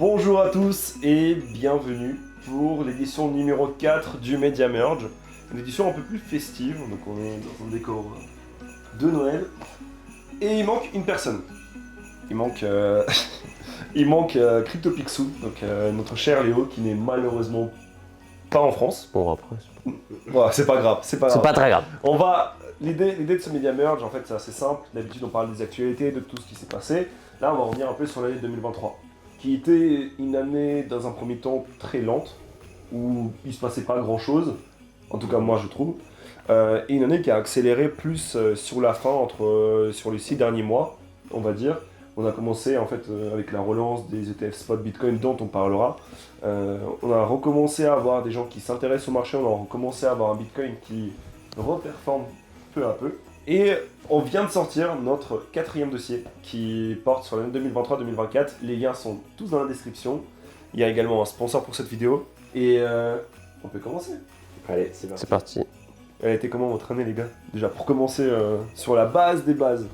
Bonjour à tous et bienvenue pour l'édition numéro 4 du Media Merge. Une édition un peu plus festive, donc on est dans un décor de Noël. Et il manque une personne. Il manque, il manque CryptoPixou, donc notre cher Léo qui n'est malheureusement pas en France. Bon, après, Ouais, c'est pas grave, c'est pas c'est grave. pas très grave. L'idée de ce Media Merge, en fait, c'est assez simple. D'habitude, on parle des actualités, de tout ce qui s'est passé. Là, on va revenir un peu sur l'année 2023, qui était une année, dans un premier temps, très lente, où il se passait pas grand-chose, en tout cas moi je trouve, et une année qui a accéléré plus sur la fin, sur les 6 derniers mois, on va dire. On a commencé en fait avec la relance des ETF spot Bitcoin dont on parlera. On a recommencé à avoir des gens qui s'intéressent au marché, on a recommencé à avoir un Bitcoin qui reperforme peu à peu. Et on vient de sortir notre 4e dossier qui porte sur l'année 2023-2024. Les liens sont tous dans la description. Il y a également un sponsor pour cette vidéo. Et on peut commencer. Allez, c'est parti. C'est parti. Elle a été comment votre année, les gars? Déjà, pour commencer sur la base des bases.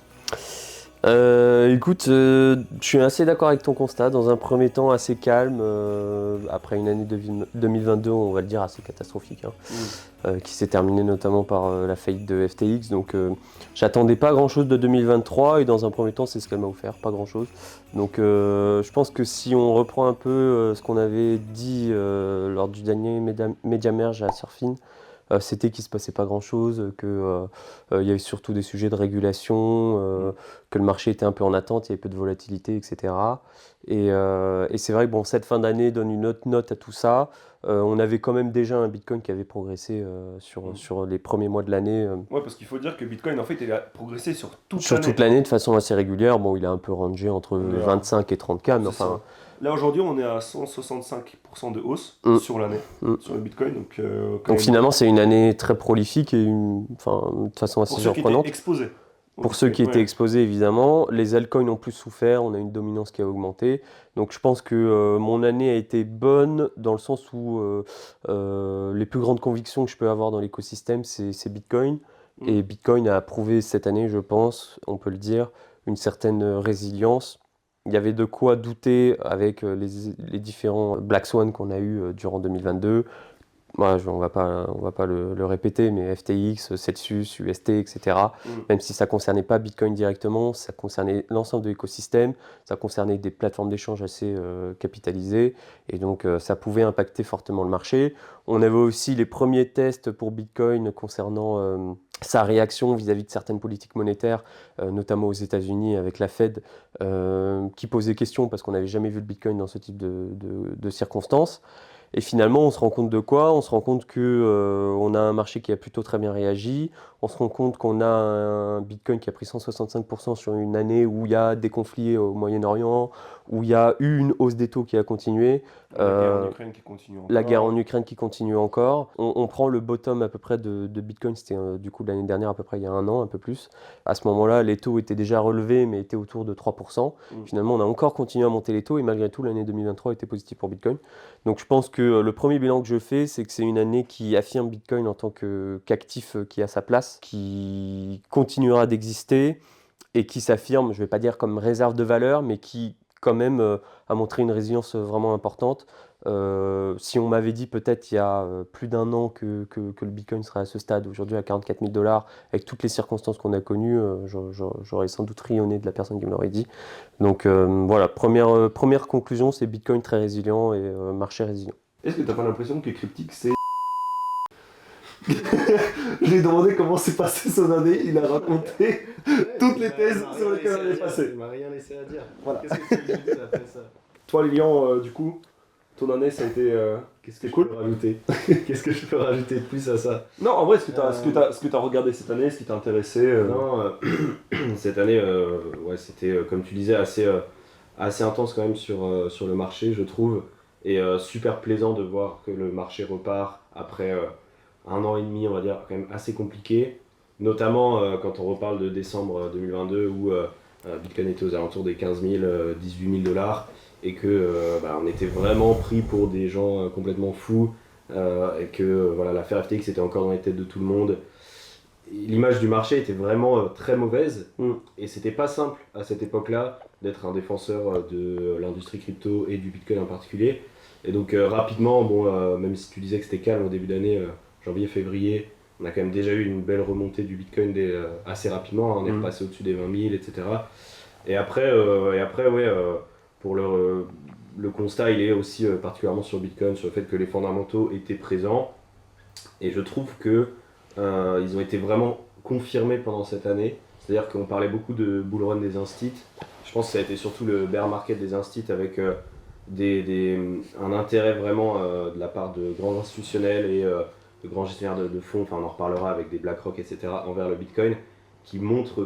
Écoute, je suis assez d'accord avec ton constat. Dans un premier temps, assez calme. Après une année 2022, on va le dire, assez catastrophique, hein, qui s'est terminée notamment par la faillite de FTX. Donc, j'attendais pas grand-chose de 2023. Et dans un premier temps, c'est ce qu'elle m'a offert, pas grand-chose. Donc, je pense que si on reprend un peu ce qu'on avait dit lors du dernier Media Merge à Surfin, c'était qu'il ne se passait pas grand-chose, qu'il y avait surtout des sujets de régulation, que le marché était un peu en attente, il y avait peu de volatilité, etc. Et c'est vrai que bon, cette fin d'année donne une autre note à tout ça. On avait quand même déjà un Bitcoin qui avait progressé sur les premiers mois de l'année. Ouais, parce qu'il faut dire que Bitcoin, en fait, il a progressé sur toute Sur l'année. toute l'année de façon assez régulière. Bon, il a un peu rangé entre 25 et 30K, mais enfin... Là, aujourd'hui, on est à 165% de hausse sur l'année, sur le Bitcoin. Donc finalement, c'est une année très prolifique et de façon assez surprenante. Pour ceux qui étaient exposés, évidemment. Les altcoins ont plus souffert, on a une dominance qui a augmenté. Donc je pense que mon année a été bonne dans le sens où les plus grandes convictions que je peux avoir dans l'écosystème, c'est Bitcoin. Et Bitcoin a prouvé cette année, je pense, on peut le dire, une certaine résilience. Il y avait de quoi douter avec les différents Black Swan qu'on a eu durant 2022. Ouais, on va pas le répéter, mais FTX, Celsius, UST, etc. Même si ça ne concernait pas Bitcoin directement, ça concernait l'ensemble de l'écosystème, ça concernait des plateformes d'échange assez capitalisées, et donc ça pouvait impacter fortement le marché. On avait aussi les premiers tests pour Bitcoin concernant sa réaction vis-à-vis de certaines politiques monétaires, notamment aux États-Unis avec la Fed, qui posait question parce qu'on n'avait jamais vu le Bitcoin dans ce type de circonstances. Et finalement, on se rend compte de quoi? On se rend compte qu'on a un marché qui a plutôt très bien réagi. On se rend compte qu'on a un Bitcoin qui a pris 165% sur une année où il y a des conflits au Moyen-Orient, où il y a eu une hausse des taux qui a continué. La guerre en Ukraine qui continue encore. La guerre en Ukraine qui continue encore. On prend le bottom à peu près de Bitcoin, c'était du coup l'année dernière, à peu près il y a un an, un peu plus. À ce moment-là, les taux étaient déjà relevés, mais étaient autour de 3%. Finalement, on a encore continué à monter les taux, et malgré tout, l'année 2023 était positive pour Bitcoin. Donc je pense que le premier bilan que je fais, c'est que c'est une année qui affirme Bitcoin en tant qu'actif qui a sa place, qui continuera d'exister, et qui s'affirme, je ne vais pas dire comme réserve de valeur, mais qui quand même a montré une résilience vraiment importante. Si on m'avait dit peut-être il y a plus d'un an que le Bitcoin serait à ce stade, aujourd'hui à 44 000 $, avec toutes les circonstances qu'on a connues, j'aurais sans doute rayonné de la personne qui me l'aurait dit. Donc voilà, première conclusion, c'est Bitcoin très résilient et marché résilient. Est-ce que tu n'as pas l'impression que Cryptic, c'est... Je lui ai demandé comment s'est passé son année, il a raconté toutes les thèses sur lesquelles on est passé. Il m'a rien laissé à dire. Voilà. Qu'est-ce que tu veux dire après ça? Toi, Lilian, du coup, ton année, ça a été... Qu'est-ce que cool. je peux rajouter? Qu'est-ce que je peux rajouter de plus à ça? Non, en vrai, est-ce que t'as regardé cette année, ce qui t'a intéressé Non, cette année, ouais, c'était, comme tu disais, assez intense quand même sur le marché, je trouve. Et super plaisant de voir que le marché repart après un an et demi, on va dire, quand même assez compliqué. Notamment quand on reparle de décembre 2022 où Bitcoin était aux alentours des 15 000, 18 000 $. Et que on était vraiment pris pour des gens complètement fous et que voilà, l'affaire FTX était encore dans les têtes de tout le monde. L'image du marché était vraiment très mauvaise et c'était pas simple à cette époque-là d'être un défenseur de l'industrie crypto et du Bitcoin en particulier. Et donc rapidement, bon, même si tu disais que c'était calme au début d'année, janvier, février, on a quand même déjà eu une belle remontée du Bitcoin assez rapidement, hein. On est repassé au-dessus des 20 000, etc. Et après, ouais, pour le constat, il est aussi particulièrement sur Bitcoin, sur le fait que les fondamentaux étaient présents. Et je trouve que ils ont été vraiment confirmés pendant cette année. C'est-à-dire qu'on parlait beaucoup de bull run des instits. Je pense que ça a été surtout le bear market des instits avec un intérêt vraiment de la part de grands institutionnels et de grands gestionnaires de fonds, enfin on en reparlera avec des BlackRock, etc., envers le Bitcoin, qui montrent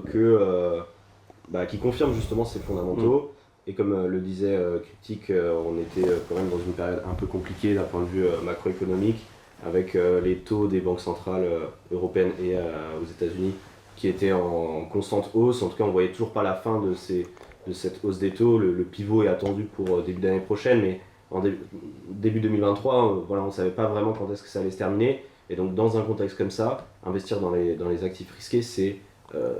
qui confirment justement ces fondamentaux. Et comme le disait Cryptic, on était quand même dans une période un peu compliquée d'un point de vue macroéconomique, avec les taux des banques centrales européennes et aux États-Unis qui étaient en constante hausse. En tout cas, on ne voyait toujours pas la fin de cette hausse des taux. Le pivot est attendu pour début d'année prochaine, mais en début 2023, voilà, on ne savait pas vraiment quand est-ce que ça allait se terminer. Et donc, dans un contexte comme ça, investir dans les actifs risqués, c'est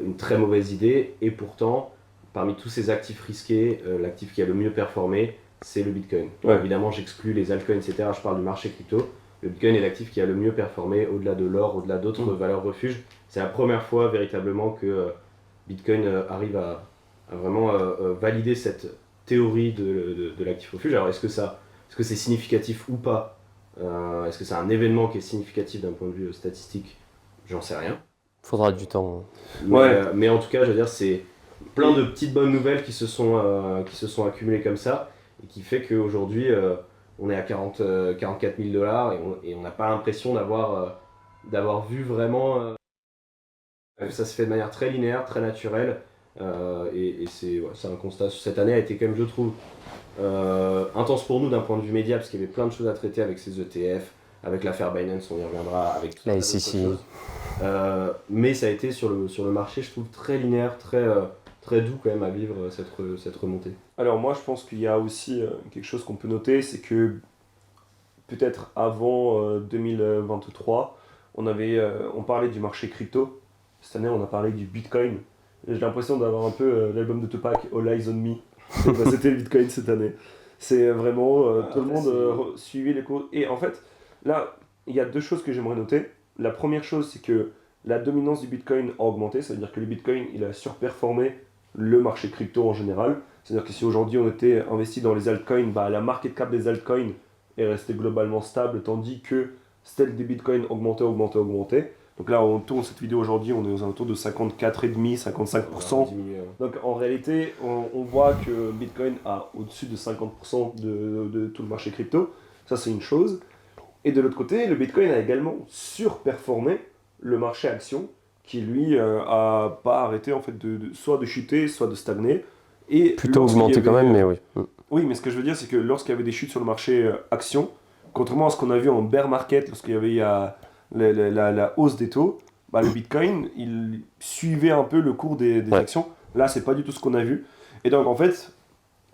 une très mauvaise idée. Et pourtant, parmi tous ces actifs risqués, l'actif qui a le mieux performé, c'est le Bitcoin. Ouais. Évidemment, j'exclus les altcoins, etc. Je parle du marché crypto. Le Bitcoin est l'actif qui a le mieux performé au-delà de l'or, au-delà d'autres valeurs refuges. C'est la première fois véritablement que Bitcoin arrive à vraiment valider cette théorie de l'actif refuge. Alors est-ce que c'est significatif ou pas? Est-ce que c'est un événement qui est significatif d'un point de vue statistique? J'en sais rien. Faudra du temps. Mais en tout cas, je veux dire, c'est plein de petites bonnes nouvelles qui se sont accumulées comme ça et qui fait qu'aujourd'hui on est à 44 000 $ et on n'a pas l'impression d'avoir vu vraiment. Ça se fait de manière très linéaire, très naturelle. Et c'est un constat. Cette année a été quand même, je trouve, intense pour nous d'un point de vue média, parce qu'il y avait plein de choses à traiter avec ces ETF, avec l'affaire Binance, on y reviendra, avec la SEC. Mais ça a été sur le marché, je trouve, très linéaire, très doux quand même à vivre cette remontée. Alors moi je pense qu'il y a aussi quelque chose qu'on peut noter, c'est que peut-être avant 2023, on parlait du marché crypto. Cette année on a parlé du Bitcoin. J'ai l'impression d'avoir un peu l'album de Tupac, All Eyes on Me. C'était le Bitcoin cette année. C'est vraiment tout le monde suivait les cours. Et en fait, là, il y a deux choses que j'aimerais noter. La première chose, c'est que la dominance du Bitcoin a augmenté. C'est-à-dire que le Bitcoin, il a surperformé le marché crypto en général. C'est-à-dire que si aujourd'hui on était investi dans les altcoins, la market cap des altcoins est restée globalement stable, tandis que celle des Bitcoins augmentait. Donc là, on tourne cette vidéo aujourd'hui, on est aux alentours de 54,5%, 55%. Donc en réalité, on voit que Bitcoin a au-dessus de 50% de tout le marché crypto. Ça, c'est une chose. Et de l'autre côté, le Bitcoin a également surperformé le marché action, qui lui a pas arrêté en fait soit de chuter, soit de stagner. Et plutôt augmenté quand même, mais oui. Oui, mais ce que je veux dire, c'est que lorsqu'il y avait des chutes sur le marché action, contrairement à ce qu'on a vu en bear market, lorsqu'il y avait la hausse des taux, le Bitcoin, il suivait un peu le cours des actions. Là, c'est pas du tout ce qu'on a vu. Et donc, en fait,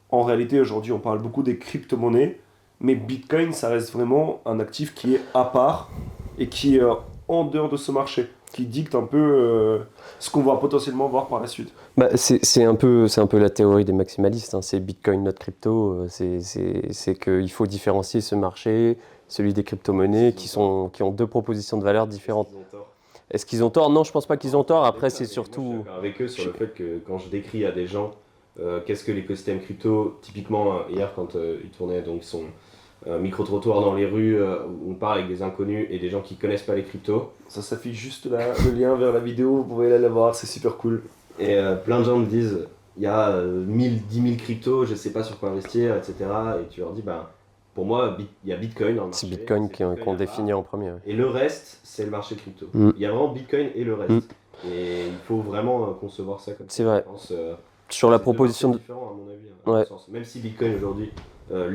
en réalité, aujourd'hui, on parle beaucoup des crypto-monnaies, mais Bitcoin, ça reste vraiment un actif qui est à part et qui est en dehors de ce marché, qui dicte un peu ce qu'on va potentiellement voir par la suite. C'est un peu la théorie des maximalistes, hein. C'est Bitcoin, notre crypto. C'est qu'il faut différencier ce marché, celui des crypto-monnaies, qui ont deux propositions de valeur différentes. Est-ce qu'ils ont tort? Non, je pense pas qu'ils ont tort. Après, c'est surtout... Moi, je suis d'accord avec eux sur le fait que quand je décris à des gens qu'est-ce que l'écosystème crypto, typiquement hier quand ils tournaient donc son micro-trottoir dans les rues, où on parle avec des inconnus et des gens qui connaissent pas les cryptos. Ça s'affiche juste là, le lien vers la vidéo, vous pouvez aller la voir, c'est super cool. Et plein de gens me disent, il y a 10 000 cryptos, je sais pas sur quoi investir, etc. Et tu leur dis, pour moi, il y a Bitcoin dans le marché. C'est Bitcoin qu'on définit en premier. Ouais. Et le reste, c'est le marché crypto. Il y a vraiment Bitcoin et le reste. Et il faut vraiment concevoir ça comme ça. C'est vrai. Sur la proposition de... différent, à mon avis, sens. Même si Bitcoin aujourd'hui donne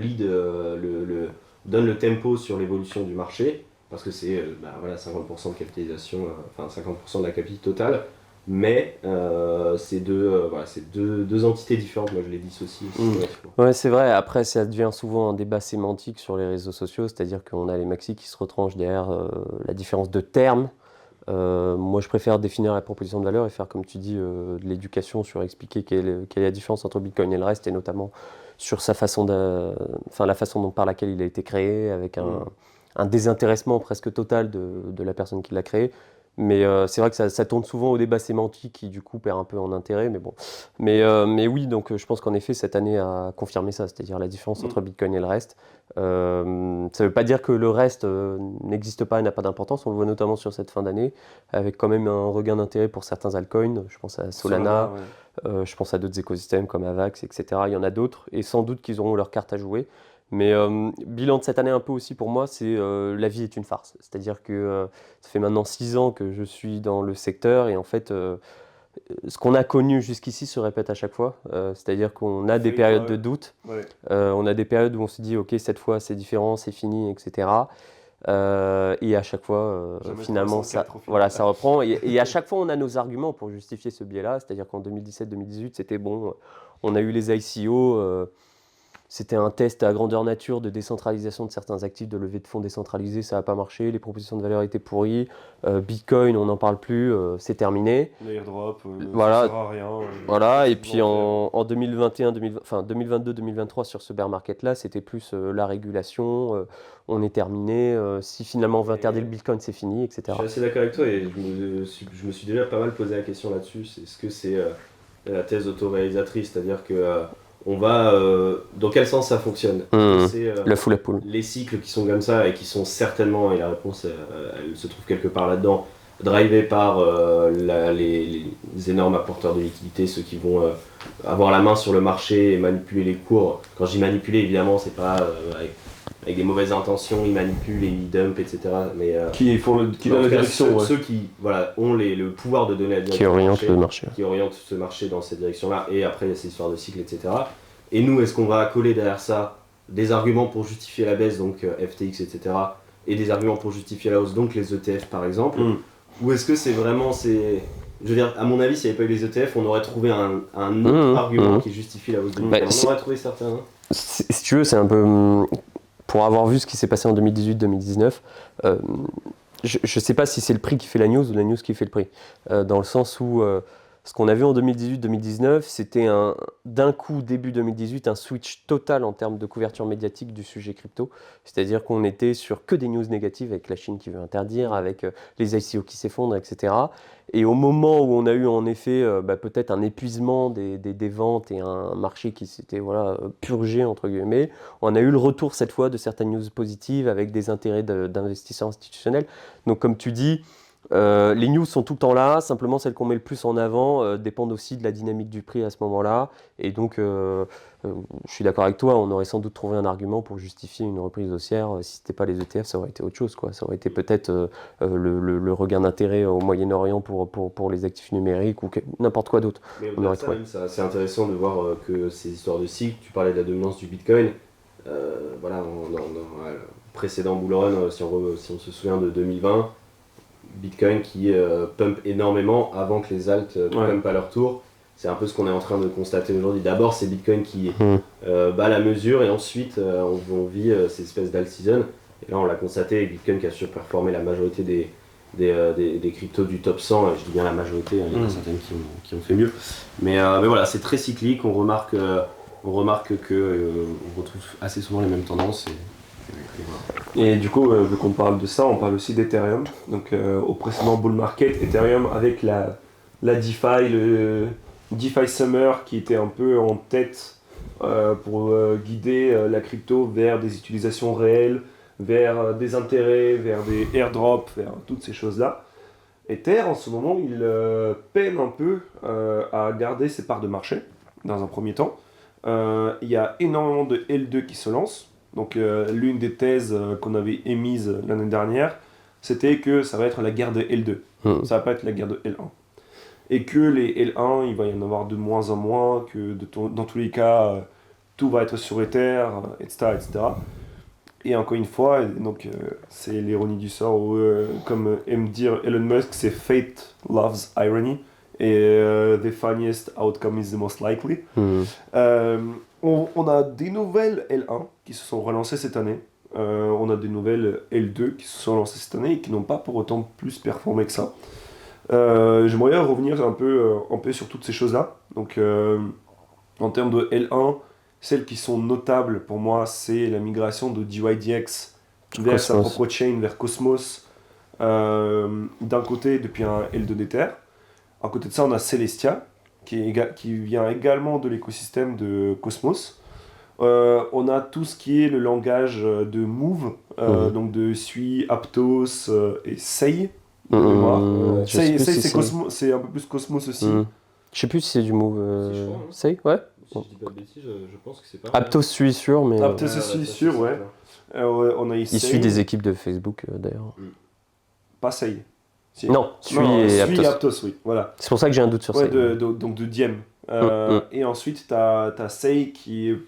le tempo sur l'évolution du marché, parce que c'est 50% de capitalisation, 50% de la capitale totale, mais c'est deux entités différentes, moi je les dissocie aussi. Ouais, c'est vrai, après ça devient souvent un débat sémantique sur les réseaux sociaux, c'est-à-dire qu'on a les maxis qui se retranchent derrière la différence de termes. Moi, je préfère définir la proposition de valeur et faire, comme tu dis, de l'éducation sur expliquer quelle est la différence entre Bitcoin et le reste, et notamment sur sa façon la façon par laquelle il a été créé, avec un désintéressement presque total de la personne qui l'a créé. Mais c'est vrai que ça tourne souvent au débat sémantique qui, du coup, perd un peu en intérêt. Mais bon. Mais oui, donc je pense qu'en effet, cette année a confirmé ça, c'est-à-dire la différence entre Bitcoin et le reste. Ça ne veut pas dire que le reste n'existe pas et n'a pas d'importance. On le voit notamment sur cette fin d'année, avec quand même un regain d'intérêt pour certains altcoins. Je pense à Solana, je pense à d'autres écosystèmes comme Avax, etc. Il y en a d'autres, et sans doute qu'ils auront leur carte à jouer. Mais bilan de cette année un peu aussi pour moi, c'est la vie est une farce. C'est-à-dire que ça fait maintenant 6 ans que je suis dans le secteur, et en fait, ce qu'on a connu jusqu'ici se répète à chaque fois. C'est-à-dire qu'on a des périodes de doute, on a des périodes où on se dit ok, cette fois c'est différent, c'est fini, etc. Et à chaque fois, finalement, ça reprend. Et à chaque fois, on a nos arguments pour justifier ce biais-là. C'est-à-dire qu'en 2017-2018, c'était bon. On a eu les ICO. C'était un test à grandeur nature de décentralisation de certains actifs, de levée de fonds décentralisés, ça n'a pas marché, les propositions de valeur étaient pourries, Bitcoin, on n'en parle plus, c'est terminé. L'airdrop, voilà, ça sert à rien. Voilà, et puis en 2022-2023, sur ce bear market-là, c'était plus la régulation, on est terminé, si finalement on veut interdire le Bitcoin, c'est fini, etc. Je suis assez d'accord avec toi, et je me suis déjà pas mal posé la question là-dessus, est-ce que c'est la thèse autoréalisatrice, c'est-à-dire que on va dans quel sens ça fonctionne. C'est la foule à poule. Les cycles qui sont comme ça et qui sont certainement, et la réponse elle se trouve quelque part là-dedans, drivés par les énormes apporteurs de liquidités, ceux qui vont avoir la main sur le marché et manipuler les cours. Quand je dis manipuler, évidemment, c'est pas avec des mauvaises intentions, ils manipulent et ils dumpent, etc. Mais, qui donnent la direction. Ceux qui ont le pouvoir de donner la direction. Qui orientent le marché. Qui orientent ce marché dans cette direction-là. Et après, il y a ces histoires de cycle, etc. Et nous, est-ce qu'on va coller derrière ça des arguments pour justifier la baisse, donc FTX, etc. et des arguments pour justifier la hausse, donc les ETF par exemple. Ou est-ce que c'est vraiment. Je veux dire, à mon avis, s'il n'y avait pas eu les ETF, on aurait trouvé un autre argument qui justifie la hausse de Bitcoin. On aurait trouvé certains. Hein. Si tu veux, c'est un peu. Pour avoir vu ce qui s'est passé en 2018-2019, je ne sais pas si c'est le prix qui fait la news ou la news qui fait le prix. Dans le sens où ce qu'on a vu en 2018-2019, c'était d'un coup, début 2018, un switch total en termes de couverture médiatique du sujet crypto. C'est-à-dire qu'on était sur que des news négatives, avec la Chine qui veut interdire, avec les ICO qui s'effondrent, etc. Et au moment où on a eu en effet peut-être un épuisement des ventes et un marché qui s'était purgé, entre guillemets, on a eu le retour cette fois de certaines news positives avec des intérêts d'investisseurs institutionnels. Donc comme tu dis, les news sont tout le temps là, simplement celles qu'on met le plus en avant dépendent aussi de la dynamique du prix à ce moment-là. Et donc, je suis d'accord avec toi, on aurait sans doute trouvé un argument pour justifier une reprise haussière. Si ce n'était pas les ETF, ça aurait été autre chose, quoi. Ça aurait été peut-être le regain d'intérêt au Moyen-Orient pour les actifs numériques ou n'importe quoi d'autre. Mais au-delà de ça, même, c'est assez intéressant de voir que ces histoires de cycle, tu parlais de la dominance du Bitcoin, dans le précédent bull run, si on se souvient de 2020, Bitcoin qui pump énormément avant que les alts pumpent à leur tour. C'est un peu ce qu'on est en train de constater aujourd'hui. D'abord, c'est Bitcoin qui bat la mesure, et ensuite on vit ces espèces d'alt season. Et là, on l'a constaté avec Bitcoin qui a surperformé la majorité des cryptos du top 100. Je dis bien la majorité, il y en a certaines qui ont fait mieux. Mais voilà, c'est très cyclique. On remarque que on retrouve assez souvent les mêmes tendances. Et du coup, vu qu'on parle de ça, on parle aussi d'Ethereum. Donc au précédent bull market, Ethereum avec la DeFi, le DeFi Summer qui était un peu en tête pour guider la crypto vers des utilisations réelles, vers des intérêts, vers des airdrops, vers toutes ces choses-là. Ether, en ce moment, il peine un peu à garder ses parts de marché, dans un premier temps. Il y a énormément de L2 qui se lancent. Donc l'une des thèses qu'on avait émises l'année dernière, c'était que ça va être la guerre de L2. Ça va pas être la guerre de L1. Et que les L1, il va y en avoir de moins en moins, que dans tous les cas, tout va être sur Ether, etc., etc. Et encore une fois, donc, c'est l'ironie du sort, où, comme aime dire Elon Musk, c'est Fate loves irony, et the funniest outcome is the most likely. On a des nouvelles L1 qui se sont relancées cette année. on a des nouvelles L2 qui se sont lancées cette année et qui n'ont pas pour autant plus performé que ça. J'aimerais revenir un peu sur toutes ces choses-là. Donc, en termes de L1, celles qui sont notables pour moi, c'est la migration de DYDX vers sa propre chain, vers Cosmos, d'un côté depuis un L2 d'Ether. À côté de ça, on a Celestia, qui vient également de l'écosystème de Cosmos. On a tout ce qui est le langage de Move, donc de Sui, Aptos et Sei, de mémoire. Sei, c'est un peu plus Cosmos aussi. Je sais plus si c'est du Move. Sei, ouais. Si je dis pas de bêtises, je pense que c'est pas. Aptos, je suis sûr, mais. Aptos, je suis sûr, ouais. On a ici. Il suit des équipes de Facebook d'ailleurs. Pas Sei. Si. Non, Sui et Aptos, oui, voilà. C'est pour ça que j'ai un doute sur Sei. Donc de Diem. Et ensuite, tu as Sei qui est,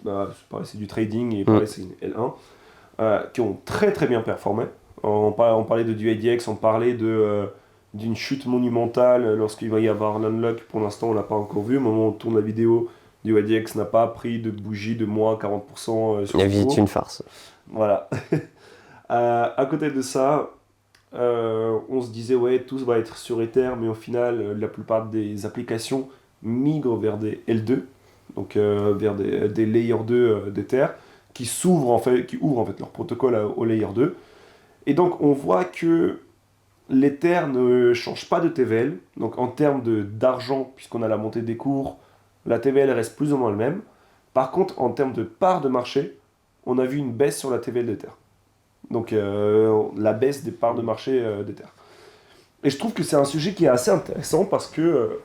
c'est du trading et pareil, c'est une L1, qui ont très très bien performé. On parlait de DYDX, on parlait d'une chute monumentale lorsqu'il va y avoir l'unlock. Pour l'instant, on l'a pas encore vu. Au moment où on tourne la vidéo, DYDX n'a pas pris de bougie de moins 40% sur la vie est une farce. Voilà. À côté de ça, on se disait ouais, tout va être sur Ether, mais au final, la plupart des applications migrent vers des L2, donc vers des Layer 2 d'Ether, qui ouvrent en fait leur protocole au Layer 2. Et donc on voit que l'Ether ne change pas de TVL, donc en termes d'argent, puisqu'on a la montée des cours, la TVL reste plus ou moins le même. Par contre, en termes de part de marché, on a vu une baisse sur la TVL d'Ether. Donc la baisse des parts de marché d'Ether. Et je trouve que c'est un sujet qui est assez intéressant parce que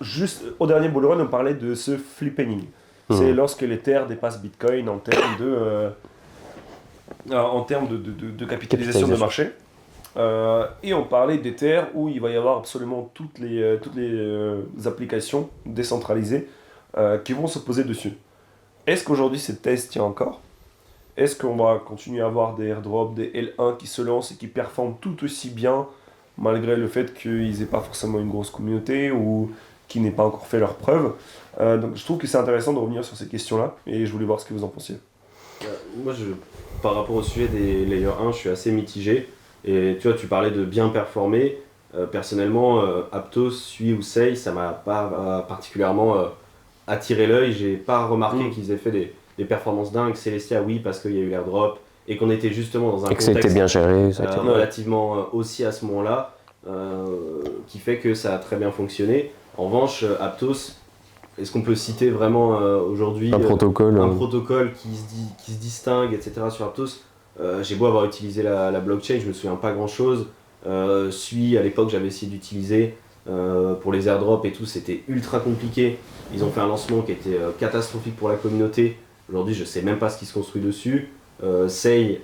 juste au dernier bull run, on parlait de ce flippening. C'est lorsque l'Ether dépasse Bitcoin en termes de capitalisation de marché. Et on parlait d'Ether où il va y avoir absolument toutes les applications décentralisées qui vont se poser dessus. Est-ce qu'aujourd'hui cette thèse tient encore ? Est-ce qu'on va continuer à avoir des airdrops, des L1 qui se lancent et qui performent tout aussi bien malgré le fait qu'ils n'aient pas forcément une grosse communauté ou qui n'aient pas encore fait leurs preuves. Donc je trouve que c'est intéressant de revenir sur ces questions-là et je voulais voir ce que vous en pensiez. Moi, par rapport au sujet des Layer 1, je suis assez mitigé. Et tu vois, tu parlais de bien performer. Personnellement, Aptos, Sui ou Sei, ça m'a pas particulièrement attiré l'œil. J'ai pas remarqué qu'ils aient fait des performances dingues. Celestia, oui, parce qu'il y a eu l'airdrop et qu'on était justement dans un contexte ça a été bien géré, relativement aussi à ce moment-là, qui fait que ça a très bien fonctionné. En revanche, Aptos, est-ce qu'on peut citer vraiment aujourd'hui un protocole qui se distingue, etc. sur Aptos? J'ai beau avoir utilisé la blockchain, je me souviens pas grand-chose. Sui, à l'époque, j'avais essayé d'utiliser pour les airdrops et tout, c'était ultra compliqué. Ils ont fait un lancement qui était catastrophique pour la communauté. Aujourd'hui, je sais même pas ce qui se construit dessus. Sei,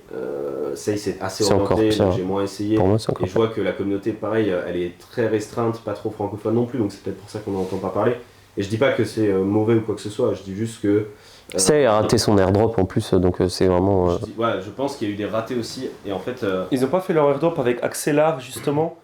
c'est assez orienté, donc j'ai moins essayé. Et je vois que la communauté, pareil, elle est très restreinte, pas trop francophone non plus, donc c'est peut-être pour ça qu'on n'en entend pas parler. Et je dis pas que c'est mauvais ou quoi que ce soit, je dis juste que... Sei a raté son airdrop en plus, donc c'est vraiment... Je pense qu'il y a eu des ratés aussi, et en fait... Ils n'ont pas fait leur airdrop avec Axelar, justement.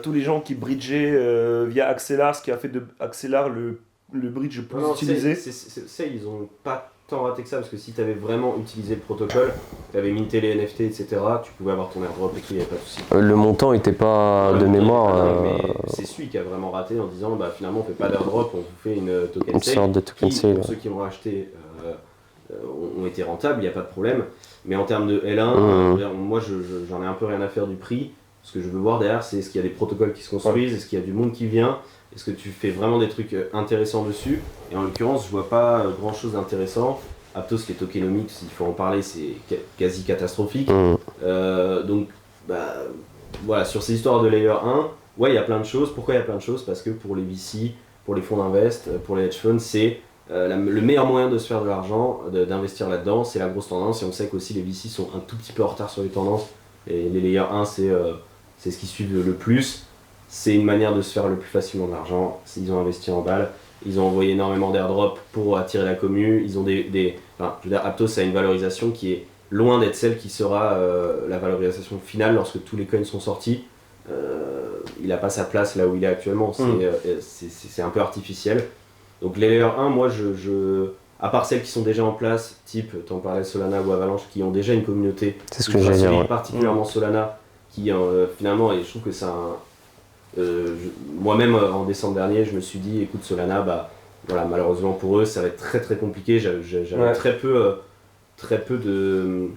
Tous les gens qui bridgeaient via Axelar, ce qui a fait de Axelar le bridge le plus utilisé. Sei, ils ont pas tant raté que ça, parce que si tu avais vraiment utilisé le protocole, tu avais minté les NFT, etc., tu pouvais avoir ton airdrop et tout, il n'y avait pas de souci. Le montant n'était pas de mémoire. Mais c'est celui qui a vraiment raté en disant finalement on fait pas d'airdrop, on vous fait une token sale. Une sorte de token sale. Pour ceux qui ont acheté ont été rentables, il n'y a pas de problème. Mais en termes de L1, moi j'en ai un peu rien à faire du prix. Ce que je veux voir derrière, c'est est-ce qu'il y a des protocoles qui se construisent, est-ce qu'il y a du monde qui vient, est-ce que tu fais vraiment des trucs intéressants dessus. Et en l'occurrence, je vois pas grand chose d'intéressant. Aptos qui est tokenomique, s'il faut en parler, c'est quasi catastrophique. Donc, voilà, sur ces histoires de Layer 1, ouais, il y a plein de choses. Pourquoi il y a plein de choses? Parce que pour les VC, pour les fonds d'invest, pour les hedge funds, c'est le meilleur moyen de se faire de l'argent, d'investir là-dedans. C'est la grosse tendance. Et on sait qu'aussi les VC sont un tout petit peu en retard sur les tendances. Et les Layer 1, c'est ce qui suit le plus. C'est une manière de se faire le plus facilement de l'argent. Ils ont investi en balles. Ils ont envoyé énormément d'airdrops pour attirer la commu. Ils ont je veux dire, Aptos a une valorisation qui est loin d'être celle qui sera la valorisation finale lorsque tous les coins sont sortis. Il n'a pas sa place là où il est actuellement. C'est un peu artificiel. Donc les Layer 1, moi, à part celles qui sont déjà en place, type, t'en parlais, Solana ou Avalanche, qui ont déjà une communauté, c'est ce que j'allais dire, particulièrement Solana, qui finalement, et je trouve que c'est moi-même en décembre dernier, je me suis dit, écoute, Solana, voilà, malheureusement pour eux, ça va être très très compliqué. J'avais très peu de.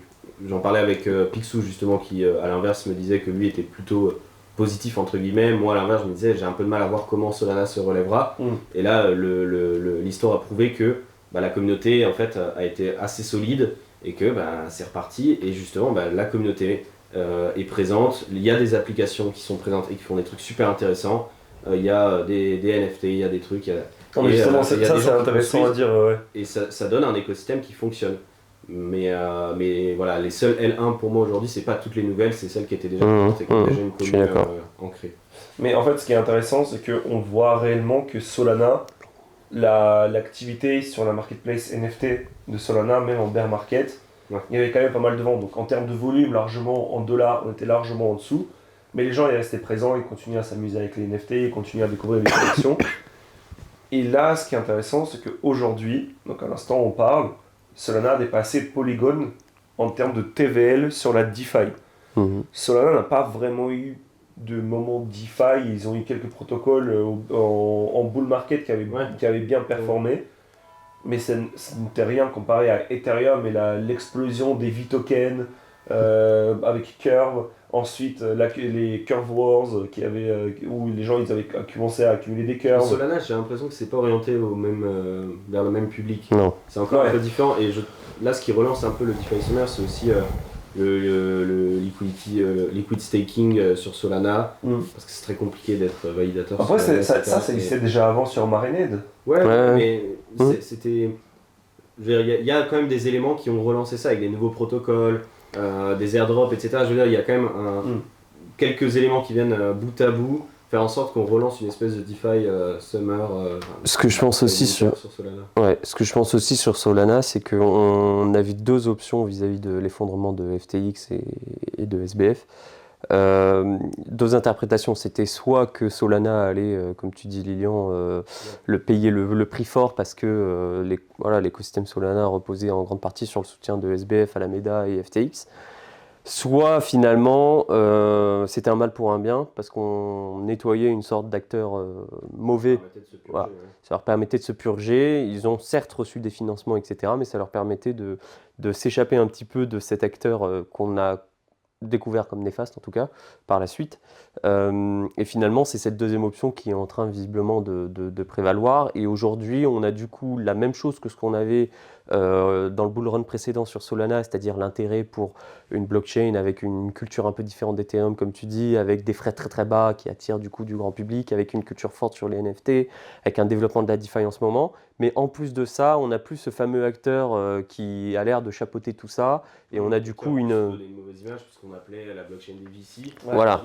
J'en parlais avec Picsou justement, qui à l'inverse me disait que lui était plutôt positif entre guillemets. Moi à l'inverse, je me disais, j'ai un peu de mal à voir comment Solana se relèvera. Et là, l'histoire a prouvé que la communauté en fait a été assez solide et que c'est reparti. Et justement, la communauté est présente. Il y a des applications qui sont présentes et qui font des trucs super intéressants. Il y a des NFT, il y a des trucs. Non, mais justement, ça c'est intéressant à dire. Ouais. Et ça donne un écosystème qui fonctionne. Mais voilà, les seules L1 pour moi aujourd'hui, c'est pas toutes les nouvelles, c'est celles qui étaient déjà présentes et qui ont déjà une commune ancrée. Mais en fait, ce qui est intéressant, c'est qu'on voit réellement que Solana, l'activité sur la marketplace NFT de Solana, même en bear market, il y avait quand même pas mal de ventes. Donc en termes de volume, largement en dollars, on était largement en dessous. Mais les gens, ils restaient présents, ils continuaient à s'amuser avec les NFT, ils continuaient à découvrir les collections. Et là, ce qui est intéressant, c'est qu'aujourd'hui, donc à l'instant on parle, Solana a dépassé Polygon en termes de TVL sur la DeFi. Solana n'a pas vraiment eu de moment DeFi, ils ont eu quelques protocoles en bull market qui avaient bien performé, mais ce n'était rien comparé à Ethereum et l'explosion des V-tokens avec Curve. Ensuite, les Curve Wars, où les gens ils avaient commencé à accumuler des curves. Solana, j'ai l'impression que c'est pas orienté vers le même public. Non. C'est encore un peu différent. Et là, ce qui relance un peu le DeFi Summer, c'est aussi le liquid staking sur Solana. Parce que c'est très compliqué d'être validateur. Après, ça existait déjà avant sur Marinade. Mais c'était. Il y a quand même des éléments qui ont relancé ça avec des nouveaux protocoles. Des airdrops, etc. Je veux dire, il y a quand même quelques éléments qui viennent bout à bout faire en sorte qu'on relance une espèce de DeFi Summer. Ce que je pense aussi sur Solana. Ce que je pense aussi sur Solana, c'est qu'on a vu deux options vis-à-vis de l'effondrement de FTX et de SBF. Deux interprétations, c'était soit que Solana allait, comme tu dis Lilian, payer le prix fort parce que l'écosystème Solana reposait en grande partie sur le soutien de SBF, Alameda et FTX. Soit finalement c'était un mal pour un bien parce qu'on nettoyait une sorte d'acteur mauvais. Ça leur permettait de se purger. Ils ont certes reçu des financements, etc. Mais ça leur permettait de s'échapper un petit peu de cet acteur qu'on a découvert comme néfaste en tout cas par la suite, et finalement c'est cette deuxième option qui est en train visiblement de prévaloir, et aujourd'hui on a du coup la même chose que ce qu'on avait dans le bull run précédent sur Solana, c'est-à-dire l'intérêt pour une blockchain avec une culture un peu différente d'Ethereum comme tu dis, avec des frais très très bas qui attirent du coup du grand public, avec une culture forte sur les NFT, avec un développement de la DeFi en ce moment, mais en plus de ça on n'a plus ce fameux acteur qui a l'air de chapeauter tout ça, et on a du coup une mauvaise image parce qu'on appelait la blockchain des VC. Voilà.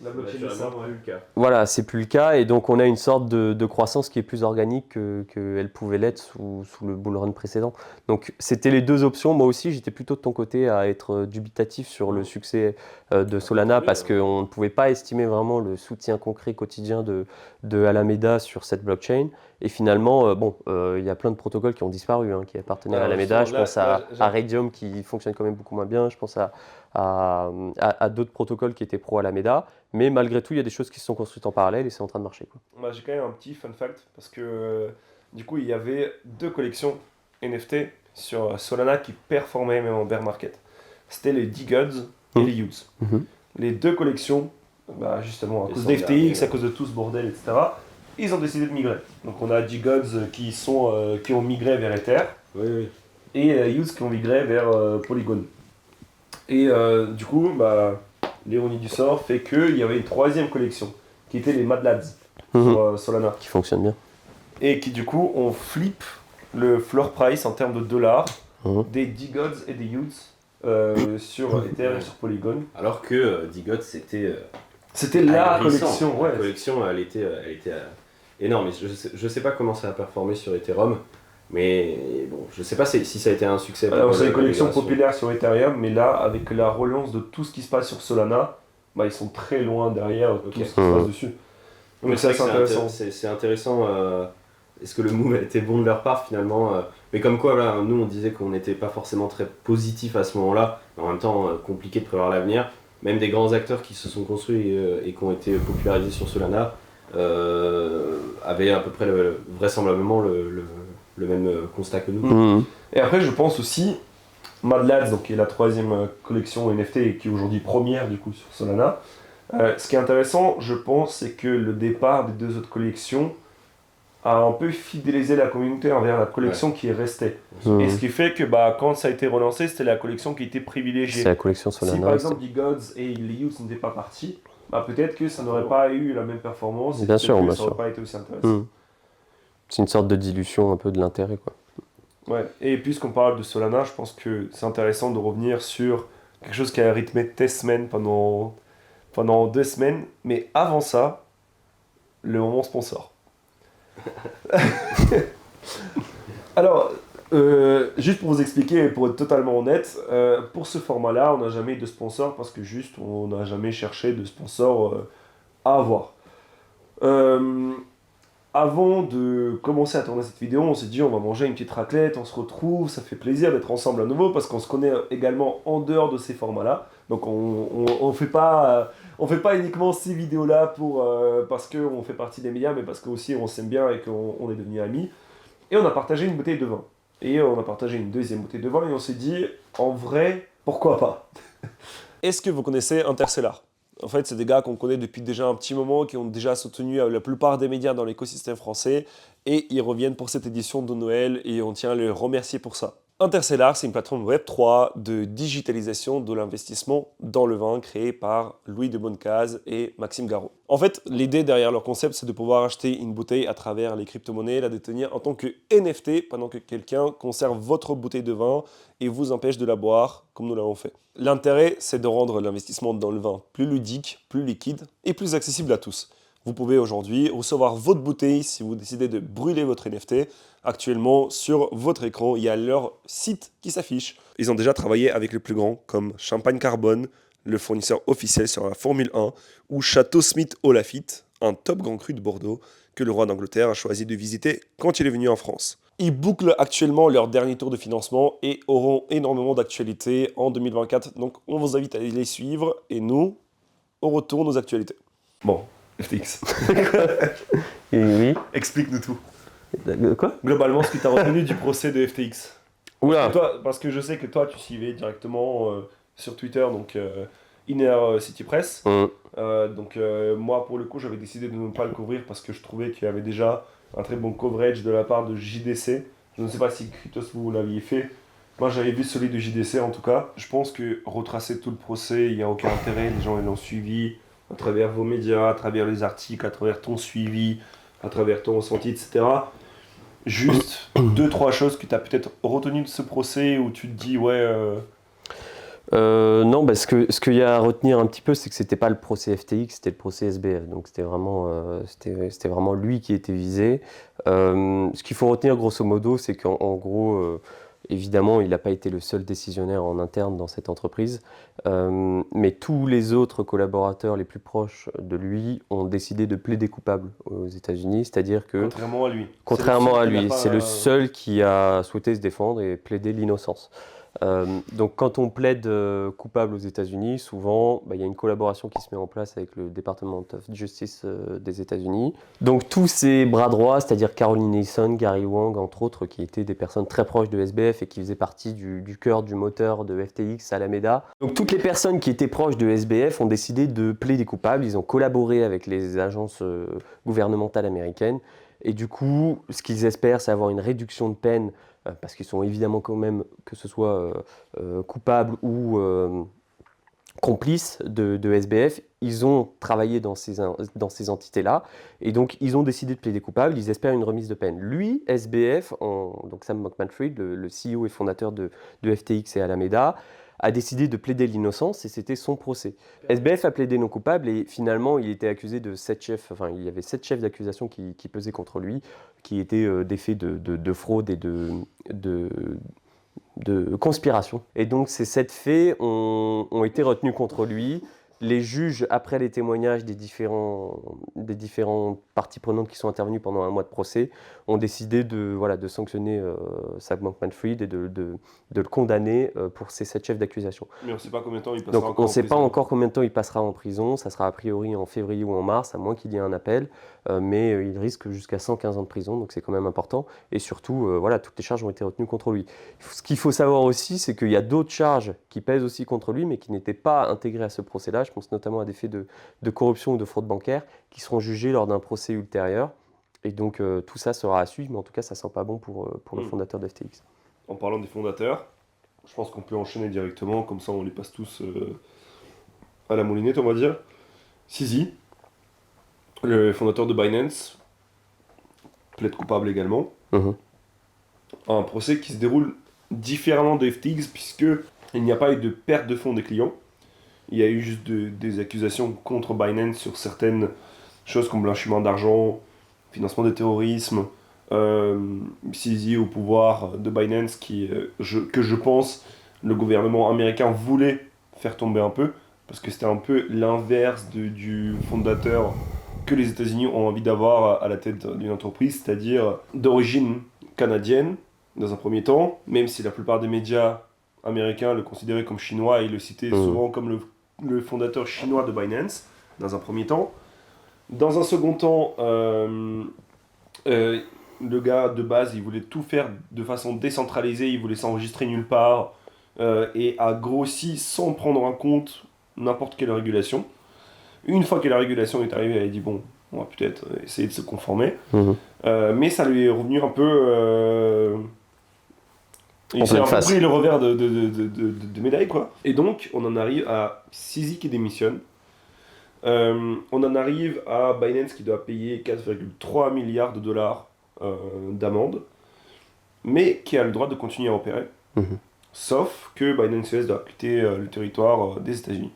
La blockchain plus le cas. Voilà, c'est plus le cas, et donc on a une sorte de croissance qui est plus organique qu'elle pouvait l'être sous le bull run précédent. Donc c'était les deux options. Moi aussi j'étais plutôt de ton côté à être dubitatif sur le succès de Solana, parce qu'on ne pouvait pas estimer vraiment le soutien concret quotidien de Alameda sur cette blockchain. Et finalement, il y a plein de protocoles qui ont disparu, qui appartenaient à Alameda. Je pense à Raydium qui fonctionne quand même beaucoup moins bien. Je pense à d'autres protocoles qui étaient pro Alameda. Mais malgré tout, il y a des choses qui se sont construites en parallèle et c'est en train de marcher. Moi, j'ai quand même un petit fun fact parce que du coup, il y avait deux collections NFT sur Solana qui performaient même en bear market. C'était les D-Gods et les Utes. Les deux collections, justement à cause d'FTX, à cause de tout ce bordel, etc., ils ont décidé de migrer. Donc on a D-Gods qui ont migré vers Ether, et Utes qui ont migré vers Polygon. Et du coup, l'ironie du sort fait qu'il y avait une troisième collection qui était les Mad Lads sur Solana. Qui fonctionne bien. Et qui du coup on flip le floor price en termes de dollars des D-Gods et des Utes sur Ether et sur Polygon. Alors que D-Gods c'était la collection. La collection elle était énorme. Je sais pas comment ça a performé sur Ethereum. Mais bon, je sais pas si ça a été un succès. Alors c'est une collection populaire sur Ethereum, mais là, avec la relance de tout ce qui se passe sur Solana, ils sont très loin derrière tout ce qui se passe dessus. Donc c'est intéressant. C'est intéressant est-ce que le move a été bon de leur part finalement mais comme quoi, là, nous on disait qu'on n'était pas forcément très positif à ce moment-là, mais en même temps compliqué de prévoir l'avenir. Même des grands acteurs qui se sont construits et qui ont été popularisés sur Solana avaient à peu près vraisemblablement le même constat que nous. Et après, je pense aussi, Mad Lads, donc, qui est la 3e collection NFT et qui est aujourd'hui première du coup sur Solana. Ce qui est intéressant, je pense, c'est que le départ des 2 autres collections a un peu fidélisé la communauté envers la collection qui est restée. Et ce qui fait que quand ça a été relancé, c'était la collection qui était privilégiée. C'est la collection Solana. Si par exemple The Gods et les Youths n'étaient pas partis, peut-être que ça n'aurait pas eu la même performance, bien sûr, que ça n'aurait pas été aussi intéressant. C'est une sorte de dilution un peu de l'intérêt, quoi. Ouais, et puisqu'on parle de Solana, je pense que c'est intéressant de revenir sur quelque chose qui a rythmé tes semaines pendant 2 semaines, mais avant ça, le moment sponsor. Alors, juste pour vous expliquer et pour être totalement honnête, pour ce format-là, on n'a jamais eu de sponsor parce que juste on n'a jamais cherché de sponsor à avoir. Avant de commencer à tourner cette vidéo, on s'est dit on va manger une petite raclette, on se retrouve, ça fait plaisir d'être ensemble à nouveau parce qu'on se connaît également en dehors de ces formats-là. Donc on fait pas uniquement ces vidéos-là parce qu'on fait partie des médias, mais parce qu'aussi on s'aime bien et qu'on est devenus amis. Et on a partagé une bouteille de vin. Et on a partagé une 2e bouteille de vin et on s'est dit, en vrai, pourquoi pas? Est-ce que vous connaissez Interstellar? En fait, c'est des gars qu'on connaît depuis déjà un petit moment, qui ont déjà soutenu la plupart des médias dans l'écosystème français, et ils reviennent pour cette édition de Noël, et on tient à les remercier pour ça. Interstellar, c'est une plateforme Web3 de digitalisation de l'investissement dans le vin créée par Louis de Bonnecase et Maxime Garot. En fait, l'idée derrière leur concept, c'est de pouvoir acheter une bouteille à travers les crypto-monnaies, la détenir en tant que NFT pendant que quelqu'un conserve votre bouteille de vin et vous empêche de la boire comme nous l'avons fait. L'intérêt, c'est de rendre l'investissement dans le vin plus ludique, plus liquide et plus accessible à tous. Vous pouvez aujourd'hui recevoir votre bouteille si vous décidez de brûler votre NFT. Actuellement, sur votre écran, il y a leur site qui s'affiche. Ils ont déjà travaillé avec les plus grands comme Champagne Carbone, le fournisseur officiel sur la Formule 1, ou Château Smith au Lafitte, un top grand cru de Bordeaux que le roi d'Angleterre a choisi de visiter quand il est venu en France. Ils bouclent actuellement leur dernier tour de financement et auront énormément d'actualités en 2024. Donc on vous invite à les suivre et nous, on retourne aux actualités. Bon. FTX. Et oui. Explique-nous tout. Quoi? Globalement, ce que tu as retenu du procès de FTX. Oula. Parce que je sais que toi, tu suivais directement sur Twitter, donc Inner City Press. Donc moi, pour le coup, j'avais décidé de ne pas le couvrir parce que je trouvais qu'il y avait déjà un très bon coverage de la part de JDC. Je ne sais pas si Kryptos, vous l'aviez fait. Moi, j'avais vu celui de JDC en tout cas. Je pense que retracer tout le procès, il n'y a aucun intérêt. Les gens, ils l'ont suivi à travers vos médias, à travers les articles, à travers ton suivi, à travers ton ressenti, etc. Juste 2-3 choses que tu as peut-être retenues de ce procès où tu te dis, non, ce qu'il y a à retenir un petit peu, c'est que c'était pas le procès FTX, c'était le procès SBF. Donc c'était vraiment lui qui était visé. Ce qu'il faut retenir grosso modo, c'est qu'en gros, évidemment, il n'a pas été le seul décisionnaire en interne dans cette entreprise, mais tous les autres collaborateurs les plus proches de lui ont décidé de plaider coupable aux États-Unis, c'est-à-dire que contrairement à lui, c'est le seul qui a souhaité se défendre et plaider l'innocence. Donc quand on plaide coupable aux États-Unis, souvent il y a une collaboration qui se met en place avec le Department of Justice des États-Unis. Donc tous ces bras droits, c'est-à-dire Caroline Ellison, Gary Wang, entre autres, qui étaient des personnes très proches de SBF et qui faisaient partie du cœur du moteur de FTX, Alameda. Donc toutes les personnes qui étaient proches de SBF ont décidé de plaider coupable. Ils ont collaboré avec les agences gouvernementales américaines. Et du coup, ce qu'ils espèrent, c'est avoir une réduction de peine parce qu'ils sont évidemment quand même, que ce soit coupables ou complices de SBF, ils ont travaillé dans ces entités-là, et donc ils ont décidé de plaider coupable, ils espèrent une remise de peine. Lui, SBF, donc Sam Bankman-Fried, le CEO et fondateur de FTX et Alameda, a décidé de plaider l'innocence et c'était son procès. SBF a plaidé non coupable et finalement il était accusé de 7 chefs, il y avait 7 chefs d'accusation qui pesaient contre lui, qui étaient des faits de fraude et de conspiration. Et donc ces 7 faits ont été retenus contre lui. les juges, après les témoignages des différentes parties prenantes qui sont intervenues pendant un mois de procès, ont décidé de sanctionner Sam Bankman-Fried et de le condamner pour ces 7 chefs d'accusation. Mais on ne sait pas combien de temps il passera. Donc on ne sait pas encore combien de temps il passera en prison, ça sera a priori en février ou en mars, à moins qu'il y ait un appel, mais il risque jusqu'à 115 ans de prison, donc c'est quand même important. Et surtout, toutes les charges ont été retenues contre lui. Ce qu'il faut savoir aussi, c'est qu'il y a d'autres charges qui pèsent aussi contre lui, mais qui n'étaient pas intégrées à ce procès-là. Je pense notamment à des faits de corruption ou de fraude bancaire, qui seront jugés lors d'un procès ultérieur. Et donc tout ça sera à suivre, mais en tout cas ça sent pas bon pour le fondateur d'FTX. En parlant des fondateurs, je pense qu'on peut enchaîner directement, comme ça on les passe tous à la moulinette, on va dire. CZ, le fondateur de Binance, plaide coupable également. Un procès qui se déroule différemment de FTX, puisque il n'y a pas eu de perte de fonds des clients. Il y a eu juste des accusations contre Binance sur certaines choses comme blanchiment d'argent, financement de terrorisme, CZ au pouvoir de Binance, que je pense le gouvernement américain voulait faire tomber un peu, parce que c'était un peu l'inverse du fondateur que les États-Unis ont envie d'avoir à la tête d'une entreprise, c'est-à-dire d'origine canadienne, dans un premier temps, même si la plupart des médias américains le considéraient comme chinois et le citaient souvent comme le fondateur chinois de Binance, dans un premier temps. Dans un second temps, le gars de base, il voulait tout faire de façon décentralisée, il voulait s'enregistrer nulle part, et a grossi sans prendre en compte n'importe quelle régulation. Une fois que la régulation est arrivée, elle a dit bon, on va peut-être essayer de se conformer. Mais ça lui est revenu un peu... il s'est un peu pris le revers de médaille, quoi. Et donc, on en arrive à CZ qui démissionne. On en arrive à Binance qui doit payer 4,3 milliards de dollars d'amende, mais qui a le droit de continuer à opérer. Sauf que Binance US doit quitter le territoire des États-Unis.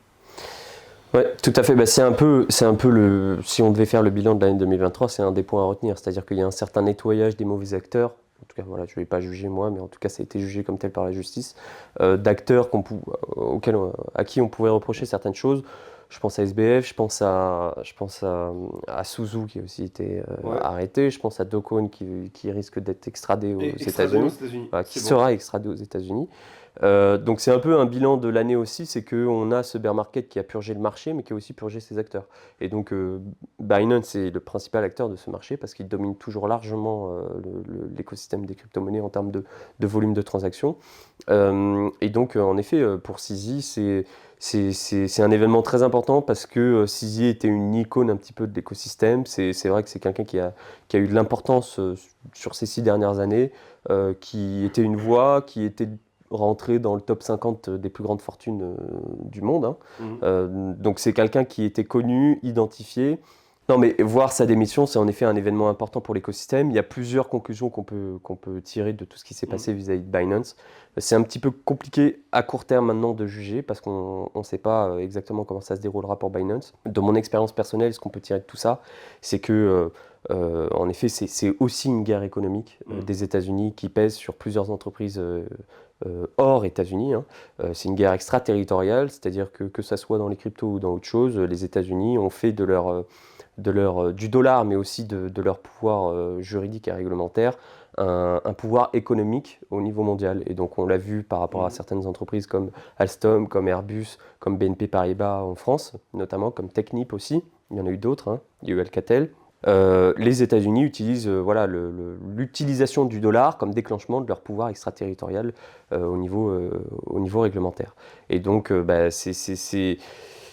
Ouais, tout à fait. C'est un peu si on devait faire le bilan de l'année 2023, c'est un des points à retenir. C'est-à-dire qu'il y a un certain nettoyage des mauvais acteurs. En tout cas, je ne vais pas juger moi, mais en tout cas, ça a été jugé comme tel par la justice. D'acteurs à qui on pouvait reprocher certaines choses. Je pense à SBF, je pense à Suzu qui a aussi été arrêté. Je pense à Do Kwon qui risque d'être extradé aux États-Unis. Qui sera extradé aux États-Unis. Donc c'est un peu un bilan de l'année aussi, c'est qu'on a ce bear market qui a purgé le marché, mais qui a aussi purgé ses acteurs. Et donc Binance est le principal acteur de ce marché parce qu'il domine toujours largement l'écosystème des crypto-monnaies en termes de volume de transactions. Et donc en effet, pour CZ, c'est un événement très important parce que CZ était une icône un petit peu de l'écosystème. C'est vrai que c'est quelqu'un qui a eu de l'importance sur ces 6 dernières années, qui était une voix, qui était rentré dans le top 50 des plus grandes fortunes du monde. Donc c'est quelqu'un qui était connu, identifié. Non, mais voir sa démission, c'est en effet un événement important pour l'écosystème. Il y a plusieurs conclusions qu'on peut tirer de tout ce qui s'est passé vis-à-vis de Binance. C'est un petit peu compliqué à court terme maintenant de juger parce qu'on ne sait pas exactement comment ça se déroulera pour Binance. De mon expérience personnelle, ce qu'on peut tirer de tout ça, c'est que en effet, c'est aussi une guerre économique des États-Unis qui pèse sur plusieurs entreprises hors États-Unis. C'est une guerre extraterritoriale, c'est-à-dire que ça soit dans les cryptos ou dans autre chose, les États-Unis ont fait du dollar, mais aussi de leur pouvoir juridique et réglementaire, un pouvoir économique au niveau mondial. Et donc on l'a vu par rapport à certaines entreprises comme Alstom, comme Airbus, comme BNP Paribas en France, notamment comme Technip aussi. Il y en a eu d'autres, il y a eu Alcatel. Les États-Unis utilisent l'utilisation du dollar comme déclenchement de leur pouvoir extraterritorial au niveau réglementaire. Et donc,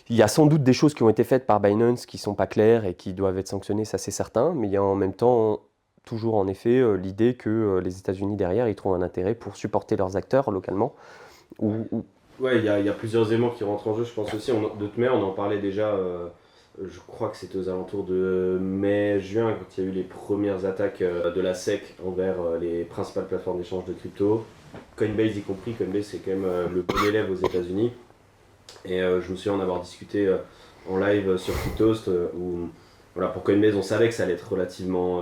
il y a sans doute des choses qui ont été faites par Binance qui ne sont pas claires et qui doivent être sanctionnées, ça c'est certain, mais il y a en même temps toujours en effet l'idée que les États-Unis derrière, ils trouvent un intérêt pour supporter leurs acteurs localement. Ouais, il y a plusieurs éléments qui rentrent en jeu, je pense aussi. De toute manière, on en parlait déjà, je crois que c'était aux alentours de mai-juin, quand il y a eu les premières attaques de la SEC envers les principales plateformes d'échange de crypto. Coinbase y compris. Coinbase c'est quand même le bon élève aux États-Unis. Et je me souviens en avoir discuté en live sur Cryptost, où pour Coinbase on savait que ça allait être relativement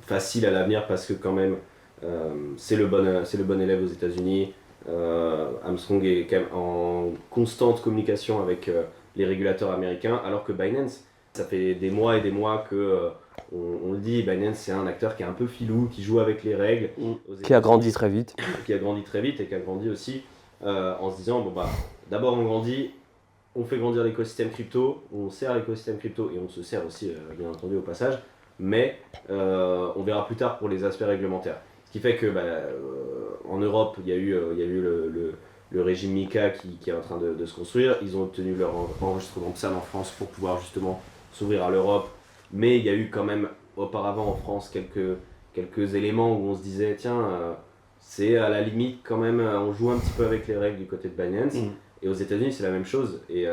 facile à l'avenir parce que quand même c'est le bon élève aux États-Unis. Armstrong est quand même en constante communication avec les régulateurs américains, alors que Binance, ça fait des mois et des mois que on le dit, Binance c'est un acteur qui est un peu filou, qui joue avec les règles. Qui a grandi très vite. Qui a grandi très vite et qui a grandi aussi en se disant, bon bah, d'abord on grandit, on fait grandir l'écosystème crypto, on sert l'écosystème crypto et on se sert aussi, bien entendu, au passage, mais on verra plus tard pour les aspects réglementaires. Ce qui fait que en Europe, il y a eu le régime MiCA qui est en train de se construire. Ils ont obtenu leur enregistrement PSAN en France pour pouvoir justement s'ouvrir à l'Europe. Mais il y a eu quand même auparavant en France quelques éléments où on se disait, tiens, c'est à la limite quand même, on joue un petit peu avec les règles du côté de Binance. Et aux États-Unis, c'est la même chose. Et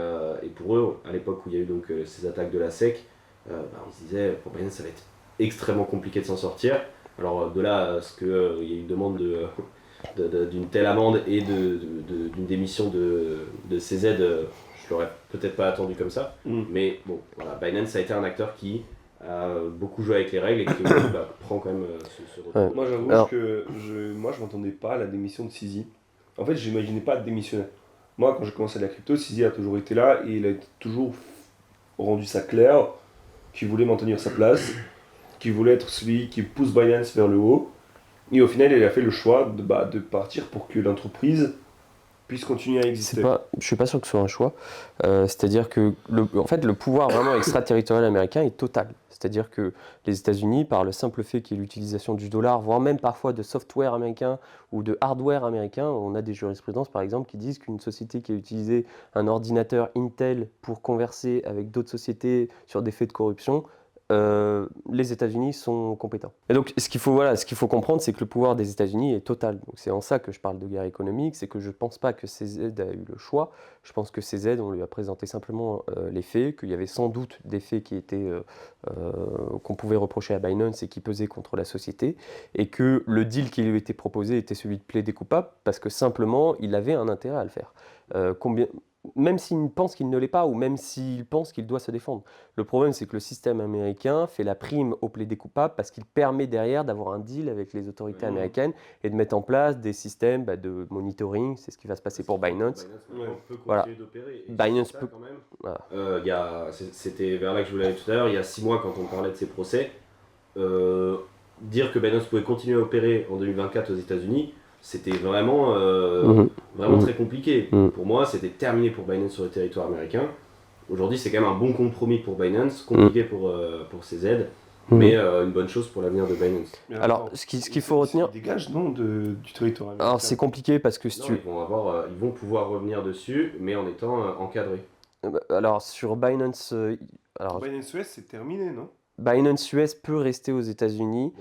pour eux, à l'époque où il y a eu donc ces attaques de la SEC, on se disait, pour Binance, ça va être extrêmement compliqué de s'en sortir. Alors de là à ce qu'il y ait une demande d'une telle amende et d'une démission de CZ, je l'aurais peut-être pas attendu comme ça. Mais bon, voilà, Binance a été un acteur qui a beaucoup joué avec les règles et qui prend quand même ce retour. Ouais. Moi j'avoue que je m'attendais pas à la démission de Sisi. En fait, j'imaginais pas démissionner. Moi, quand j'ai commencé la crypto, Sisi a toujours été là et il a toujours rendu ça clair qu'il voulait maintenir sa place, qu'il voulait être celui qui pousse Binance vers le haut. Et au final, il a fait le choix de partir pour que l'entreprise puisse continuer à exister. Je ne suis pas sûr que ce soit un choix. C'est-à-dire que en fait, le pouvoir vraiment extraterritorial américain est total. C'est-à-dire que les États-Unis, par le simple fait qu'il y ait l'utilisation du dollar, voire même parfois de software américain ou de hardware américain, on a des jurisprudences par exemple qui disent qu'une société qui a utilisé un ordinateur Intel pour converser avec d'autres sociétés sur des faits de corruption, les États-Unis sont compétents. Et donc, ce qu'il faut comprendre, c'est que le pouvoir des États-Unis est total. Donc, c'est en ça que je parle de guerre économique, c'est que je ne pense pas que CZ a eu le choix. Je pense que CZ, on lui a présenté simplement les faits, qu'il y avait sans doute des faits qui étaient qu'on pouvait reprocher à Binance et qui pesaient contre la société, et que le deal qui lui était proposé était celui de plaider coupable, parce que simplement, il avait un intérêt à le faire. Même s'il pense qu'il ne l'est pas, ou même s'il pense qu'il doit se défendre. Le problème, c'est que le système américain fait la prime au plaidé coupable parce qu'il permet derrière d'avoir un deal avec les autorités américaines et de mettre en place des systèmes de monitoring. C'est ce qui va se passer pour Binance. Binance peut continuer d'opérer. Binance peut... Quand même. Voilà. C'était vers là que je voulais aller tout à l'heure. Il y a 6 mois, quand on parlait de ces procès, dire que Binance pouvait continuer à opérer en 2024 aux États-Unis, c'était vraiment très compliqué. Pour moi, c'était terminé pour Binance sur le territoire américain. Aujourd'hui, c'est quand même un bon compromis pour Binance, compliqué pour CZ, mais une bonne chose pour l'avenir de Binance. Alors, ce qu'il faut retenir... Dégage, non, du territoire américain. Alors, c'est compliqué parce que... Ils vont pouvoir revenir dessus, mais en étant encadrés. Alors, sur Binance... Binance US, c'est terminé, non? Binance US peut rester aux États-Unis.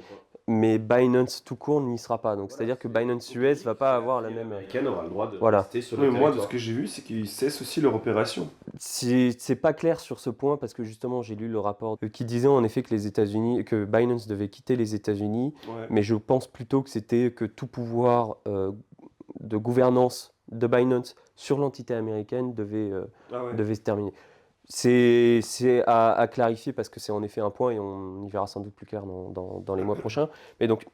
Mais Binance tout court n'y sera pas. Donc, c'est-à-dire que Binance US va pas avoir la même... Américaine aura le droit de rester sur le territoire. Moi, de ce que j'ai vu, c'est qu'ils cessent aussi leur opération. C'est pas clair sur ce point parce que justement, j'ai lu le rapport qui disait en effet que Binance devait quitter les États-Unis. Ouais. Mais je pense plutôt que c'était que tout pouvoir de gouvernance de Binance sur l'entité américaine devait se terminer. C'est à clarifier parce que c'est en effet un point et on y verra sans doute plus clair dans les mois prochains. Mais donc,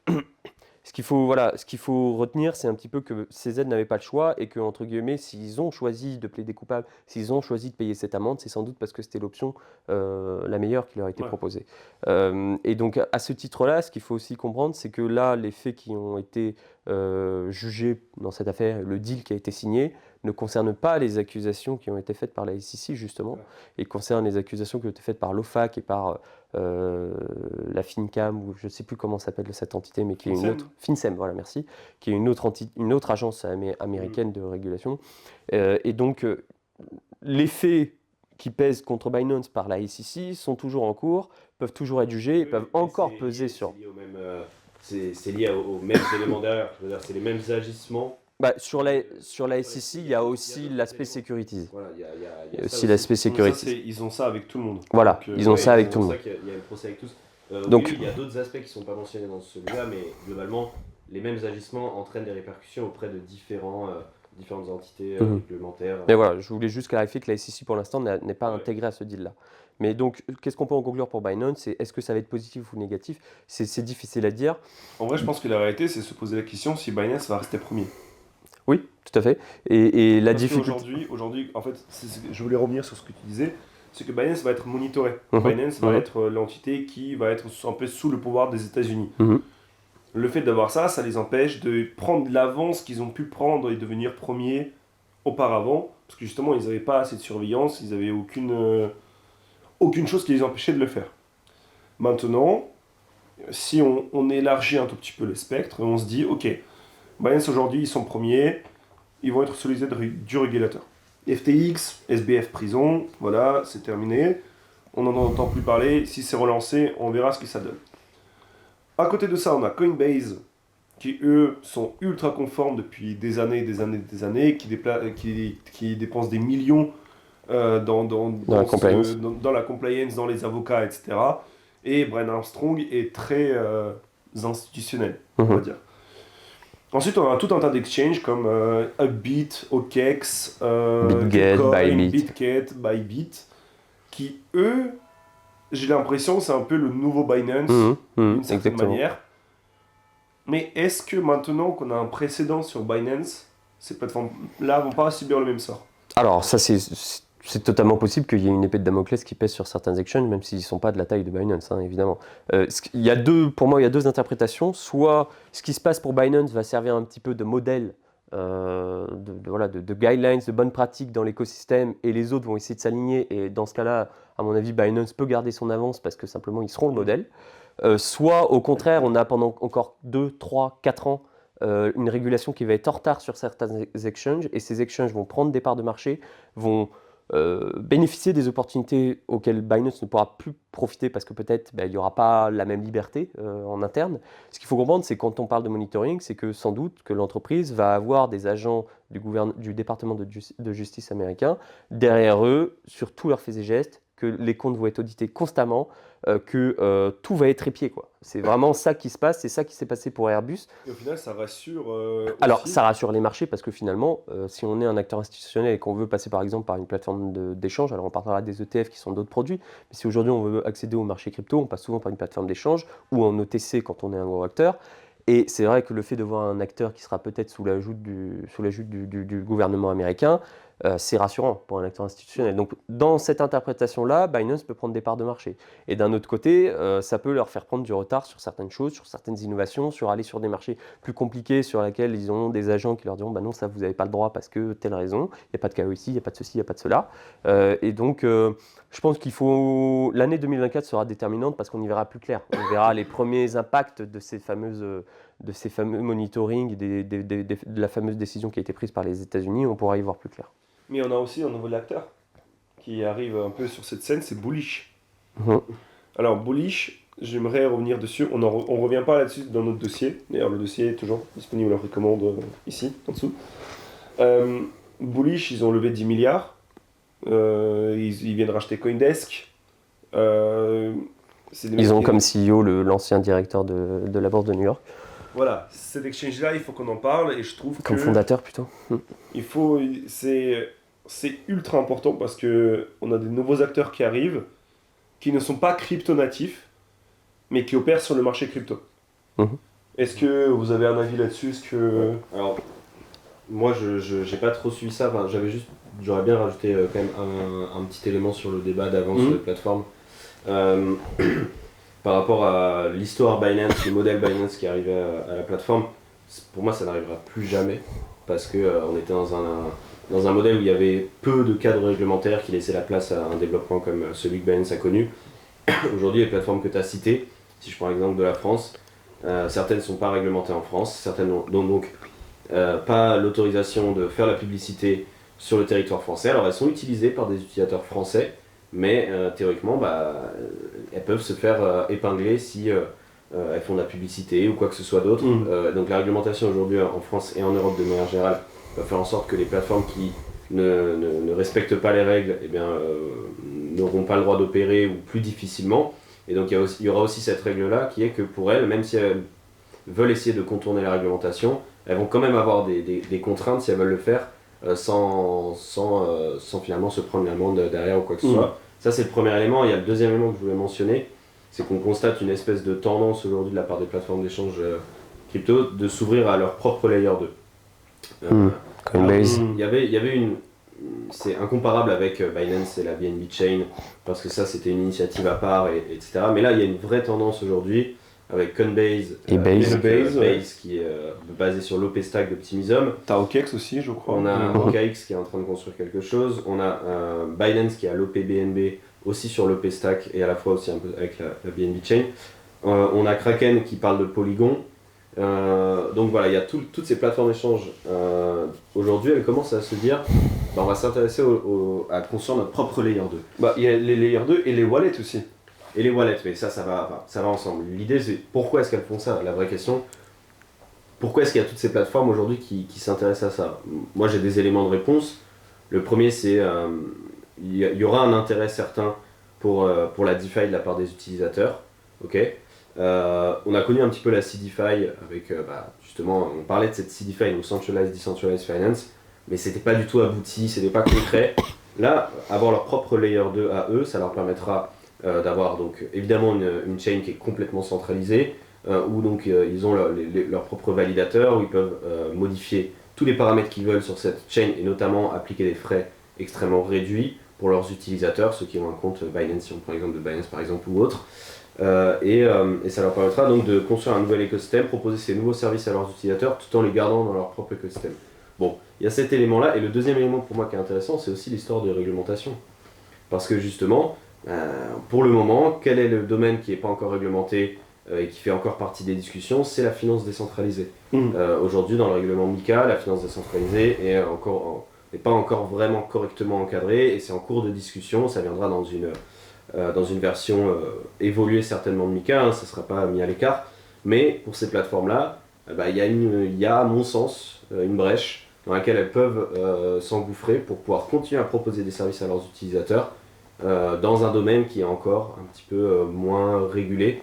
ce qu'il faut retenir, c'est un petit peu que CZ n'avait pas le choix et que, entre guillemets, s'ils ont choisi de plaider coupable, s'ils ont choisi de payer cette amende, c'est sans doute parce que c'était l'option la meilleure qui leur a été proposée. Et donc, à ce titre-là, ce qu'il faut aussi comprendre, c'est que là, les faits qui ont été jugés dans cette affaire, le deal qui a été signé, ne concerne pas les accusations qui ont été faites par la SEC, justement, et concerne les accusations qui ont été faites par l'OFAC et par la FinCam, ou je ne sais plus comment s'appelle cette entité, mais qui est une autre... FinCEM, voilà, merci, qui est une autre agence américaine de régulation. Et donc, les faits qui pèsent contre Binance par la SEC sont toujours en cours, peuvent toujours être jugés, et peuvent encore peser sur... C'est lié aux mêmes éléments derrière, je veux dire, c'est les mêmes agissements. Sur la SEC, il y a aussi l'aspect securities. Voilà, il y a aussi l'aspect securities. Ils ont ça avec tout le monde. Voilà, ils ont ça avec tout le monde. Il y a le procès avec tous. Donc, il y a d'autres aspects qui ne sont pas mentionnés dans celui-là, mais globalement, les mêmes agissements entraînent des répercussions auprès de différentes entités réglementaires. Mais voilà, je voulais juste clarifier que la SEC pour l'instant n'est pas intégrée à ce deal-là. Mais donc, qu'est-ce qu'on peut en conclure pour Binance? Est-ce que ça va être positif ou négatif? C'est difficile à dire. En vrai, je pense que la réalité, c'est se poser la question si Binance va rester premier. Oui, tout à fait. Et la difficulté... Aujourd'hui, en fait, je voulais revenir sur ce que tu disais, c'est que Binance va être monitoré. Binance va être l'entité qui va être un peu sous le pouvoir des États-Unis. Le fait d'avoir ça, ça les empêche de prendre l'avance qu'ils ont pu prendre et devenir premiers auparavant, parce que justement, ils n'avaient pas assez de surveillance, ils n'avaient aucune chose qui les empêchait de le faire. Maintenant, si on élargit un tout petit peu le spectre, on se dit, ok, Binance aujourd'hui, ils sont premiers, ils vont être sous les aides du régulateur. FTX, SBF prison, voilà, c'est terminé. On n'en entend plus parler. Si c'est relancé, on verra ce que ça donne. À côté de ça, on a Coinbase, qui eux sont ultra conformes depuis des années, qui dépensent des millions dans la compliance, dans les avocats, etc. Et Brian Armstrong est très institutionnel, on va dire. Ensuite, on a tout un tas d'exchanges comme Upbeat, OKEx, BitGet, Bybit, qui eux, j'ai l'impression que c'est un peu le nouveau Binance, d'une certaine manière. Mais est-ce que maintenant qu'on a un précédent sur Binance, ces plateformes-là vont pas subir le même sort? Alors, ça c'est totalement possible qu'il y ait une épée de Damoclès qui pèse sur certains exchanges, même s'ils ne sont pas de la taille de Binance, hein, évidemment. Pour moi, il y a deux interprétations. Soit ce qui se passe pour Binance va servir un petit peu de modèle, de guidelines, de bonnes pratiques dans l'écosystème, et les autres vont essayer de s'aligner. Et dans ce cas-là, à mon avis, Binance peut garder son avance parce que simplement, ils seront le modèle. Soit au contraire, on a pendant encore 2, 3, 4 ans une régulation qui va être en retard sur certains exchanges, et ces exchanges vont prendre des parts de marché, vont bénéficier des opportunités auxquelles Binance ne pourra plus profiter parce que peut-être il n'y aura pas la même liberté en interne. Ce qu'il faut comprendre, c'est quand on parle de monitoring, c'est que sans doute que l'entreprise va avoir des agents du département de justice américain derrière eux sur tous leurs faits et gestes, que les comptes vont être audités constamment, que tout va être épié, quoi. C'est vraiment ça qui se passe, c'est ça qui s'est passé pour Airbus. Et au final, ça rassure Alors, aussi. ça rassure les marchés parce que finalement, si on est un acteur institutionnel et qu'on veut passer par exemple par une plateforme d'échange, alors on parlera des ETF qui sont d'autres produits, mais si aujourd'hui on veut accéder au marché crypto, on passe souvent par une plateforme d'échange ou en OTC quand on est un gros acteur. Et c'est vrai que le fait de voir un acteur qui sera peut-être sous la joute du gouvernement américain, c'est rassurant pour un acteur institutionnel. Donc dans cette interprétation-là, Binance peut prendre des parts de marché. Et d'un autre côté, ça peut leur faire prendre du retard sur certaines choses, sur certaines innovations, sur aller sur des marchés plus compliqués sur lesquels ils ont des agents qui leur diront « bah non, ça vous n'avez pas le droit parce que telle raison, il n'y a pas de KYC, il n'y a pas de ceci, il n'y a pas de cela ». Et donc je pense l'année 2024 sera déterminante parce qu'on y verra plus clair. On verra les premiers impacts de ces fameux monitoring, de la fameuse décision qui a été prise par les États-Unis, on pourra y voir plus clair. Mais on a aussi un nouvel acteur qui arrive un peu sur cette scène, c'est Bullish. Alors Bullish, j'aimerais revenir dessus, on revient pas là-dessus dans notre dossier, d'ailleurs le dossier est toujours disponible, on le recommande ici, en dessous. Bullish, ils ont levé 10 milliards, ils viennent racheter Coindesk. Ils ont comme CEO l'ancien directeur de la bourse de New York. Voilà, cet exchange-là, il faut qu'on en parle, et je trouve comme fondateur plutôt. C'est ultra important parce que on a des nouveaux acteurs qui arrivent, qui ne sont pas crypto-natifs, mais qui opèrent sur le marché crypto. Est-ce que vous avez un avis là-dessus? Alors, moi, je n'ai pas trop suivi ça. Enfin, j'aurais bien rajouté quand même un petit élément sur le débat d'avant sur les plateformes. Par rapport à l'histoire Binance, le modèle Binance qui arrivait à la plateforme, pour moi ça n'arrivera plus jamais parce qu'on était dans un modèle où il y avait peu de cadres réglementaires qui laissaient la place à un développement comme celui que Binance a connu. Aujourd'hui, les plateformes que tu as citées, si je prends l'exemple de la France, certaines ne sont pas réglementées en France, certaines n'ont donc pas l'autorisation de faire la publicité sur le territoire français. Alors elles sont utilisées par des utilisateurs français, mais théoriquement, elles peuvent se faire épingler si elles font de la publicité ou quoi que ce soit d'autre. Donc la réglementation aujourd'hui en France et en Europe de manière générale va faire en sorte que les plateformes qui ne respectent pas les règles n'auront pas le droit d'opérer ou plus difficilement. Et donc il y aura aussi cette règle-là qui est que pour elles, même si elles veulent essayer de contourner la réglementation, elles vont quand même avoir des contraintes si elles veulent le faire sans finalement se prendre l'amende derrière ou quoi que ce soit. Ça, c'est le premier élément. Il y a le deuxième élément que je voulais mentionner, c'est qu'on constate une espèce de tendance aujourd'hui de la part des plateformes d'échange crypto de s'ouvrir à leur propre layer 2. Coinbase. Il y avait une... C'est incomparable avec Binance et la BNB Chain, parce que ça c'était une initiative à part, etc. Mais là il y a une vraie tendance aujourd'hui avec Coinbase et Base, Base qui est basé sur l'OP Stack d'Optimism. T'as OKX aussi, je crois. On a OKX qui est en train de construire quelque chose. On a Binance qui a l'OP BNB aussi sur l'OP Stack et à la fois aussi un peu avec la BNB Chain. On a Kraken qui parle de Polygon. Donc voilà, il y a toutes ces plateformes d'échange. Aujourd'hui, elles commencent à se dire on va s'intéresser à construire notre propre layer 2. Il y a les layer 2 et les wallets aussi. Et les wallets, mais ça va ensemble. L'idée, c'est pourquoi est-ce qu'elles font ça? La vraie question, pourquoi est-ce qu'il y a toutes ces plateformes aujourd'hui qui s'intéressent à ça? Moi, j'ai des éléments de réponse. Le premier, c'est il y aura un intérêt certain pour la DeFi de la part des utilisateurs. Ok. On a connu un petit peu la CDFI avec, justement, on parlait de cette CDFI, donc Centralized Decentralized Finance, mais c'était pas du tout abouti, c'était pas concret. Là, avoir leur propre layer 2 à eux, ça leur permettra d'avoir donc évidemment une chain qui est complètement centralisée, où donc ils ont leur propre validateur, où ils peuvent modifier tous les paramètres qu'ils veulent sur cette chain et notamment appliquer des frais extrêmement réduits pour leurs utilisateurs, ceux qui ont un compte Binance, si on prend l'exemple de Binance par exemple ou autre. Et ça leur permettra donc de construire un nouvel écosystème, proposer ces nouveaux services à leurs utilisateurs tout en les gardant dans leur propre écosystème. Bon, il y a cet élément-là, et le deuxième élément pour moi qui est intéressant, c'est aussi l'histoire de réglementation. Parce que justement, pour le moment, quel est le domaine qui n'est pas encore réglementé et qui fait encore partie des discussions? C'est la finance décentralisée. Aujourd'hui, dans le règlement MiCA, la finance décentralisée n'est pas encore vraiment correctement encadrée, et c'est en cours de discussion, ça viendra dans une version évoluée certainement de MiCA, ça ne sera pas mis à l'écart, mais pour ces plateformes-là, il y a à mon sens une brèche dans laquelle elles peuvent s'engouffrer pour pouvoir continuer à proposer des services à leurs utilisateurs dans un domaine qui est encore un petit peu moins régulé.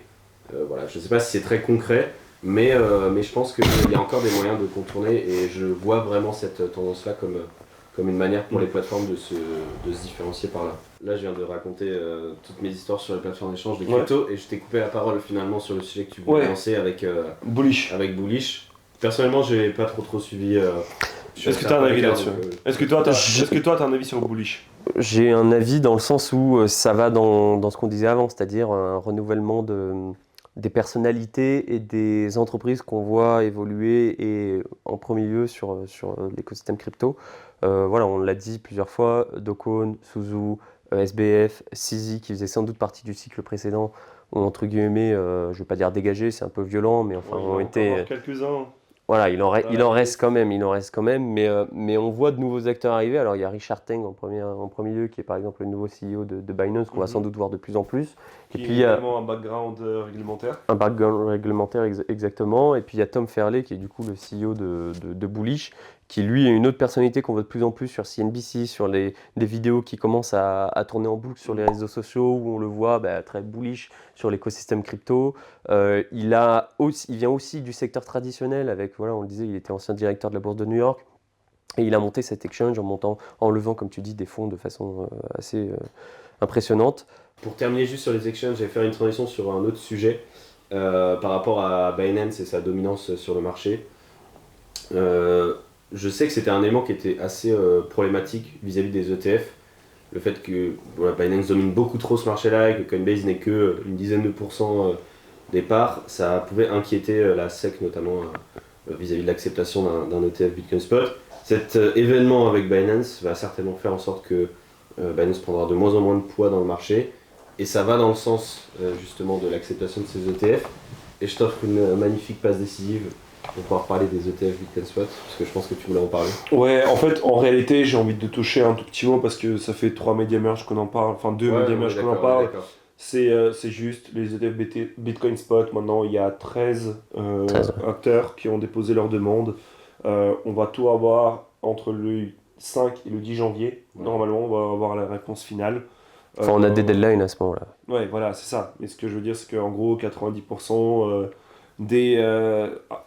Voilà, je ne sais pas si c'est très concret, mais je pense qu'il y a encore des moyens de contourner, et je vois vraiment cette tendance-là comme une manière pour les plateformes de se différencier par là. Là, je viens de raconter toutes mes histoires sur les plateformes d'échange de crypto, et je t'ai coupé la parole finalement sur le sujet que tu voulais lancer avec Bullish. Personnellement, j'ai pas trop suivi. Est-ce que tu as un avis là-dessus? Est-ce que toi, tu as un avis sur Bullish? J'ai un avis dans le sens où ça va dans ce qu'on disait avant, c'est-à-dire un renouvellement des personnalités et des entreprises qu'on voit évoluer, et en premier lieu sur l'écosystème crypto. Voilà, on l'a dit plusieurs fois, Dokon, Suzu, SBF, CZ, qui faisait sans doute partie du cycle précédent, ont entre guillemets, je ne vais pas dire dégagé, c'est un peu violent, mais enfin ont été... quelques-uns. Voilà, il en reste quand même, mais on voit de nouveaux acteurs arriver. Alors il y a Richard Teng en premier lieu, qui est par exemple le nouveau CEO de Binance, qu'on va sans doute voir de plus en plus. Et puis il y a également un background réglementaire. Un background réglementaire, exactement. Et puis il y a Tom Fairley, qui est du coup le CEO de Bullish, qui lui est une autre personnalité qu'on voit de plus en plus sur CNBC, sur des vidéos qui commencent à tourner en boucle sur les réseaux sociaux, où on le voit très bullish sur l'écosystème crypto. Il vient aussi du secteur traditionnel, avec, voilà, on le disait, il était ancien directeur de la bourse de New York, et il a monté cet exchange en levant, comme tu dis, des fonds de façon assez impressionnante. Pour terminer juste sur les exchanges, je vais faire une transition sur un autre sujet par rapport à Binance et sa dominance sur le marché. Je sais que c'était un élément qui était assez problématique vis-à-vis des ETF. Le fait que Binance domine beaucoup trop ce marché-là et que Coinbase n'est que une dizaine de pourcents des parts, ça pouvait inquiéter la SEC notamment vis-à-vis de l'acceptation d'un ETF Bitcoin Spot. Cet événement avec Binance va certainement faire en sorte que Binance prendra de moins en moins de poids dans le marché, et ça va dans le sens justement de l'acceptation de ces ETF. Et je t'offre une magnifique passe décisive pour pouvoir parler des ETF Bitcoin Spot, parce que je pense que tu voulais en parler. Ouais, en fait, en réalité, j'ai envie de toucher un tout petit mot, parce que ça fait 3 Media Merge qu'on en parle, enfin 2 Media Merge qu'on en parle. C'est juste les ETF Bitcoin Spot. Maintenant, il y a 13 acteurs qui ont déposé leur demande. On va tout avoir entre le 5 et le 10 janvier. Normalement, on va avoir la réponse finale. Enfin, on a des deadlines à ce moment-là. Ouais, voilà, c'est ça. Mais ce que je veux dire, c'est qu'en gros, 90%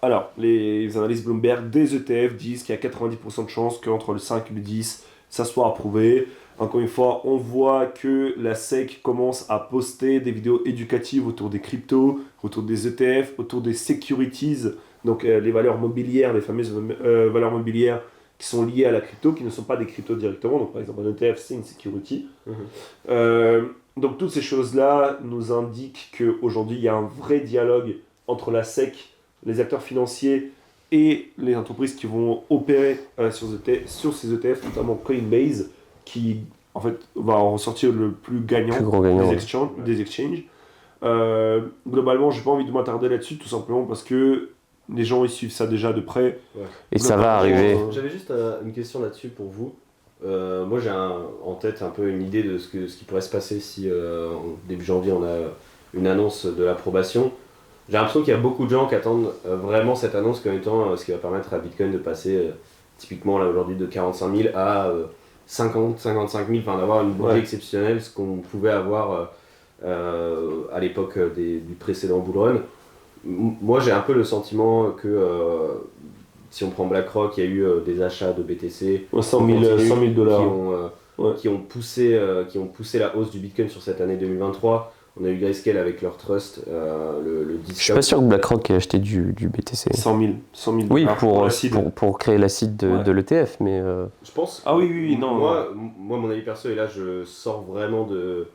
alors, les analystes Bloomberg des ETF disent qu'il y a 90% de chances qu'entre le 5 et le 10, ça soit approuvé. Encore une fois, on voit que la SEC commence à poster des vidéos éducatives autour des cryptos, autour des ETF, autour des securities, donc les valeurs mobilières, les fameuses valeurs mobilières qui sont liées à la crypto, qui ne sont pas des cryptos directement. Donc par exemple, un ETF, c'est une security. Donc toutes ces choses-là nous indiquent qu'aujourd'hui, il y a un vrai dialogue entre la SEC, les acteurs financiers et les entreprises qui vont opérer sur ces ETF, notamment Coinbase, qui en fait va en ressortir le plus gagnant, des exchanges. Globalement, j'ai pas envie de m'attarder là-dessus, tout simplement parce que les gens ils suivent ça déjà de près. Et ça va arriver. J'avais juste une question là-dessus pour vous. Moi j'ai en tête un peu une idée de ce qui pourrait se passer si début janvier on a une annonce de l'approbation. J'ai l'impression qu'il y a beaucoup de gens qui attendent vraiment cette annonce comme étant ce qui va permettre à Bitcoin de passer typiquement là aujourd'hui de 45 000 à 50, 55 000, enfin d'avoir une bougie exceptionnelle, ce qu'on pouvait avoir à l'époque du précédent bull run. Moi j'ai un peu le sentiment que si on prend BlackRock, il y a eu des achats de BTC 100 000 dollars qui ont poussé la hausse du Bitcoin sur cette année 2023. On a eu Grayscale avec leur trust, le discount. Je suis pas sûr que BlackRock ait acheté du BTC. 100 000 oui, pour créer l'acide de l'ETF, mais... Je pense... Ah oui, non. Moi, mon avis perso, et là je sors vraiment des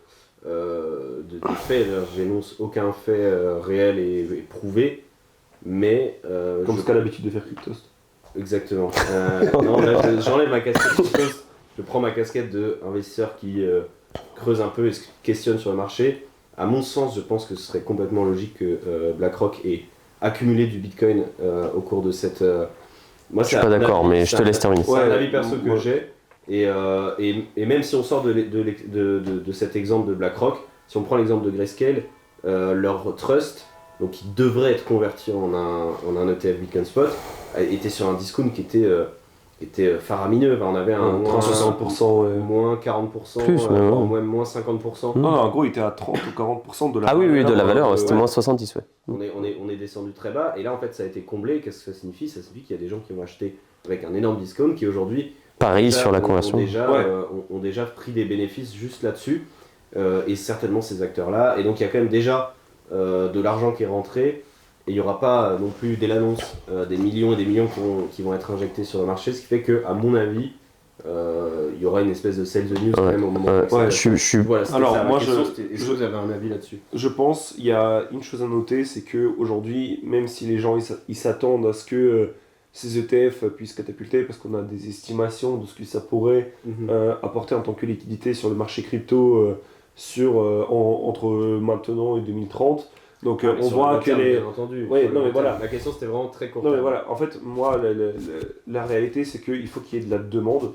faits, j'énonce aucun fait réel et prouvé, mais... Comme ce qu'a l'habitude de faire Cryptost. Exactement. Non, là j'enlève ma casquette Cryptost, je prends ma casquette d'investisseur qui creuse un peu et se questionne sur le marché. À mon sens, je pense que ce serait complètement logique que BlackRock ait accumulé du Bitcoin au cours de cette... Moi, je suis pas d'accord, mais je te laisse terminer. C'est un avis perso que j'ai. Et même si on sort de cet exemple de BlackRock, si on prend l'exemple de Grayscale, leur trust, donc qui devrait être converti en un ETF Bitcoin Spot, était sur un discount qui était faramineux. Enfin, on avait un 60%, moins 40%, plus, moins 50%. Non, en gros, il était à 30 ou 40% de la valeur. Ah oui, de la valeur, c'était moins 70, ouais. On est descendu très bas, et là, en fait, ça a été comblé. Qu'est-ce que ça signifie ? Ça signifie qu'il y a des gens qui ont acheté avec un énorme discount, qui aujourd'hui pareil sur la conversion. Ont déjà pris des bénéfices juste là-dessus, et certainement ces acteurs-là. Et donc, il y a quand même déjà de l'argent qui est rentré. Et il n'y aura pas non plus, dès l'annonce, des millions et des millions qui vont être injectés sur le marché, ce qui fait qu'à mon avis, il y aura une espèce de sell the news quand même au moment où Voilà, alors, moi, vous avez un avis là-dessus. Je pense qu'il y a une chose à noter, c'est qu'aujourd'hui, même si les gens ils s'attendent à ce que ces ETF puissent catapulter, parce qu'on a des estimations de ce que ça pourrait apporter en tant que liquidité sur le marché crypto entre maintenant et 2030. Donc on voit que les... non mais voilà. La question c'était vraiment très court. Non mais voilà, en fait moi la réalité c'est qu'il faut qu'il y ait de la demande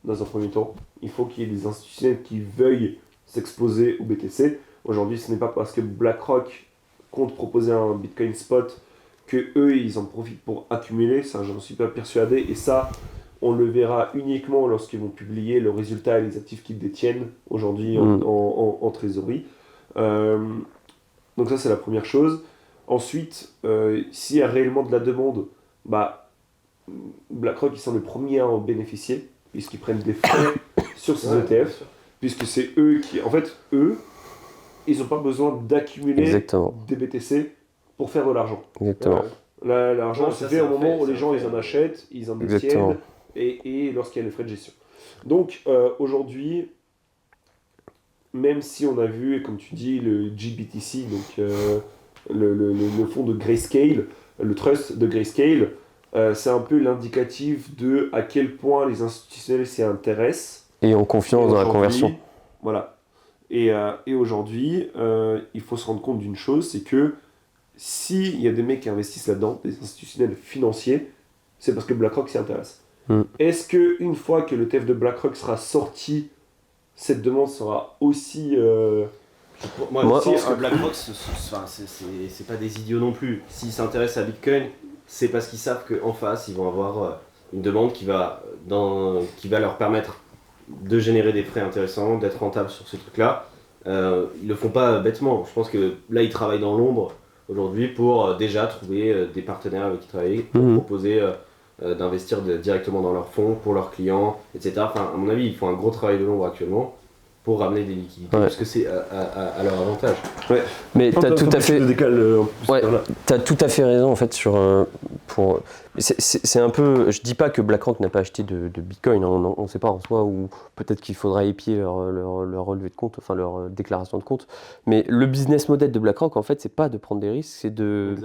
dans un premier temps. Il faut qu'il y ait des institutionnels qui veuillent s'exposer au BTC. Aujourd'hui ce n'est pas parce que BlackRock compte proposer un Bitcoin spot que eux ils en profitent pour accumuler, ça j'en suis pas persuadé, et ça on le verra uniquement lorsqu'ils vont publier le résultat et les actifs qu'ils détiennent aujourd'hui en trésorerie. Donc ça c'est la première chose. Ensuite, s'il y a réellement de la demande, BlackRock ils sont les premiers à en bénéficier, puisqu'ils prennent des frais sur ces ETF, puisque c'est eux qui... En fait, ils n'ont pas besoin d'accumuler des BTC pour faire de l'argent. Exactement. L'argent se fait au moment où les gens ils en achètent, ils en détiennent, et lorsqu'il y a les frais de gestion. Donc aujourd'hui... Même si on a vu, comme tu dis, le GBTC, donc le fonds de Grayscale, le trust de Grayscale, c'est un peu l'indicatif de à quel point les institutionnels s'y intéressent. Et ont confiance dans la conversion. Voilà. Et aujourd'hui, il faut se rendre compte d'une chose, c'est que s'il y a des mecs qui investissent là-dedans, des institutionnels financiers, c'est parce que BlackRock s'y intéresse. Est-ce qu'une fois que le TF de BlackRock sera sorti, cette demande sera aussi... Moi, je pense que BlackRock, c'est pas des idiots non plus. S'ils s'intéressent à Bitcoin, c'est parce qu'ils savent qu'en face, ils vont avoir une demande qui va leur permettre de générer des frais intéressants, d'être rentables sur ce truc-là. Ils le font pas bêtement. Je pense que là, ils travaillent dans l'ombre aujourd'hui pour déjà trouver des partenaires avec qui travailler, pour proposer d'investir directement dans leurs fonds pour leurs clients, etc. Enfin, à mon avis, ils font un gros travail de l'ombre actuellement pour ramener des liquidités, parce que c'est à leur avantage. Ouais. Mais tu as tout à fait... t'as tout à fait raison en fait sur... C'est un peu... Je dis pas que BlackRock n'a pas acheté de Bitcoin, hein, on ne sait pas en soi, ou peut-être qu'il faudra épier leur relevé de compte, enfin leur déclaration de compte. Mais le business model de BlackRock, en fait, c'est pas de prendre des risques, c'est de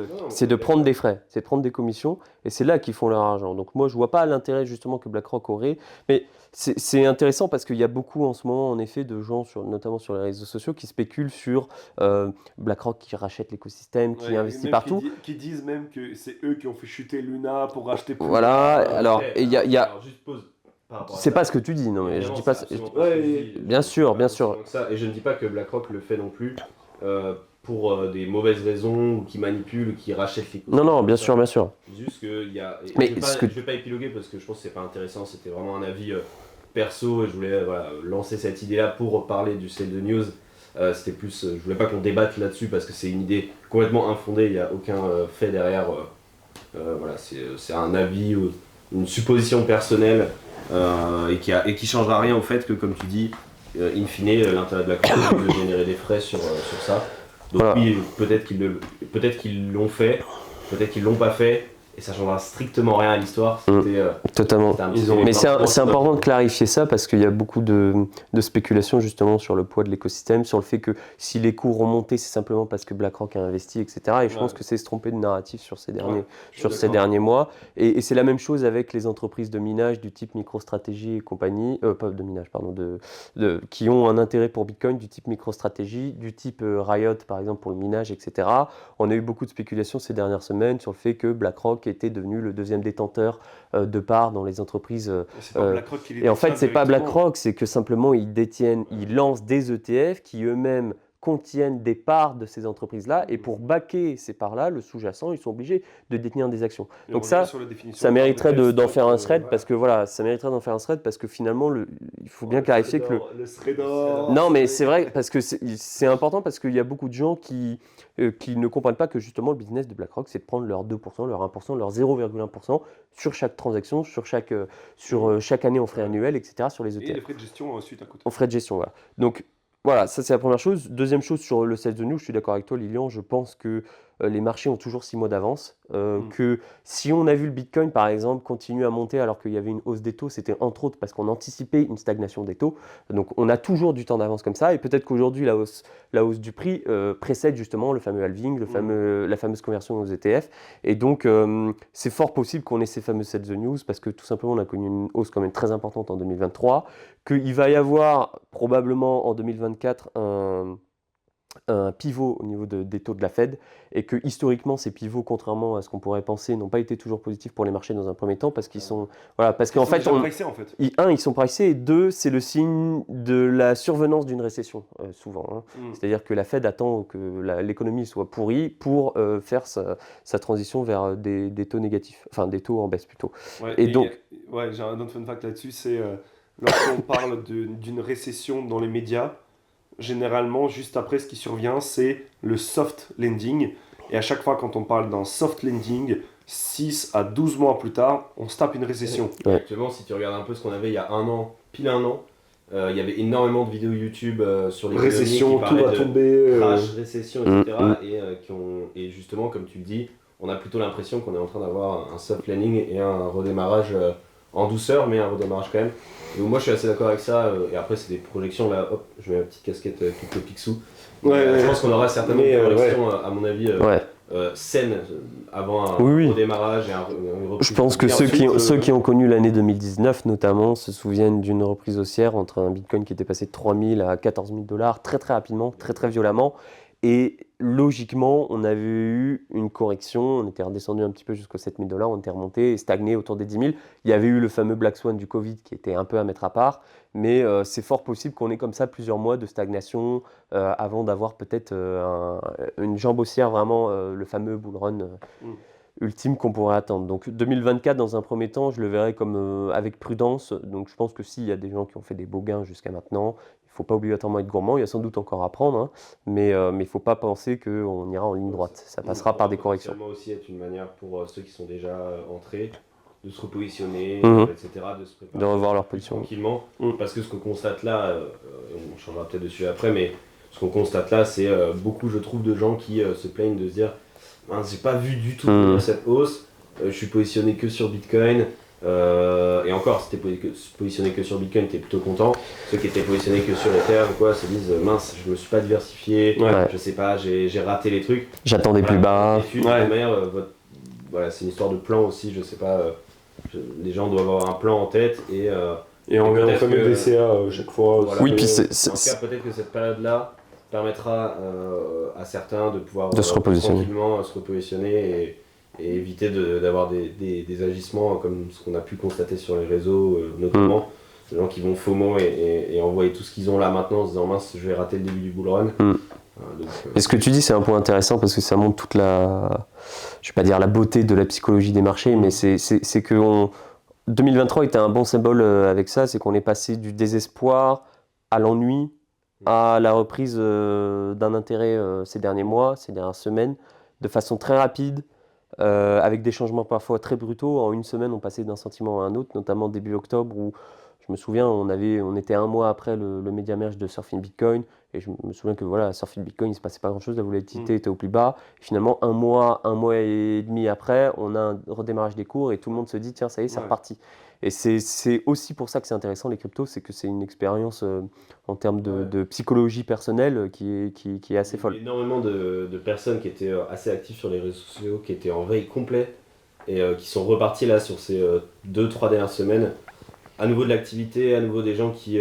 prendre des frais, c'est de prendre des commissions, et c'est là qu'ils font leur argent. Donc moi, je vois pas l'intérêt justement que BlackRock aurait, mais c'est intéressant parce qu'il y a beaucoup en ce moment, en effet, de gens, notamment sur les réseaux sociaux, qui spéculent sur BlackRock qui rachète l'écosystème, qui investit partout. Qui disent même que c'est eux qui ont fait chuter Luna pour racheter plus. Voilà, alors il y a... Alors, juste pause. C'est pas ce que tu dis, non mais je dis pas... Bien sûr. Et je ne dis pas que BlackRock le fait non plus pour des mauvaises raisons, ou qui manipulent, ou qui rachètent les coûts. Non, bien sûr. Juste qu'il y a... Mais je vais pas épiloguer parce que je pense que c'est pas intéressant, c'était vraiment un avis perso, et je voulais lancer cette idée-là pour parler du Sell the News. C'était plus... je voulais pas qu'on débatte là-dessus parce que c'est une idée complètement infondée, il n'y a aucun fait derrière. C'est un avis, une supposition personnelle et qui changera rien au fait que, comme tu dis, in fine, l'intérêt de BlackRock est de générer des frais sur ça. Donc oui, peut-être qu'ils l'ont fait, peut-être qu'ils l'ont pas fait, et ça changera strictement rien à l'histoire. Totalement. Mais c'est important de clarifier ça parce qu'il y a beaucoup de spéculations justement sur le poids de l'écosystème, sur le fait que si les cours ont monté, c'est simplement parce que BlackRock a investi, etc. Et je pense que c'est se tromper de narratif sur ces derniers mois. Et c'est la même chose avec les entreprises de minage du type MicroStrategy et compagnie, pas de minage, pardon, qui ont un intérêt pour Bitcoin du type MicroStrategy, du type Riot par exemple pour le minage, etc. On a eu beaucoup de spéculations ces dernières semaines sur le fait que BlackRock était devenu le deuxième détenteur de parts dans les entreprises. Et en fait, c'est pas BlackRock, c'est que simplement ils lancent des ETF qui eux-mêmes contiennent des parts de ces entreprises-là, et pour backer ces parts-là, le sous-jacent, ils sont obligés de détenir des actions. Donc ça mériterait d'en faire un thread, parce que voilà, ça mériterait d'en faire un thread, parce que finalement, il faut bien clarifier que le thread d'or. Non, mais c'est vrai, parce que c'est important, parce qu'il y a beaucoup de gens qui ne comprennent pas que justement le business de BlackRock, c'est de prendre leur 2%, leur 1%, leur 0,1% sur chaque transaction, sur chaque année en frais annuels, etc., sur les ETF. Et les frais de gestion ensuite à côté. En frais de gestion, voilà. Donc, voilà, ça c'est la première chose. Deuxième chose sur le sell the news, je suis d'accord avec toi Lilian, je pense que les marchés ont toujours 6 mois d'avance, que si on a vu le Bitcoin par exemple continuer à monter alors qu'il y avait une hausse des taux, c'était entre autres parce qu'on anticipait une stagnation des taux, donc on a toujours du temps d'avance comme ça, et peut-être qu'aujourd'hui la hausse du prix précède justement le fameux halving, la fameuse conversion aux ETF, et donc c'est fort possible qu'on ait ces fameux sell the news parce que tout simplement on a connu une hausse quand même très importante en 2023, qu'il va y avoir probablement en 2024 un pivot au niveau des taux de la Fed, et que historiquement ces pivots, contrairement à ce qu'on pourrait penser, n'ont pas été toujours positifs pour les marchés dans un premier temps parce qu'ils sont ils sont pricés, et deux, c'est le signe de la survenance d'une récession souvent, c'est-à-dire que la Fed attend que l'économie soit pourrie pour faire sa transition vers des taux négatifs, enfin des taux en baisse plutôt. J'ai un autre fun fact là-dessus, c'est lorsqu'on parle d'une récession dans les médias, généralement, juste après, ce qui survient, c'est le soft landing. Et à chaque fois, quand on parle d'un soft landing, 6 à 12 mois plus tard, on se tape une récession. Actuellement, si tu regardes un peu ce qu'on avait il y a pile un an, il y avait énormément de vidéos YouTube sur les récession, tout va tomber, crash, récession, etc. Et justement, comme tu le dis, on a plutôt l'impression qu'on est en train d'avoir un soft landing et un redémarrage en douceur, mais un redémarrage quand même. Et moi je suis assez d'accord avec ça, et après c'est des projections, là hop, je mets ma petite casquette toute le Picsou. Je pense qu'on aura certainement une projections, à mon avis, saines avant un redémarrage et une reprise. Je pense que ceux qui ont connu l'année 2019 notamment se souviennent d'une reprise haussière entre un Bitcoin qui était passé de 3 000 à 14 000 $, très très rapidement, très très violemment. Et logiquement, on avait eu une correction, on était redescendu un petit peu jusqu'aux 7 000 $, on était remonté et stagné autour des 10 000. Il y avait eu le fameux Black Swan du Covid qui était un peu à mettre à part, mais c'est fort possible qu'on ait comme ça plusieurs mois de stagnation avant d'avoir peut-être une jambe haussière, vraiment le fameux bull run ultime qu'on pourrait attendre. Donc 2024, dans un premier temps, je le verrai comme avec prudence. Donc je pense que s'il y a des gens qui ont fait des beaux gains jusqu'à maintenant, il ne faut pas obligatoirement être gourmand, il y a sans doute encore à prendre, hein, mais il ne faut pas penser qu'on ira en ligne droite, ça passera par des corrections. Ça peut aussi être une manière pour ceux qui sont déjà entrés de se repositionner, etc., de se préparer, de revoir leur position tranquillement. Parce que ce qu'on constate là, on changera peut-être dessus après, mais ce qu'on constate là, c'est beaucoup, je trouve, de gens qui se plaignent de se dire j'ai pas vu du tout cette hausse, je suis positionné que sur Bitcoin. Et encore, si t'es positionné que sur Bitcoin, t'es plutôt content. Ceux qui étaient positionnés que sur Ether ou quoi se disent mince, je me suis pas diversifié, je sais pas, j'ai raté les trucs. J'attendais plus bas. Et de manière, voilà, c'est une histoire de plan aussi, je sais pas. Les gens doivent avoir un plan en tête et on met un fameux DCA chaque fois. Voilà, oui, puis en tout cas, peut-être que cette période-là permettra à certains de pouvoir de se repositionner. tranquillement se repositionner et éviter d'avoir des agissements comme ce qu'on a pu constater sur les réseaux, notamment. Les gens qui vont FOMO et envoyer tout ce qu'ils ont là maintenant en se disant mince, je vais rater le début du bull run. Et ce que tu dis, c'est un point intéressant parce que ça montre toute je vais pas dire la beauté de la psychologie des marchés, mais c'est que 2023 était un bon symbole avec ça, c'est qu'on est passé du désespoir à l'ennui, à la reprise d'un intérêt ces derniers mois, ces dernières semaines, de façon très rapide, avec des changements parfois très brutaux. En une semaine, on passait d'un sentiment à un autre, notamment début octobre où je me souviens, on était un mois après le média merge de Surfing Bitcoin, et je me souviens que voilà, Surfing Bitcoin, il ne se passait pas grand-chose, la volatilité était au plus bas. Et finalement, un mois et demi après, on a un redémarrage des cours et tout le monde se dit, tiens, ça y est, c'est reparti. Et c'est aussi pour ça que c'est intéressant, les cryptos, c'est que c'est une expérience en termes de psychologie personnelle qui est assez folle. Il y a énormément de personnes qui étaient assez actives sur les réseaux sociaux, qui étaient en veille complète, et qui sont repartis là sur ces 2-3 dernières semaines. À nouveau de l'activité, à nouveau des gens qui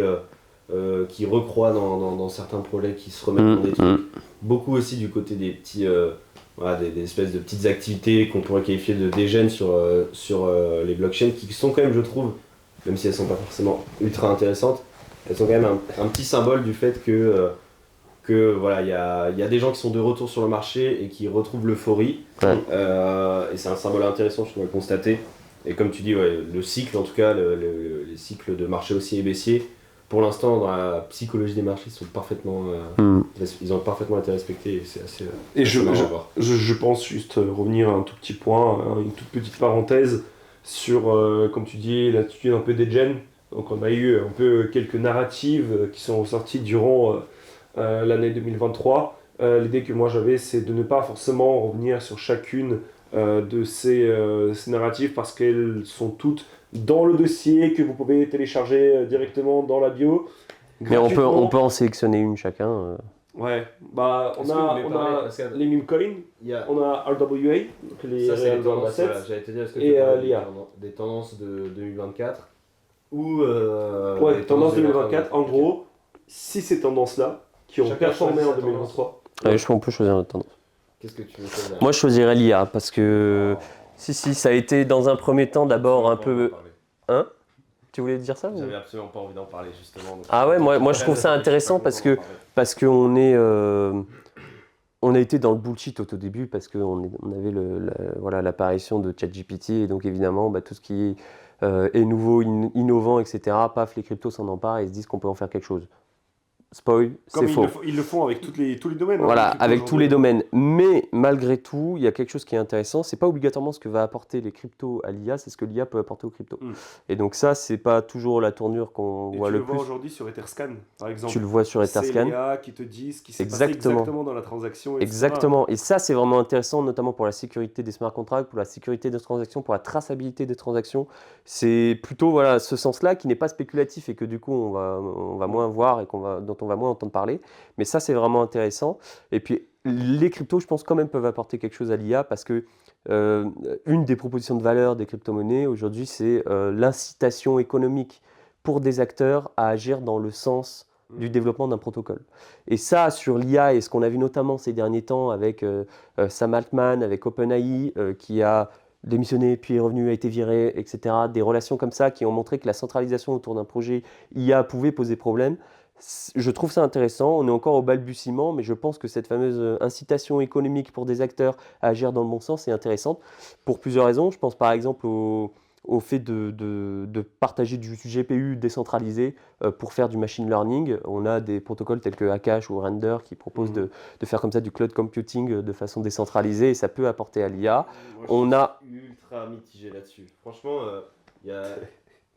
recroient dans certains projets, qui se remettent dans des trucs. Beaucoup aussi du côté des petits, des espèces de petites activités qu'on pourrait qualifier de dégènes sur les blockchains, qui sont quand même, je trouve, même si elles sont pas forcément ultra intéressantes, elles sont quand même un petit symbole du fait que voilà, il y a des gens qui sont de retour sur le marché et qui retrouvent l'euphorie. Et c'est un symbole intéressant, je trouve, à constater. Et comme tu dis, le cycle, en tout cas, les cycles de marché haussier et baissier, pour l'instant, dans la psychologie des marchés, ils ont parfaitement été respectés. Et c'est assez. Et je pense juste revenir à un tout petit point, une toute petite parenthèse sur, comme tu dis, l'attitude un peu des gens. Donc on a eu un peu quelques narratives qui sont ressorties durant l'année 2023. L'idée que moi j'avais, c'est de ne pas forcément revenir sur chacune de ces narratives parce qu'elles sont toutes dans le dossier que vous pouvez télécharger directement dans la bio. Mais on peut en sélectionner une chacun. Ouais, bah on a les meme coins, on a RWA, donc les Real Assets, j'allais te dire, est-ce que et l'IA. Des tendances de 2024 ou tendances 2024, en gros, si ces tendances-là qui ont performé en 2023. On peut choisir notre tendance. Qu'est-ce que tu veux choisir ? Moi, je choisirais l'IA parce que si, ça a été dans un premier temps d'abord un peu. Hein ? Tu voulais dire ça ? J'avais absolument pas envie d'en parler justement. Ah ouais, moi je trouve ça intéressant parce qu'on est. On a été dans le bullshit au tout début parce qu'on avait l'apparition de ChatGPT et donc évidemment tout ce qui est nouveau, innovant, etc. Paf, les cryptos s'en emparent et se disent qu'on peut en faire quelque chose. Spoil, c'est faux. Ils le font avec tous les domaines. Voilà, avec tous les domaines. Mais malgré tout, il y a quelque chose qui est intéressant. C'est pas obligatoirement ce que va apporter les cryptos à l'IA, c'est ce que l'IA peut apporter aux cryptos. Et donc ça, c'est pas toujours la tournure qu'on voit le plus. Tu le vois aujourd'hui sur Etherscan, par exemple. Tu le vois sur Etherscan. C'est l'IA qui te dit ce qui s'est passé exactement dans la transaction. Exactement. Et ça, c'est vraiment intéressant, notamment pour la sécurité des smart contracts, pour la sécurité des transactions, pour la traçabilité des transactions. C'est plutôt ce sens-là qui n'est pas spéculatif et que du coup, on va moins voir et dont on va moins entendre parler. Mais ça, c'est vraiment intéressant. Et puis, les cryptos, je pense, quand même peuvent apporter quelque chose à l'IA parce que une des propositions de valeur des crypto-monnaies aujourd'hui, c'est l'incitation économique pour des acteurs à agir dans le sens du développement d'un protocole. Et ça, sur l'IA, et ce qu'on a vu notamment ces derniers temps avec Sam Altman, avec OpenAI, qui a démissionné, puis est revenu, a été viré, etc. Des relations comme ça qui ont montré que la centralisation autour d'un projet IA pouvait poser problème. Je trouve ça intéressant, on est encore au balbutiement, mais je pense que cette fameuse incitation économique pour des acteurs à agir dans le bon sens est intéressante pour plusieurs raisons. Je pense par exemple au fait de partager du GPU décentralisé pour faire du machine learning. On a des protocoles tels que Akash ou Render qui proposent de faire comme ça du cloud computing de façon décentralisée et ça peut apporter à l'IA. On a ultra ultra mitigé là-dessus. Franchement,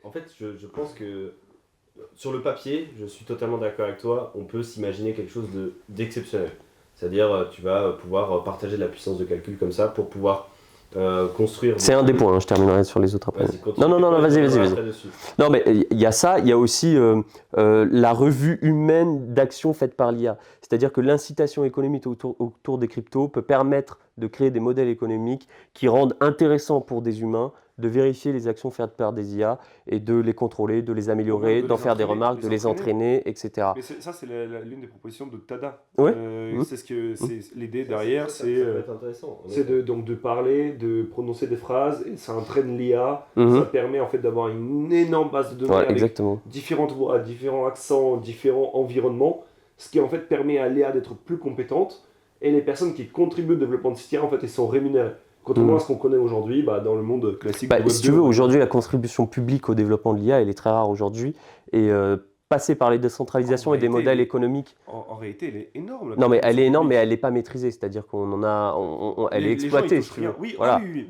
en fait, je pense que sur le papier, je suis totalement d'accord avec toi, on peut s'imaginer quelque chose d'exceptionnel. C'est-à-dire, tu vas pouvoir partager de la puissance de calcul comme ça pour pouvoir construire... C'est un des points, je terminerai sur les autres après. Non, vas-y. Non, mais il y a ça, il y a aussi la revue humaine d'action faite par l'IA. C'est-à-dire que l'incitation économique autour des cryptos peut permettre de créer des modèles économiques qui rendent intéressant pour des humains de vérifier les actions faites par des IA et de les contrôler, de les améliorer, d'en faire des remarques, de les entraîner, etc. Mais ça, c'est l'une des propositions de Tada. Ouais. C'est ce que c'est l'idée derrière, ça peut être intéressant. C'est de parler, de prononcer des phrases, et ça entraîne l'IA. Ça permet en fait d'avoir une énorme base de données avec différentes voix, différents accents, différents environnements, ce qui en fait permet à l'IA d'être plus compétente. Et les personnes qui contribuent au développement de cette IA, en fait, elles sont rémunérées. Contrairement à ce qu'on connaît aujourd'hui dans le monde classique. Si tu veux, aujourd'hui, la contribution publique au développement de l'IA, elle est très rare aujourd'hui. Et passer par les décentralisations et des modèles économiques. En réalité, elle est énorme. Non, mais elle est énorme, mais elle n'est pas maîtrisée. C'est-à-dire elle est exploitée. Oui,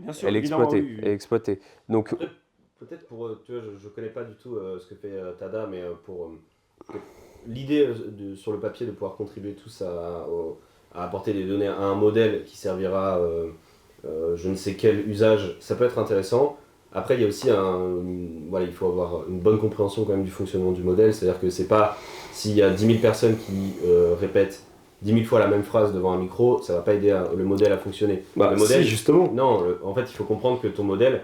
bien sûr. Elle est exploitée. Donc, peut-être tu vois, je ne connais pas du tout ce que fait Tada, mais pour l'idée sur le papier de pouvoir contribuer tous à apporter des données à un modèle qui servira je ne sais quel usage, ça peut être intéressant. Après, il y a aussi il faut avoir une bonne compréhension quand même du fonctionnement du modèle, c'est-à-dire que c'est pas s'il y a 10 000 personnes qui répètent 10 000 fois la même phrase devant un micro, ça va pas aider le modèle à fonctionner. Le modèle, justement. Non, en fait, il faut comprendre que ton modèle,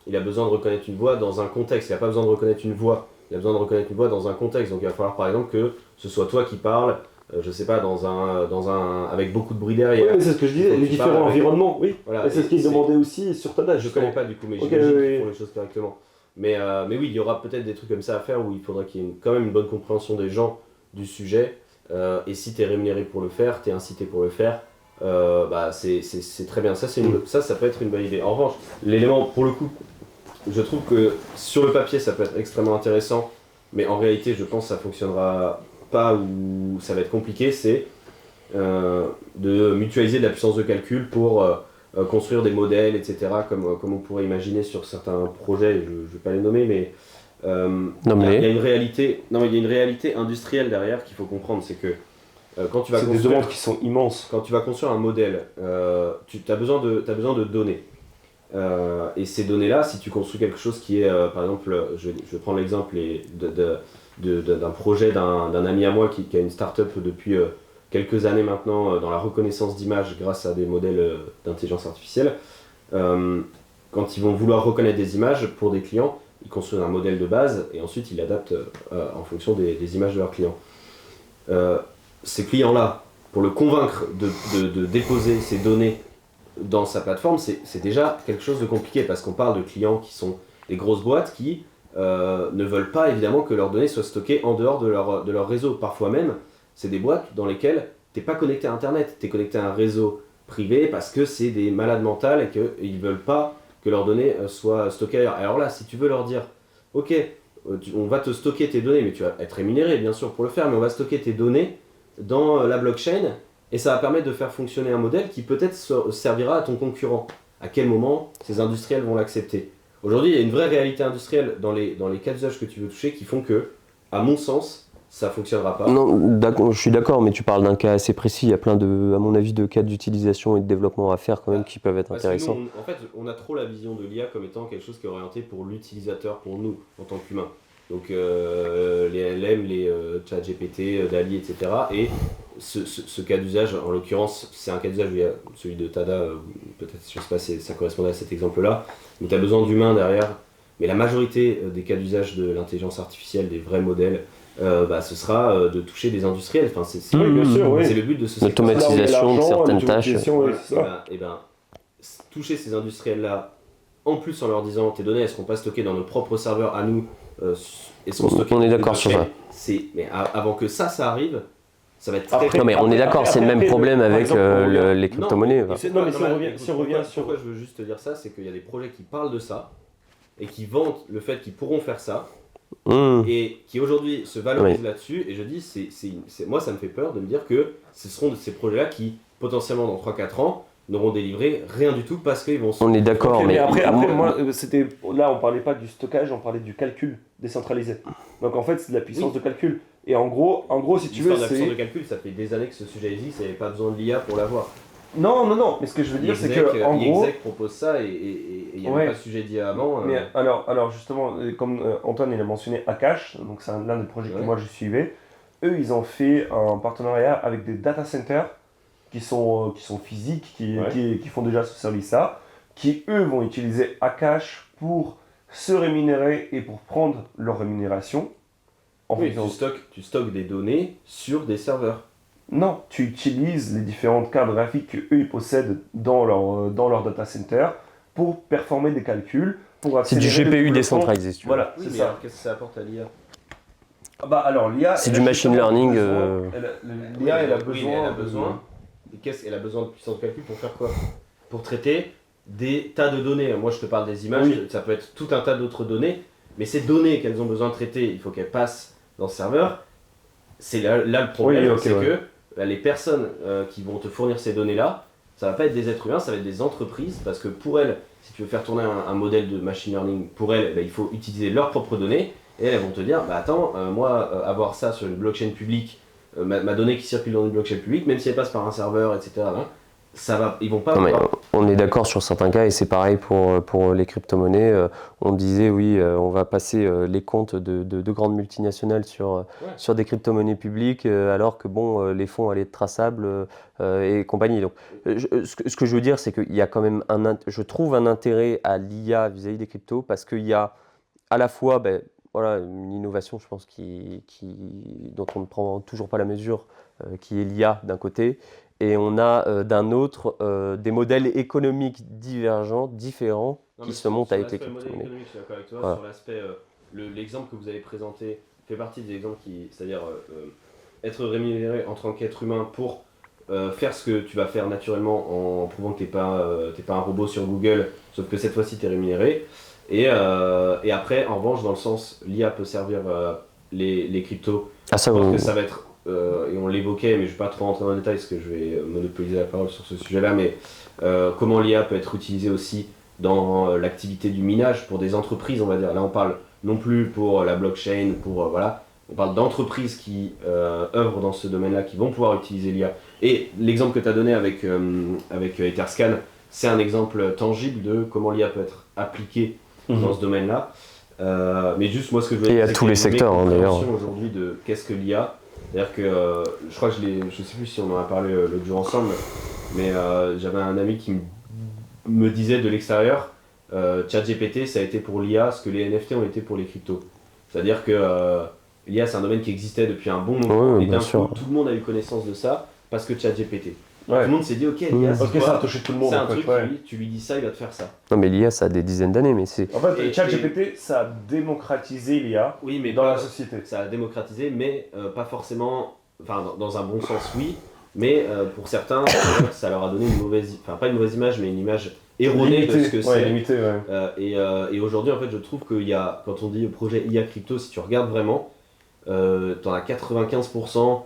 il a besoin de reconnaître une voix dans un contexte, il n'a pas besoin de reconnaître une voix, il a besoin de reconnaître une voix dans un contexte, donc il va falloir par exemple que ce soit toi qui parles, je sais pas, avec beaucoup de bruit derrière. Oui, c'est ce que je disais, les différents environnements, oui. Voilà, c'est ce qu'ils demandaient aussi sur Tada. Je connais pas du coup, mais j'imagine qu'ils font les choses correctement. Mais oui, il y aura peut-être des trucs comme ça à faire où il faudra qu'il y ait quand même une bonne compréhension des gens du sujet. Et si tu es rémunéré pour le faire, tu es incité pour le faire, c'est très bien. Ça peut être une bonne idée. En revanche, l'élément, pour le coup, je trouve que sur le papier, ça peut être extrêmement intéressant, mais en réalité, je pense que ça fonctionnera pas ou ça va être compliqué, c'est de mutualiser de la puissance de calcul pour construire des modèles, etc., comme on pourrait imaginer sur certains projets, je ne vais pas les nommer, mais il y a une réalité industrielle derrière qu'il faut comprendre, c'est que quand tu vas construire... C'est des demandes qui sont immenses. Quand tu vas construire un modèle, tu as besoin de données. Et ces données-là, si tu construis quelque chose qui est, par exemple, je vais prendre l'exemple d'un projet d'un ami à moi qui a une start-up depuis quelques années maintenant dans la reconnaissance d'images grâce à des modèles d'intelligence artificielle. Quand ils vont vouloir reconnaître des images pour des clients, ils construisent un modèle de base et ensuite ils l'adaptent en fonction des images de leurs clients. Ces clients-là, pour le convaincre de déposer ces données dans sa plateforme, c'est déjà quelque chose de compliqué parce qu'on parle de clients qui sont des grosses boîtes qui ne veulent pas évidemment que leurs données soient stockées en dehors de leur réseau. Parfois même, c'est des boîtes dans lesquelles tu n'es pas connecté à Internet, tu es connecté à un réseau privé parce que c'est des malades mentales et qu'ils ne veulent pas que leurs données soient stockées ailleurs. Alors là, si tu veux leur dire, ok, on va te stocker tes données, mais tu vas être rémunéré bien sûr pour le faire, mais on va stocker tes données dans la blockchain et ça va permettre de faire fonctionner un modèle qui peut-être servira à ton concurrent. À quel moment ces industriels vont l'accepter ? Aujourd'hui, il y a une vraie réalité industrielle dans les cas d'usage que tu veux toucher qui font que, à mon sens, ça ne fonctionnera pas. Non, je suis d'accord, mais tu parles d'un cas assez précis. Il y a plein à mon avis, de cas d'utilisation et de développpoint à faire quand même qui peuvent être intéressants. En fait, on a trop la vision de l'IA comme étant quelque chose qui est orienté pour l'utilisateur, pour nous, en tant qu'humains. Donc les LM, les ChatGPT, DALL-E, etc. Et ce cas d'usage, en l'occurrence, c'est un cas d'usage où il y a celui de Tada, peut-être, je ne sais pas si ça correspondait à cet exemple-là, mais tu as besoin d'humains derrière. Mais la majorité des cas d'usage de l'intelligence artificielle, des vrais modèles, ce sera de toucher des industriels. Enfin, c'est le but de ce secteur. L'automatisation de certaines tâches. Toucher ces industriels-là, en plus en leur disant tes données, elles ne seront pas stockées dans nos propres serveurs à nous, on est d'accord sur ça. Mais avant que ça arrive, ça va être très... Non mais on est d'accord, c'est le même problème avec les crypto-monnaies. Si on revient sur... Pourquoi je veux juste te dire ça, c'est qu'il y a des projets qui parlent de ça, et qui vantent le fait qu'ils pourront faire ça, et qui aujourd'hui se valorisent là-dessus, et je dis, moi ça me fait peur de me dire que ce seront ces projets-là qui, potentiellement dans 3-4 ans, n'auront délivré rien du tout parce qu'ils vont... On est d'accord, mais après moi, là on parlait pas du stockage, on parlait du calcul décentralisé. Donc en fait c'est de la puissance de calcul. Et en gros si tu veux, l'histoire de la puissance de calcul, ça fait des années que ce sujet existe, il n'y avait pas besoin de l'IA pour l'avoir. Non, mais ce que je veux dire c'est que en gros... Exec propose ça et il n'y avait pas de sujet d'IA avant. Mais alors justement, comme Antoine il a mentionné Akash, donc c'est l'un des projets que moi je suivais, eux ils ont fait un partenariat avec des data centers qui sont physiques, qui font déjà ce service-là, qui eux vont utiliser Akash pour se rémunérer et pour prendre leur rémunération. Tu stockes des données sur des serveurs. Non, tu utilises les différentes cartes graphiques qu'eux ils possèdent dans leur data center pour performer des calculs, pour accélérer. C'est du GPU décentralisé, si tu veux. Voilà, oui, c'est ça. Alors, qu'est-ce que ça apporte à l'IA? Alors l'IA, c'est du machine learning. L'IA, elle a besoin. Elle a besoin de puissance de calcul pour faire quoi? Pour traiter des tas de données. Moi, je te parle des images, ça peut être tout un tas d'autres données, mais ces données qu'elles ont besoin de traiter, il faut qu'elles passent dans ce serveur. C'est là le problème, que les personnes qui vont te fournir ces données-là, ça va pas être des êtres humains, ça va être des entreprises, parce que pour elles, si tu veux faire tourner un modèle de machine learning, pour elles, il faut utiliser leurs propres données, et elles vont te dire, moi, avoir ça sur une blockchain publique, ma donnée qui circule dans une blockchain publique, même si elle passe par un serveur, etc., ils vont pas... On est d'accord sur certains cas, et c'est pareil pour les crypto-monnaies. On disait, on va passer les comptes de grandes multinationales sur des crypto-monnaies publiques, alors que les fonds allaient être traçables et compagnie. Donc, ce que je veux dire, c'est qu'il y a quand même je trouve un intérêt à l'IA vis-à-vis des cryptos, parce qu'il y a à la fois une innovation, je pense, dont on ne prend toujours pas la mesure, qui est l'IA d'un côté, et on a d'un autre des modèles économiques divergents, différents, qui se montent avec les crypto-monnaies. Je suis d'accord avec toi. Sur l'aspect, l'exemple que vous avez présenté fait partie des exemples c'est-à-dire être rémunéré en tant qu'être humain pour faire ce que tu vas faire naturellement en prouvant que t'es pas un robot sur Google, sauf que cette fois-ci tu es rémunéré. Et après, en revanche, dans le sens, l'IA peut servir les cryptos. Ah, ça, que ça va être, et on l'évoquait, mais je ne vais pas trop rentrer dans le détail parce que je vais monopoliser la parole sur ce sujet-là, mais comment l'IA peut être utilisée aussi dans l'activité du minage pour des entreprises, on va dire. Là, on parle non plus pour la blockchain, on parle d'entreprises qui œuvrent dans ce domaine-là, qui vont pouvoir utiliser l'IA. Et l'exemple que tu as donné avec Etherscan, c'est un exemple tangible de comment l'IA peut être appliquée dans ce domaine-là. Mais juste moi ce que je veux dire, et à tous les secteurs d'ailleurs. Aujourd'hui de qu'est-ce que l'IA, c'est-à-dire que je crois que je sais plus si on en a parlé l'autre jour ensemble, mais j'avais un ami qui me disait de l'extérieur, ChatGPT ça a été pour l'IA ce que les NFT ont été pour les cryptos. C'est-à-dire que l'IA c'est un domaine qui existait depuis un bon moment, et d'un coup tout le monde a eu connaissance de ça parce que ChatGPT. Tout le monde s'est dit ok, l'IA c'est quoi, ça a touché tout le monde. C'est un truc, tu lui dis ça, il va te faire ça. Non mais l'IA ça a des dizaines d'années, mais c'est... En fait, ChatGPT ça a démocratisé l'IA dans la société. Ça a démocratisé, mais pas forcément, enfin dans un bon sens oui, mais pour certains ça leur a donné pas une mauvaise image, mais une image erronée de ce que c'est. Limitée, et aujourd'hui en fait je trouve qu'il y a, quand on dit projet IA crypto, si tu regardes vraiment, t'en as 95%,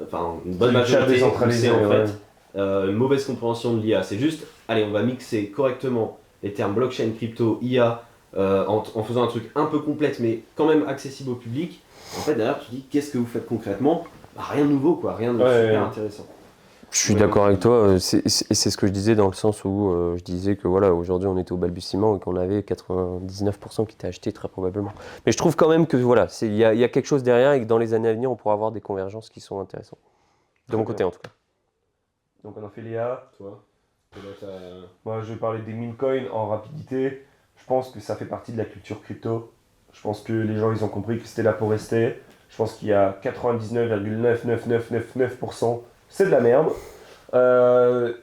enfin une bonne majorité c'est en fait une mauvaise compréhension de l'IA. C'est juste, allez, on va mixer correctement les termes blockchain, crypto, IA, en faisant un truc un peu complexe mais quand même accessible au public. En fait, derrière, tu dis, qu'est-ce que vous faites concrètement? Rien de nouveau, quoi, rien de super intéressant. Je suis d'accord avec toi, c'est ce que je disais dans le sens où je disais que aujourd'hui on était au balbutiement et qu'on avait 99% qui étaient achetés très probablement. Mais je trouve quand même que il y a quelque chose derrière et que dans les années à venir on pourra avoir des convergences qui sont intéressantes. De mon côté en tout cas. Donc on a fait l'IA. Toi, moi je vais parler des meme coins en rapidité. Je pense que ça fait partie de la culture crypto. Je pense que les gens ils ont compris que c'était là pour rester. Je pense qu'il y a 99,99999% c'est de la merde.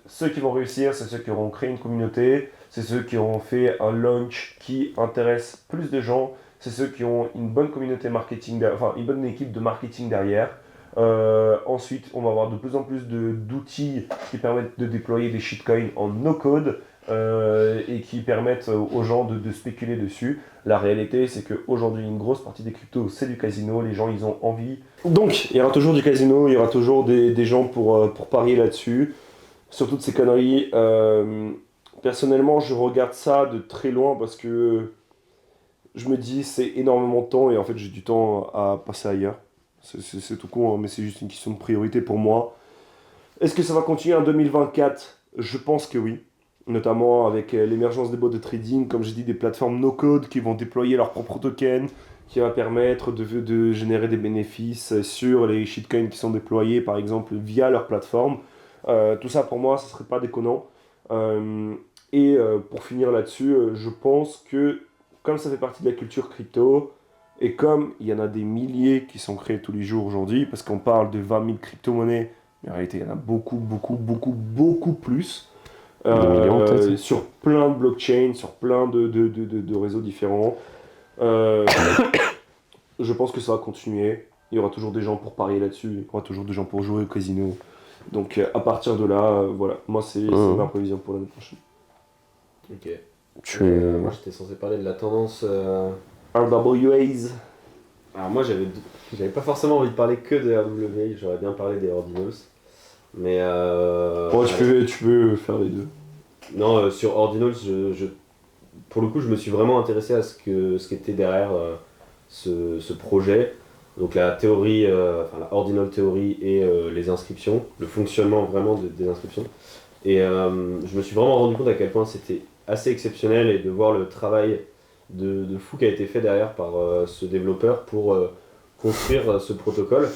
Ceux qui vont réussir, c'est ceux qui auront créé une communauté, c'est ceux qui auront fait un launch qui intéresse plus de gens, c'est ceux qui ont une bonne communauté marketing, une bonne équipe de marketing derrière. Ensuite, on va avoir de plus en plus d'outils qui permettent de déployer des shitcoins en no-code et qui permettent aux gens de spéculer dessus. La réalité, c'est qu'aujourd'hui, une grosse partie des cryptos, c'est du casino. Les gens, ils ont envie. Donc, il y aura toujours du casino, il y aura toujours des gens pour parier là-dessus. sur toutes ces conneries. Personnellement, je regarde ça de très loin parce que je me dis c'est énormément de temps et en fait j'ai du temps à passer ailleurs. C'est tout con, hein, mais c'est juste une question de priorité pour moi. Est-ce que ça va continuer en 2024? Je pense que oui. Notamment avec l'émergence des bots de trading, comme j'ai dit, des plateformes no-code qui vont déployer leurs propres tokens, qui va permettre de générer des bénéfices sur les shitcoins qui sont déployés, par exemple, via leur plateforme. Tout ça, pour moi, ça serait pas déconnant. Pour finir là-dessus, je pense que, comme ça fait partie de la culture crypto, et comme il y en a des milliers qui sont créés tous les jours aujourd'hui, parce qu'on parle de 20 000 crypto-monnaies, mais en réalité, il y en a beaucoup, beaucoup, beaucoup, beaucoup plus. Millions, sur plein de blockchains, sur plein de réseaux différents. Je pense que ça va continuer. Il y aura toujours des gens pour parier là-dessus, il y aura toujours des gens pour jouer au casino. Donc à partir de là, voilà, moi c'est ma prévision pour l'année prochaine. Ok. Moi j'étais censé parler de la tendance... RWAs. Alors moi j'avais pas forcément envie de parler que des RWA, j'aurais bien parlé des Ordinals. Mais tu peux faire les deux. Non, sur Ordinals, pour le coup, je me suis vraiment intéressé à ce qu'était derrière ce projet. Donc la théorie, la Ordinal Theory et les inscriptions, le fonctionnement vraiment des inscriptions. Et je me suis vraiment rendu compte à quel point c'était assez exceptionnel et de voir le travail de fou qui a été fait derrière par ce développeur pour construire ce protocole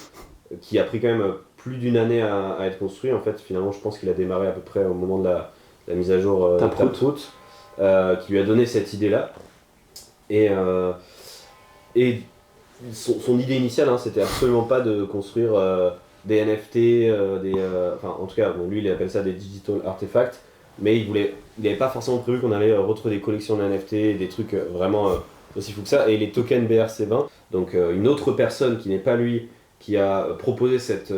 qui a pris quand même plus d'une année à être construit. En fait, finalement, je pense qu'il a démarré à peu près au moment de la mise à jour Taproot, qui lui a donné cette idée-là. Et son idée initiale, hein, c'était absolument pas de construire des NFT, en tout cas, bon, lui il appelle ça des digital artifacts, mais il n'avait pas forcément prévu qu'on allait retrouver des collections de NFT, des trucs vraiment aussi fous que ça, et les tokens BRC20, donc une autre personne qui n'est pas lui, qui a proposé cette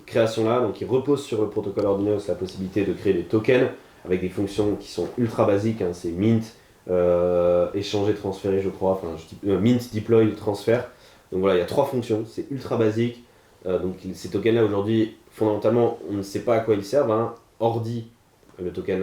création-là, donc qui repose sur le protocole Ordinals la possibilité de créer des tokens avec des fonctions qui sont ultra basiques, hein, c'est mint, échanger, transférer, je crois, mint, deploy, transfert. Donc voilà, il y a 3 fonctions, c'est ultra basique. Donc ces tokens-là aujourd'hui, fondamentalement, on ne sait pas à quoi ils servent. Hein. Ordi, le token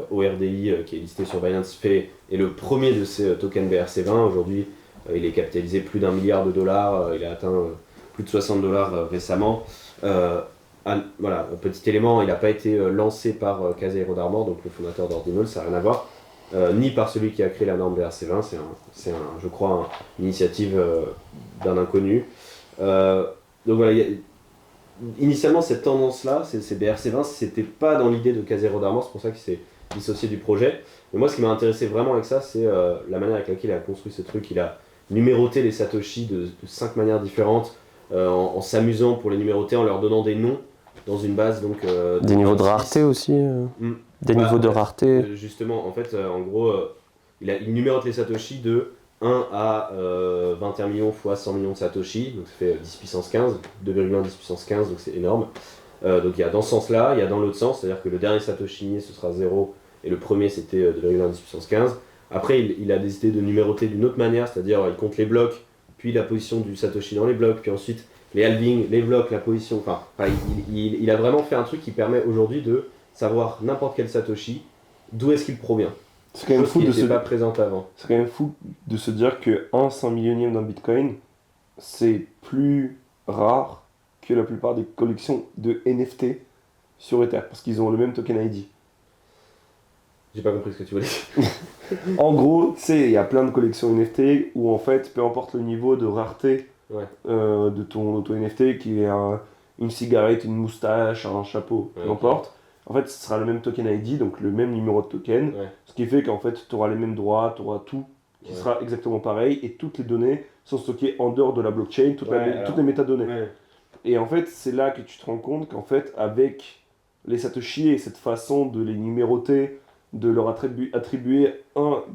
ORDI qui est listé sur Binance, est le premier de ces tokens BRC20. Aujourd'hui, il est capitalisé plus d'1 milliard de dollars, il a atteint plus de 60 dollars récemment. Voilà, petit élément, il n'a pas été lancé par Kazuhiro Darmor, donc le fondateur d'Ordinals, ça n'a rien à voir, ni par celui qui a créé la norme BRC20, c'est je crois, une initiative d'un inconnu. Donc voilà, initialement cette tendance-là, ces BRC20, c'était pas dans l'idée de Kazuhiro Darmor, c'est pour ça qu'il s'est dissocié du projet. Mais moi, ce qui m'a intéressé vraiment avec ça, c'est la manière avec laquelle il a construit ce truc. Il a numéroté les Satoshi de 5 manières différentes, en s'amusant pour les numéroter, en leur donnant des noms dans une base. Donc, des niveaux de rareté aussi Des niveaux de rareté Justement, en fait, en gros, il numérote les Satoshi de 1 à 21 millions fois 100 millions de Satoshi, donc ça fait 10 puissance 15, 2,1 10 puissance 15, donc c'est énorme. Donc il y a dans ce sens-là, il y a dans l'autre sens, c'est-à-dire que le dernier Satoshi ce sera 0 et le premier c'était 2,1 10 puissance 15. Après, il a décidé de numéroter d'une autre manière, c'est-à-dire il compte les blocs, puis la position du Satoshi dans les blocs, puis ensuite les halvings, les blocs, la position. Il a vraiment fait un truc qui permet aujourd'hui de savoir n'importe quel Satoshi, d'où est-ce qu'il provient. C'est quand même fou de pas présent avant. C'est quand même fou de se dire que 1/100 millionième d'un Bitcoin, c'est plus rare que la plupart des collections de NFT sur Ether, parce qu'ils ont le même token ID. J'ai pas compris ce que tu voulais dire. En gros, il y a plein de collections NFT où en fait, peu importe le niveau de rareté de ton NFT, qu'il y ait une cigarette, une moustache, un chapeau, peu importe. En fait, ce sera le même token ID, donc le même numéro de token, ce qui fait qu'en fait, tu auras les mêmes droits, tu auras tout qui sera exactement pareil, et toutes les données sont stockées en dehors de la blockchain, toutes les métadonnées. Et en fait, c'est là que tu te rends compte qu'en fait, avec les Satoshi et cette façon de les numéroter, de leur attribuer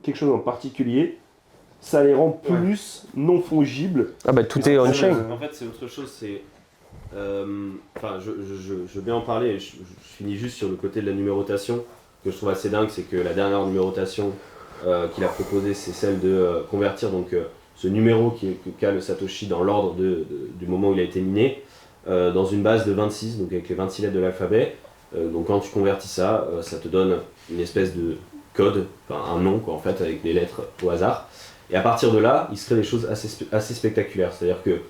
quelque chose en particulier, ça les rend plus non fongibles. Ah bah tout est on-chain. En fait, c'est autre chose, c'est... je veux bien en parler, je finis juste sur le côté de la numérotation, que je trouve assez dingue, c'est que la dernière numérotation qu'il a proposée, c'est celle de convertir donc, ce numéro qu'a le Satoshi dans l'ordre du moment où il a été miné, dans une base de 26, donc avec les 26 lettres de l'alphabet, Donc quand tu convertis ça, ça te donne une espèce de code, enfin un nom quoi, en fait, avec des lettres au hasard. Et à partir de là, il se crée des choses assez spectaculaires. C'est-à-dire que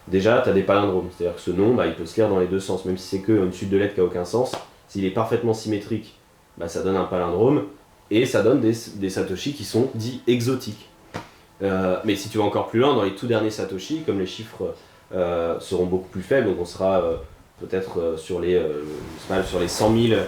déjà, tu as des palindromes. C'est-à-dire que ce nom, il peut se lire dans les deux sens, même si c'est qu'une suite de lettres qui n'a aucun sens. S'il est parfaitement symétrique, ça donne un palindrome. Et ça donne des satoshi qui sont dits exotiques. Mais si tu vas encore plus loin, dans les tout derniers satoshi, comme les chiffres seront beaucoup plus faibles, donc on sera peut-être sur les 100 000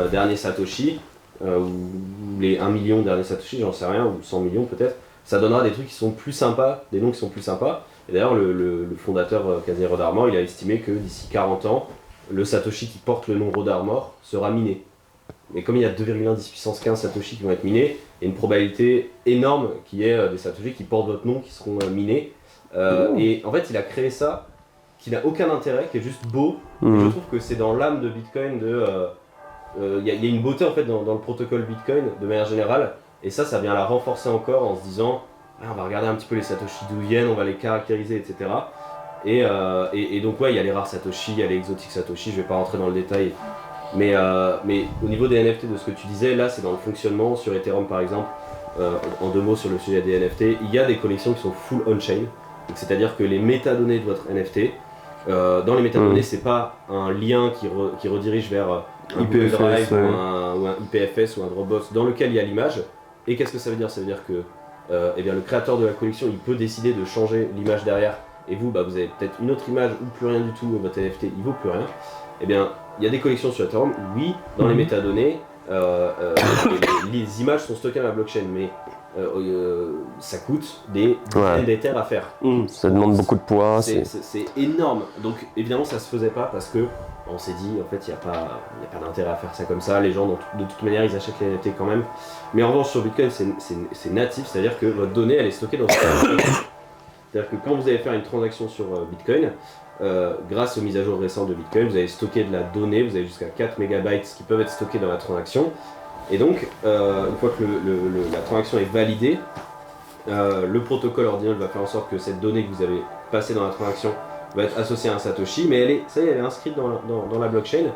derniers satoshi, ou les 1 million derniers satoshi, j'en sais rien, ou 100 millions peut-être, ça donnera des trucs qui sont plus sympas, des noms qui sont plus sympas. Et d'ailleurs, le fondateur Casey Rodarmor, il a estimé que d'ici 40 ans, le satoshi qui porte le nom Rodarmor sera miné. Mais comme il y a 2,10 puissance 15 satoshi qui vont être minés, il y a une probabilité énorme qu'il y ait des satoshi qui portent votre nom qui seront minés. Et en fait, il a créé ça qui n'a aucun intérêt, qui est juste beau. Et je trouve que c'est dans l'âme de Bitcoin il y a une beauté en fait dans le protocole Bitcoin de manière générale. Et ça vient la renforcer encore en se disant on va regarder un petit peu les satoshi d'où ils viennent, on va les caractériser, etc. Et donc il y a les rares satoshi, il y a les exotiques satoshi, je vais pas rentrer dans le détail. Mais au niveau des NFT, de ce que tu disais, là c'est dans le fonctionnement, sur Ethereum par exemple, en 2 mots sur le sujet des NFT, il y a des collections qui sont full on-chain, c'est-à-dire que les métadonnées de votre NFT, dans les métadonnées c'est pas un lien qui redirige vers un Google Drive ou un IPFS ou un Dropbox dans lequel il y a l'image. Et qu'est-ce que ça veut dire ? Ça veut dire que le créateur de la collection il peut décider de changer l'image derrière, et vous avez peut-être une autre image ou plus rien du tout, votre NFT il vaut plus rien. Il y a des collections sur Ethereum, oui, dans les métadonnées, les images sont stockées dans la blockchain, mais ça coûte des dizaines d'Ethers à faire. Ça demande beaucoup de poids. C'est énorme. Donc évidemment ça se faisait pas parce que on s'est dit en fait il n'y a pas d'intérêt à faire ça comme ça, les gens de toute manière ils achètent les NFT quand même. Mais en revanche sur Bitcoin c'est natif, c'est-à-dire que votre donnée elle est stockée dans une c'est-à-dire que quand vous allez faire une transaction sur Bitcoin, grâce aux mises à jour récentes de Bitcoin, vous allez stocker de la donnée, vous avez jusqu'à 4 MB qui peuvent être stockés dans la transaction. Et donc, une fois que la transaction est validée, le protocole ordinal va faire en sorte que cette donnée que vous avez passée dans la transaction va être associée à un Satoshi, mais elle est inscrite dans la blockchain,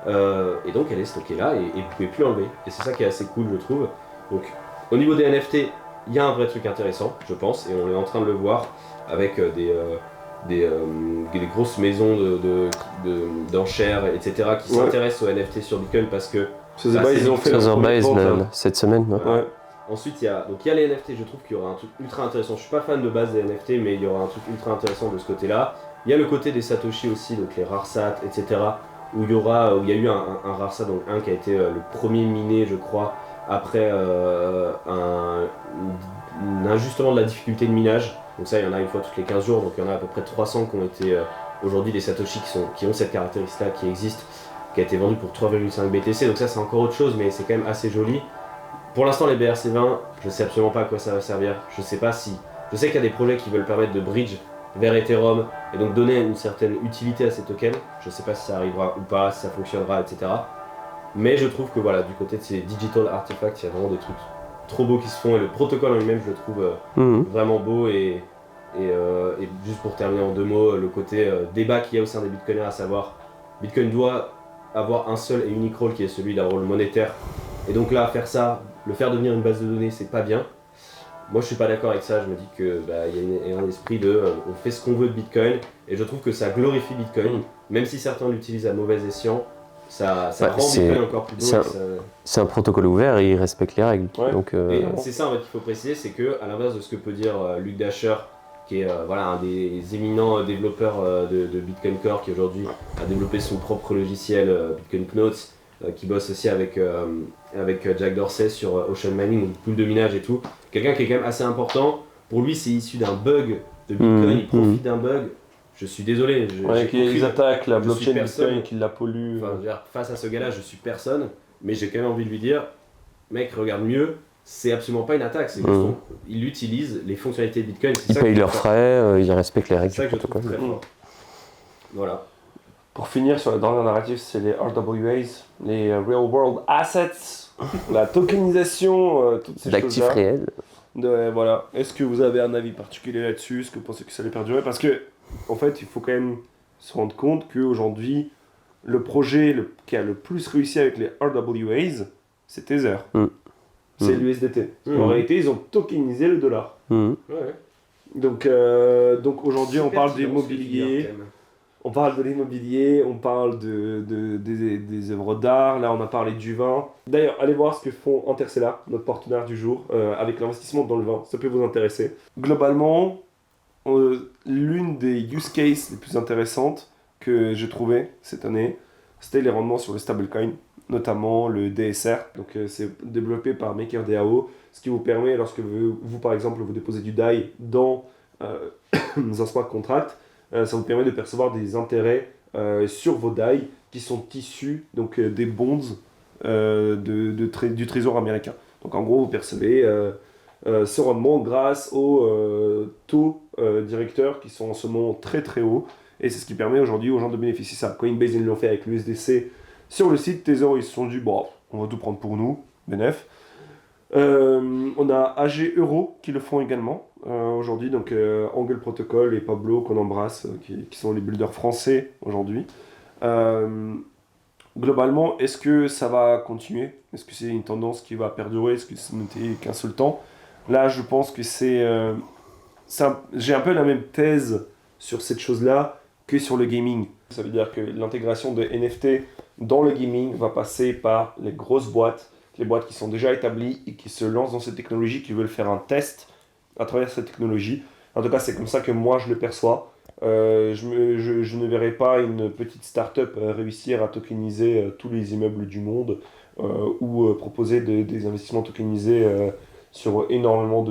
et donc elle est stockée là, et vous ne pouvez plus l'enlever. Et c'est ça qui est assez cool, je trouve. Donc, au niveau des NFT, il y a un vrai truc intéressant, je pense, et on est en train de le voir avec des grosses maisons d'enchères, etc., qui s'intéressent aux NFT sur Bitcoin parce que ils ont fait cette semaine. Ouais. Ensuite, il y a les NFT, je trouve qu'il y aura un truc ultra intéressant. Je suis pas fan de base des NFT, mais il y aura un truc ultra intéressant de ce côté-là. Il y a le côté des Satoshi aussi, donc les rarsats, etc., où il y a eu un rarsat, donc un qui a été le premier miné, je crois, après un ajustement de la difficulté de minage. Donc ça, il y en a une fois toutes les 15 jours, donc il y en a à peu près 300 qui ont été aujourd'hui des Satoshi qui ont cette caractéristique-là, qui existe, qui a été vendu pour 3,5 BTC, donc ça c'est encore autre chose, mais c'est quand même assez joli. Pour l'instant les BRC20, je sais absolument pas à quoi ça va servir, je sais qu'il y a des projets qui veulent permettre de bridge vers Ethereum, et donc donner une certaine utilité à ces tokens, je sais pas si ça arrivera ou pas, si ça fonctionnera, etc. Mais je trouve que voilà, du côté de ces digital artifacts, il y a vraiment des trucs trop beaux qui se font, et le protocole en lui-même je le trouve vraiment beau, et juste pour terminer en 2 mots, le côté débat qu'il y a au sein des bitcoiners, à savoir Bitcoin doit avoir un seul et unique rôle qui est celui d'un rôle monétaire, et donc là faire ça, le faire devenir une base de données, c'est pas bien. Moi je suis pas d'accord avec ça, je me dis que y a un esprit de on fait ce qu'on veut de Bitcoin, et je trouve que ça glorifie Bitcoin, même si certains l'utilisent à mauvais escient. Ça rend Bitcoin encore plus beau. C'est un protocole ouvert et il respecte les règles. Ouais. Donc, et c'est ça en fait qu'il faut préciser, c'est que à l'inverse de ce que peut dire Luc Dasher, qui est un des éminents développeurs de Bitcoin Core, qui aujourd'hui a développé son propre logiciel Bitcoin Knots, qui bosse aussi avec Jack Dorsey sur Ocean Mining, donc pool de minage et tout. Quelqu'un qui est quand même assez important. Pour lui, c'est issu d'un bug de Bitcoin, il profite d'un bug. Je suis désolé. Ils attaquent la blockchain Bitcoin qui la pollue. Face à ce gars-là, je suis personne, mais j'ai quand même envie de lui dire, mec, regarde mieux. C'est absolument pas une attaque, c'est juste ils utilisent les fonctionnalités de Bitcoin. Ils payent leurs frais, ils respectent les règles du protocole. Très fort. Voilà. Pour finir sur la dernière narrative, c'est les RWAs, les Real World Assets, la tokenisation, toutes ces choses-là. D'actifs réels. Voilà. Est-ce que vous avez un avis particulier là-dessus ? Est-ce que vous pensez que ça allait perdurer ? Parce que, en fait, il faut quand même se rendre compte qu'aujourd'hui, le projet qui a le plus réussi avec les RWAs, c'est Tether. C'est l'USDT. En réalité, ils ont tokenisé le dollar. Ouais. Donc aujourd'hui, on parle d'immobilier. On parle de l'immobilier, on parle des œuvres d'art, là on a parlé du vin. D'ailleurs, allez voir ce que font Interstellar, notre partenaire du jour, avec l'investissement dans le vin, ça peut vous intéresser. Globalement, l'une des use cases les plus intéressantes que j'ai trouvées cette année, c'était les rendements sur le stablecoin, notamment le DSR. Donc c'est développé par MakerDAO, ce qui vous permet, lorsque vous par exemple, vous déposez du DAI dans un smart contract, ça vous permet de percevoir des intérêts sur vos DAI qui sont issus donc, des bonds du trésor américain. Donc en gros, vous percevez ce rendement grâce aux taux directeurs qui sont en ce moment très très hauts. Et c'est ce qui permet aujourd'hui aux gens de bénéficier de ça. Coinbase, ils l'ont fait avec l'USDC sur le site. Tether, ils se sont dit, bon, on va tout prendre pour nous, bénef. On a AG Euro qui le font également aujourd'hui, donc Angle Protocol et Pablo qu'on embrasse, qui sont les builders français aujourd'hui. Globalement, est-ce que ça va continuer? Est-ce que c'est une tendance qui va perdurer? Est-ce que ce n'était qu'un seul temps? Là, je pense que j'ai un peu la même thèse sur cette chose-là que sur le gaming. Ça veut dire que l'intégration de NFT dans le gaming va passer par les grosses boîtes, les boîtes qui sont déjà établies et qui se lancent dans cette technologie, qui veulent faire un test à travers cette technologie. En tout cas, c'est comme ça que moi je le perçois. Je ne verrai pas une petite start-up réussir à tokeniser tous les immeubles du monde ou proposer des investissements tokenisés sur énormément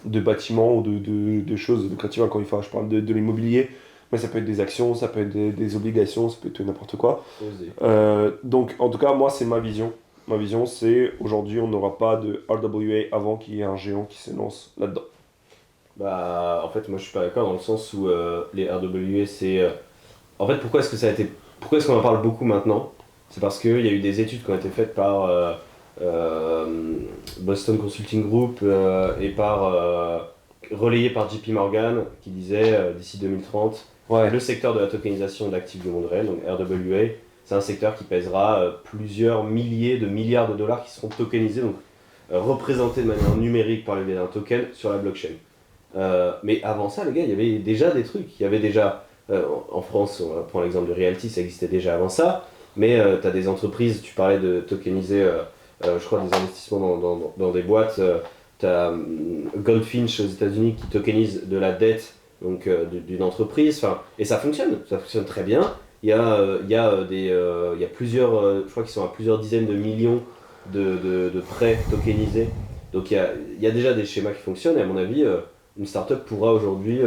de bâtiments ou de choses lucratives. Encore une fois, je parle de l'immobilier, mais ça peut être des actions, ça peut être des obligations, ça peut être n'importe quoi. Donc, en tout cas, moi, c'est ma vision. Ma vision, c'est aujourd'hui, on n'aura pas de RWA avant qu'il y ait un géant qui se lance là-dedans. Bah, en fait, moi, je suis pas d'accord dans le sens où les RWA, c'est... En fait, pourquoi est-ce qu'on en parle beaucoup maintenant? C'est parce qu'il y a eu des études qui ont été faites par Boston Consulting Group et relayées par JP Morgan, qui disait d'ici 2030, le secteur de la tokenisation d'actifs du monde réel, donc RWA, c'est un secteur qui pèsera plusieurs milliers de milliards de dollars qui seront tokenisés, donc représentés de manière numérique par le biais d'un token sur la blockchain. Mais avant ça, les gars, il y avait déjà des trucs. Il y avait déjà, en France, on prend l'exemple de Realty, ça existait déjà avant ça, mais tu as des entreprises, tu parlais de tokeniser, je crois, des investissements dans des boîtes. Tu as Goldfinch aux États-Unis qui tokenise de la dette donc, d'une entreprise, et ça fonctionne très bien. Il y a plusieurs, je crois qu'ils sont à plusieurs dizaines de millions de prêts tokenisés. Donc il y a déjà des schémas qui fonctionnent, et à mon avis, une startup pourra aujourd'hui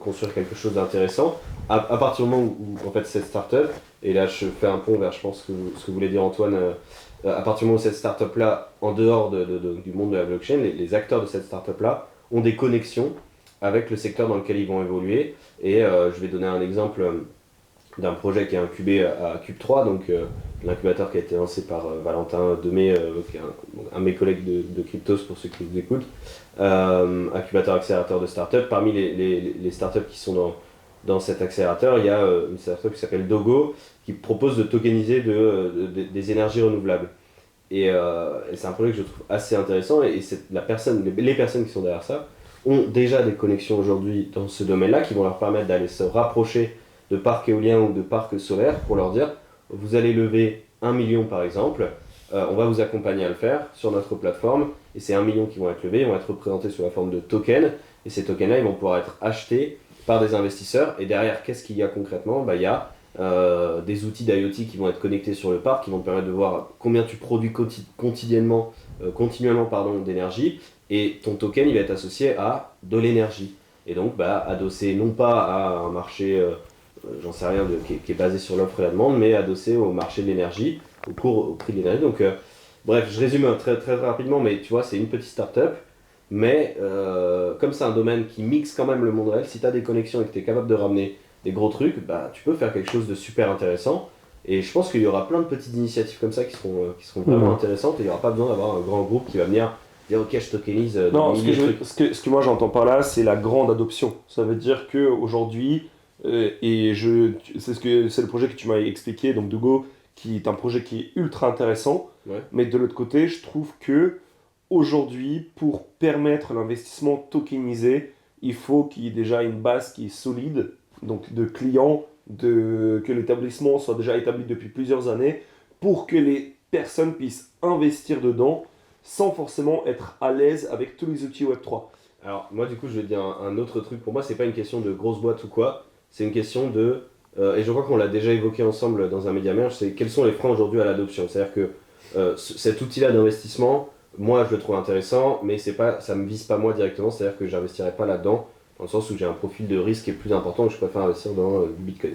construire quelque chose d'intéressant à partir du moment où en fait, cette startup, et là je fais un pont vers, je pense, ce que voulait dire Antoine, à partir du moment où cette startup-là, en dehors du monde de la blockchain, les acteurs de cette startup-là ont des connexions avec le secteur dans lequel ils vont évoluer. Et je vais donner un exemple d'un projet qui est incubé à Cube3, donc l'incubateur qui a été lancé par Valentin Demey, qui est un de mes collègues de Cryptos pour ceux qui nous écoutent, incubateur accélérateur de startups. Parmi les startups qui sont dans cet accélérateur, il y a une startup qui s'appelle Dogo, qui propose de tokeniser des énergies renouvelables. Et c'est un projet que je trouve assez intéressant, et les personnes qui sont derrière ça ont déjà des connexions aujourd'hui dans ce domaine-là, qui vont leur permettre d'aller se rapprocher de parcs éoliens ou de parcs solaires pour leur dire vous allez lever 1 million par exemple, on va vous accompagner à le faire sur notre plateforme, et ces 1 million qui vont être levés, ils vont être représentés sous la forme de tokens, et ces tokens là ils vont pouvoir être achetés par des investisseurs. Et derrière, qu'est-ce qu'il y a concrètement? Il y a des outils d'IoT qui vont être connectés sur le parc, qui vont te permettre de voir combien tu produis continuellement d'énergie, et ton token il va être associé à de l'énergie, et donc adossé non pas à un marché j'en sais rien, qui est basé sur l'offre et la demande, mais adossé au marché de l'énergie, au prix de l'énergie. Donc, bref, je résume très, très rapidement, mais tu vois, c'est une petite start-up, mais comme c'est un domaine qui mixe quand même le monde réel, si tu as des connexions et que tu es capable de ramener des gros trucs, tu peux faire quelque chose de super intéressant. Et je pense qu'il y aura plein de petites initiatives comme ça qui seront vraiment intéressantes, et il n'y aura pas besoin d'avoir un grand groupe qui va venir dire ok, je tokenise. Non, ce que moi j'entends par là, c'est la grande adoption. Ça veut dire qu'aujourd'hui, Et c'est le projet que tu m'as expliqué, donc Dogo, qui est un projet qui est ultra intéressant. Ouais. Mais de l'autre côté, je trouve que aujourd'hui, pour permettre l'investissement tokenisé, il faut qu'il y ait déjà une base qui est solide, donc de clients, que l'établissement soit déjà établi depuis plusieurs années, pour que les personnes puissent investir dedans sans forcément être à l'aise avec tous les outils Web3. Alors, moi, du coup, je vais te dire un autre truc. Pour moi, c'est pas une question de grosse boîte ou quoi. C'est une question de. Et je crois qu'on l'a déjà évoqué ensemble dans un média merge, c'est quels sont les freins aujourd'hui à l'adoption. C'est-à-dire que cet outil-là d'investissement, moi, je le trouve intéressant, mais ça me vise pas moi directement. C'est-à-dire que j'investirai pas là-dedans, dans le sens où j'ai un profil de risque qui est plus important, donc je préfère investir dans du Bitcoin.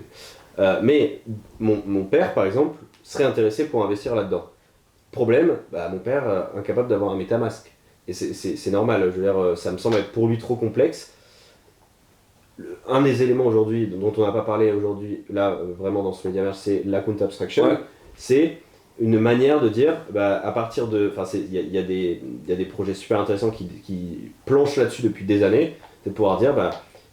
Mais mon père, par exemple, serait intéressé pour investir là-dedans. Problème, mon père incapable d'avoir un MetaMask. Et c'est normal, je veux dire, ça me semble être pour lui trop complexe. Un des éléments aujourd'hui, dont on n'a pas parlé aujourd'hui, là, vraiment dans ce médiaverse, c'est l'account abstraction. Ouais. C'est une manière de dire, à partir de... Enfin, il y a des projets super intéressants qui planchent là-dessus depuis des années, c'est de pouvoir dire,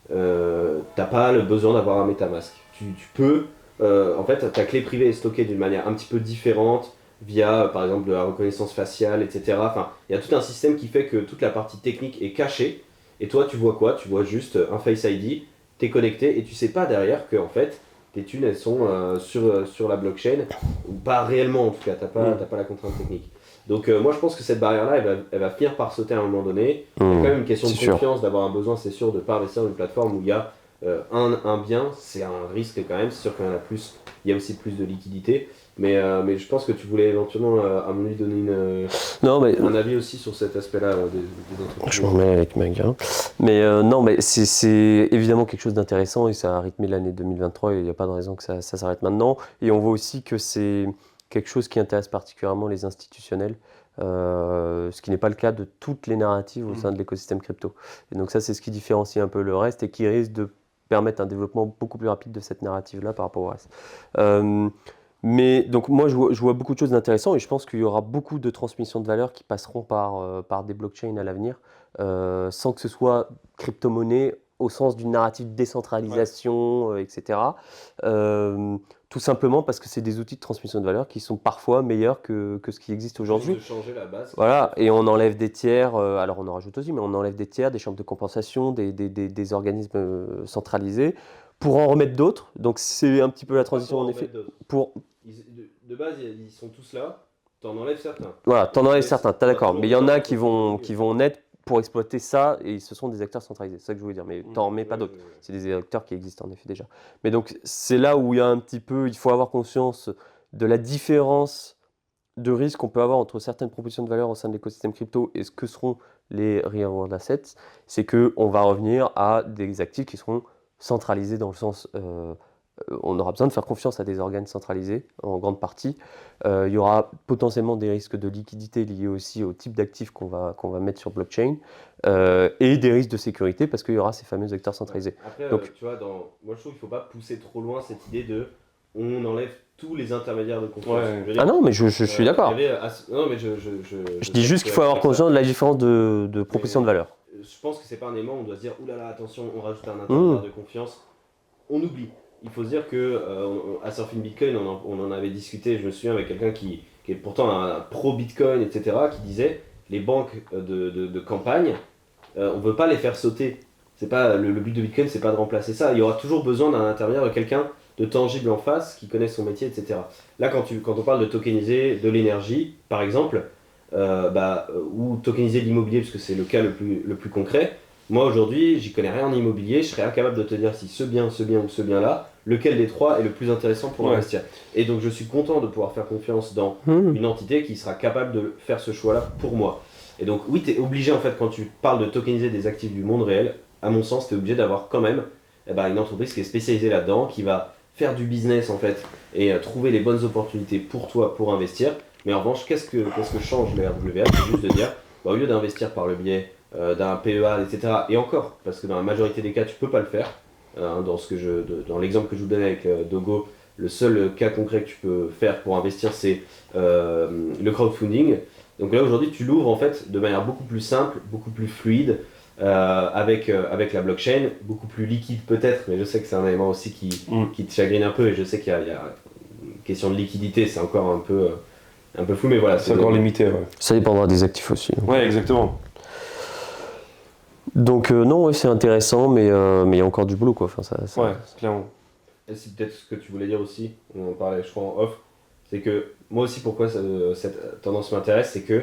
t'as pas le besoin d'avoir un MetaMask. Tu peux... en fait, ta clé privée est stockée d'une manière un petit peu différente, via par exemple de la reconnaissance faciale, etc. Enfin, il y a tout un système qui fait que toute la partie technique est cachée, et toi tu vois quoi? Tu vois juste un Face ID, t'es connecté, et tu sais pas derrière que en fait tes thunes elles sont sur la blockchain, ou pas réellement en tout cas, t'as pas la contrainte technique. Donc moi je pense que cette barrière là elle va finir par sauter à un moment donné. Il y a quand même une question de confiance, d'avoir un besoin, c'est sûr, de pas investir dans une plateforme où il y a un bien, c'est un risque quand même, c'est sûr qu'il y en a plus, il y a aussi plus de liquidité. Mais je pense que tu voulais éventuellement à mon avis donner un avis aussi sur cet aspect-là des entreprises. Je m'en mets avec ma gueule. Mais non, mais c'est évidemment quelque chose d'intéressant et ça a rythmé l'année 2023 et il n'y a pas de raison que ça s'arrête maintenant. Et on voit aussi que c'est quelque chose qui intéresse particulièrement les institutionnels, ce qui n'est pas le cas de toutes les narratives au sein de l'écosystème crypto. Et donc ça, c'est ce qui différencie un peu le reste et qui risque de permettre un développement beaucoup plus rapide de cette narrative-là par rapport au reste. Mais donc moi je vois beaucoup de choses d'intéressantes et je pense qu'il y aura beaucoup de transmissions de valeur qui passeront par des blockchains à l'avenir, sans que ce soit crypto-monnaie au sens d'une narrative de décentralisation, etc. Tout simplement parce que c'est des outils de transmission de valeur qui sont parfois meilleurs que ce qui existe aujourd'hui. De changer la base. Voilà, et on enlève des tiers, alors on en rajoute aussi, mais on enlève des tiers, des chambres de compensation, des organismes centralisés, pour en remettre d'autres. Donc c'est un petit peu la transition en effet. De base, ils sont tous là, t'en enlèves certains. Voilà, t'en enlèves certains, t'as d'accord. Mais il y en a qui vont naître pour exploiter ça et ce sont des acteurs centralisés. C'est ça que je voulais dire, mais t'en remets pas d'autres. C'est des acteurs qui existent en effet déjà. Mais donc c'est là où il y a un petit peu, il faut avoir conscience de la différence de risque qu'on peut avoir entre certaines propositions de valeur au sein de l'écosystème crypto et ce que seront les real world assets. C'est qu'on va revenir à des actifs qui seront centralisés dans le sens... on aura besoin de faire confiance à des organes centralisés en grande partie. Il y aura potentiellement des risques de liquidité liés aussi au type d'actifs qu'on va mettre sur blockchain et des risques de sécurité parce qu'il y aura ces fameux acteurs centralisés. Après, donc, tu vois, moi je trouve qu'il ne faut pas pousser trop loin cette idée de on enlève tous les intermédiaires de confiance. Ah non, mais je suis d'accord. Non, mais je dis juste qu'il faut avoir conscience de la différence de proposition de valeur. Je pense que c'est pas un élément où on doit se dire oulala, attention, on rajoute un intermédiaire de confiance. On oublie. Il faut se dire que à Surfing Bitcoin, on en avait discuté, je me souviens, avec quelqu'un qui est pourtant un pro-Bitcoin, etc., qui disait les banques de campagne, on ne veut pas les faire sauter. C'est pas, le but de Bitcoin, c'est pas de remplacer ça. Il y aura toujours besoin d'un intermédiaire, de quelqu'un de tangible en face, qui connaît son métier, etc. Là, quand on parle de tokeniser de l'énergie, par exemple, ou tokeniser de l'immobilier, parce que c'est le cas le plus concret, moi aujourd'hui, j'y connais rien en immobilier, je serais incapable de te dire si ce bien ou ce bien-là, lequel des trois est le plus intéressant pour investir. Et donc je suis content de pouvoir faire confiance dans une entité qui sera capable de faire ce choix-là pour moi. Et donc oui, tu es obligé en fait, quand tu parles de tokeniser des actifs du monde réel, à mon sens, tu es obligé d'avoir quand même une entreprise qui est spécialisée là-dedans, qui va faire du business en fait, et trouver les bonnes opportunités pour toi pour investir. Mais en revanche, qu'est-ce que change le RWA? C'est juste de dire, au lieu d'investir par le biais d'un PEA, etc. Et encore, parce que dans la majorité des cas, tu peux pas le faire. Dans l'exemple que je vous donnais avec Dogo, le seul cas concret que tu peux faire pour investir, c'est le crowdfunding. Donc là, aujourd'hui, tu l'ouvres en fait de manière beaucoup plus simple, beaucoup plus fluide, avec la blockchain, beaucoup plus liquide peut-être, mais je sais que c'est un élément aussi qui te chagrine un peu, et je sais qu'il y a une question de liquidité, c'est encore un peu flou, mais voilà. C'est encore limité, ouais. Ça dépendra des actifs aussi. Ouais, exactement. Donc non, ouais, c'est intéressant, mais il y a encore du boulot, quoi. Enfin, ouais, clairement. Et c'est peut-être ce que tu voulais dire aussi, on en parlait je crois en off, c'est que moi aussi pourquoi cette tendance m'intéresse, c'est que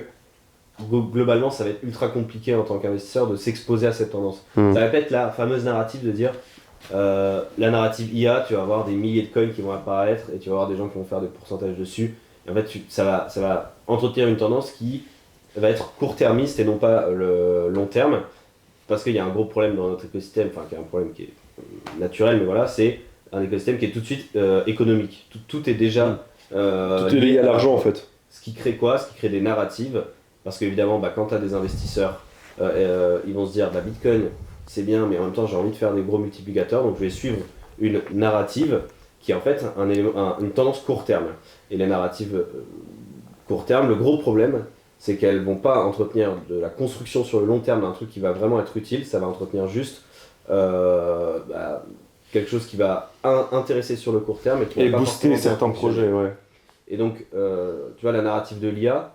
globalement ça va être ultra compliqué en tant qu'investisseur de s'exposer à cette tendance. Ça va être la fameuse narrative de dire la narrative IA, tu vas avoir des milliers de coins qui vont apparaître et tu vas avoir des gens qui vont faire des pourcentages dessus. Et en fait ça va entretenir une tendance qui va être court-termiste et non pas le long terme, parce qu'il y a un gros problème dans notre écosystème, enfin qui est un problème qui est naturel, mais voilà, c'est un écosystème qui est tout de suite économique. Tout est déjà tout est lié à l'argent en fait. Ce qui crée quoi ? Ce qui crée des narratives. Parce qu'évidemment, quand tu as des investisseurs, ils vont se dire Bitcoin c'est bien, mais en même temps j'ai envie de faire des gros multiplicateurs, donc je vais suivre une narrative qui est en fait une tendance court terme. Et les narratives court terme, le gros problème, c'est qu'elles ne vont pas entretenir de la construction sur le long terme d'un truc qui va vraiment être utile, ça va entretenir juste quelque chose qui va intéresser sur le court terme et booster certains projets, ouais. Et donc, tu vois, la narrative de l'IA,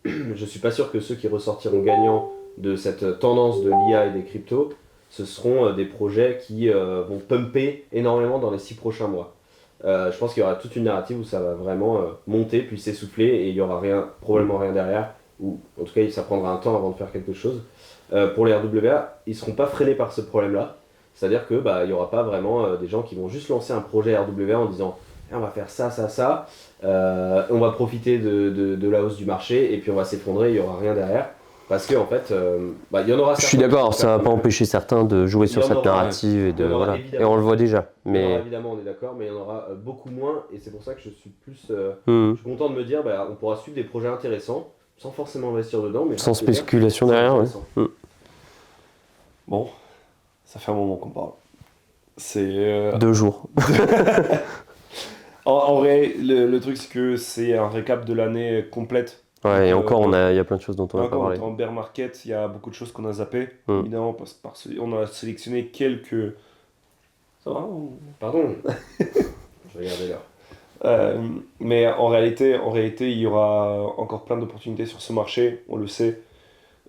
je suis pas sûr que ceux qui ressortiront gagnants de cette tendance de l'IA et des cryptos, ce seront des projets qui vont pumper énormément dans les 6 prochains mois. Je pense qu'il y aura toute une narrative où ça va vraiment monter, puis s'essouffler, et il y aura probablement rien derrière, ou en tout cas ça prendra un temps avant de faire quelque chose. Pour les RWA, ils seront pas freinés par ce problème-là. C'est-à-dire que il y aura pas vraiment des gens qui vont juste lancer un projet RWA en disant on va faire ça, on va profiter de la hausse du marché et puis on va s'effondrer, il n'y aura rien derrière. Parce qu'en fait, il y en aura certains. Je suis d'accord, ça ne va pas empêcher certains de jouer sur cette narrative et on le voit déjà. Mais... évidemment, on est d'accord, mais il y en aura beaucoup moins et c'est pour ça que je suis plus je suis content de me dire on pourra suivre des projets intéressants sans forcément investir dedans. Mais sans spéculation derrière, ouais. Bon. Ça fait un moment qu'on parle. C'est 2 jours. en vrai, le truc c'est que c'est un récap de l'année complète. Ouais, et encore, il y a plein de choses dont on n'a pas parlé. En bear market, il y a beaucoup de choses qu'on a zappées, évidemment, parce qu'on a sélectionné quelques... Ça va Pardon. Je regardais l'heure. Mais en réalité, il y aura encore plein d'opportunités sur ce marché, on le sait.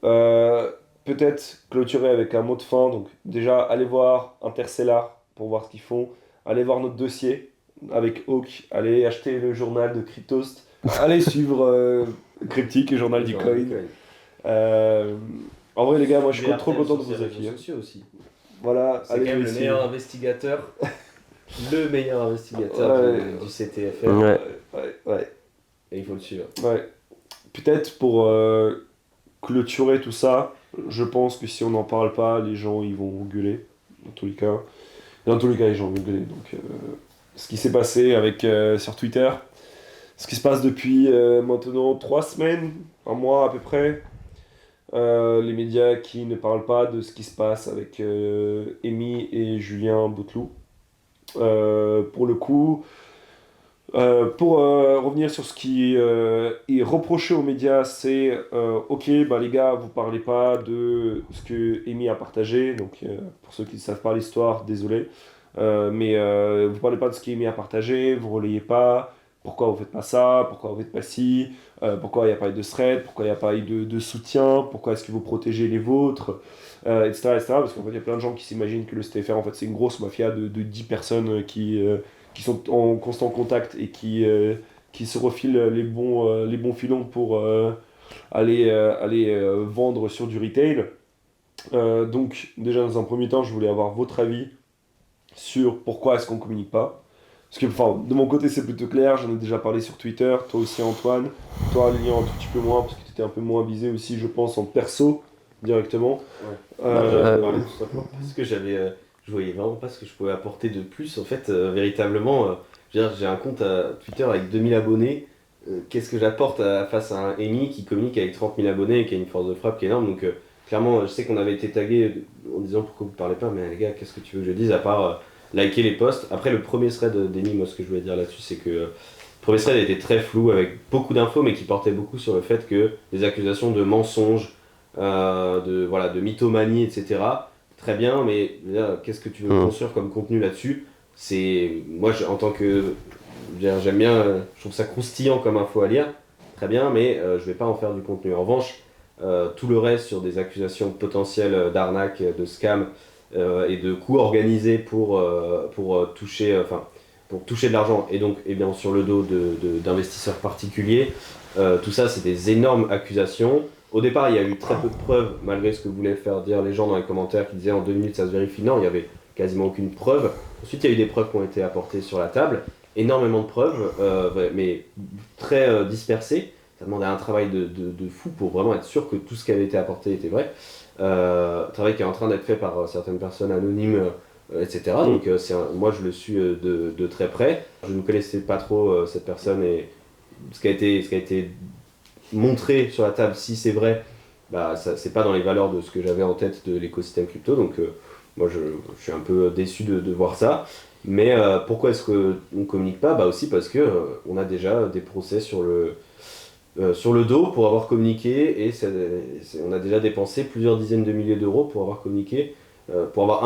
Peut-être clôturer avec un mot de fin. Donc déjà, allez voir Interstellar pour voir ce qu'ils font. Allez voir notre dossier avec Hawk. Allez acheter le journal de Cryptost. Allez suivre Cryptic, le journal du coin. En vrai, les gars, moi je suis trop content de vous accueillir. Aussi. Voilà, c'est quand même le meilleur investigateur. Le meilleur investigateur du CTFR. Ouais. Et il faut le suivre. Ouais. Peut-être pour clôturer tout ça, je pense que si on n'en parle pas, les gens ils vont gueuler. Dans tous les cas, les gens vont gueuler. Donc, ce qui s'est passé sur Twitter, ce qui se passe depuis maintenant 3 semaines, un mois à peu près. Les médias qui ne parlent pas de ce qui se passe avec Amy et Julien Bouteloup. Pour le coup, pour revenir sur ce qui est reproché aux médias, c'est ok, les gars, vous parlez pas de ce que Amy a partagé. Donc, pour ceux qui ne savent pas l'histoire, désolé. Mais vous parlez pas de ce qu'Amy a partagé, vous relayez pas. Pourquoi vous faites pas ça? Pourquoi vous faites pas ci? Pourquoi il n'y a pas eu de thread? Pourquoi il n'y a pas eu de soutien? Pourquoi est-ce que vous protégez les vôtres? Etc. Parce qu'en fait, il y a plein de gens qui s'imaginent que le STFR, en fait, c'est une grosse mafia de 10 personnes qui sont en constant contact et qui se refilent les bons filons pour aller vendre sur du retail. Donc, déjà, dans un premier temps, je voulais avoir votre avis sur pourquoi est-ce qu'on ne communique pas. Parce que, de mon côté, c'est plutôt clair, j'en ai déjà parlé sur Twitter, toi aussi Antoine, toi Lilian un tout petit peu moins, parce que tu étais un peu moins visé aussi, je pense, en perso, directement. Ouais. J'avais parlé tout simplement parce que je voyais vraiment pas ce que je pouvais apporter de plus, en fait, véritablement. J'ai un compte à Twitter avec 2000 abonnés, qu'est-ce que j'apporte face à un Amy qui communique avec 30 000 abonnés et qui a une force de frappe qui est énorme, donc clairement, je sais qu'on avait été tagué en disant pourquoi vous parlez pas, mais les gars, qu'est-ce que tu veux que je dise à part liker les posts. Après, le premier thread d'Amy, moi ce que je voulais dire là-dessus, c'est que le premier thread était très flou avec beaucoup d'infos, mais qui portait beaucoup sur le fait que les accusations de mensonges de mythomanie, etc. Très bien, mais là, qu'est-ce que tu veux construire comme contenu là-dessus? Moi, en tant que... J'aime bien, je trouve ça croustillant comme info à lire, très bien, mais je vais pas en faire du contenu. En revanche, tout le reste sur des accusations potentielles d'arnaque, de scam et de coups organisés pour toucher de l'argent et donc bien sur le dos d'investisseurs particuliers, tout ça c'est des énormes accusations. Au départ, il y a eu très peu de preuves, malgré ce que voulaient faire dire les gens dans les commentaires qui disaient en 2 minutes ça se vérifie. Non, il n'y avait quasiment aucune preuve. Ensuite, il y a eu des preuves qui ont été apportées sur la table, énormément de preuves, mais très dispersées. Ça demandait un travail de fou pour vraiment être sûr que tout ce qui avait été apporté était vrai. Travail qui est en train d'être fait par certaines personnes anonymes, etc. Donc moi je le suis de très près. Je ne connaissais pas trop cette personne et ce qui a été montré sur la table, si c'est vrai, bah, c'est pas dans les valeurs de ce que j'avais en tête de l'écosystème crypto. Donc moi je suis un peu déçu de voir ça. Mais pourquoi est-ce qu'on ne communique pas? Bah aussi parce que on a déjà des procès sur le dos pour avoir communiqué et on a déjà dépensé plusieurs dizaines de milliers d'euros pour avoir communiqué, pour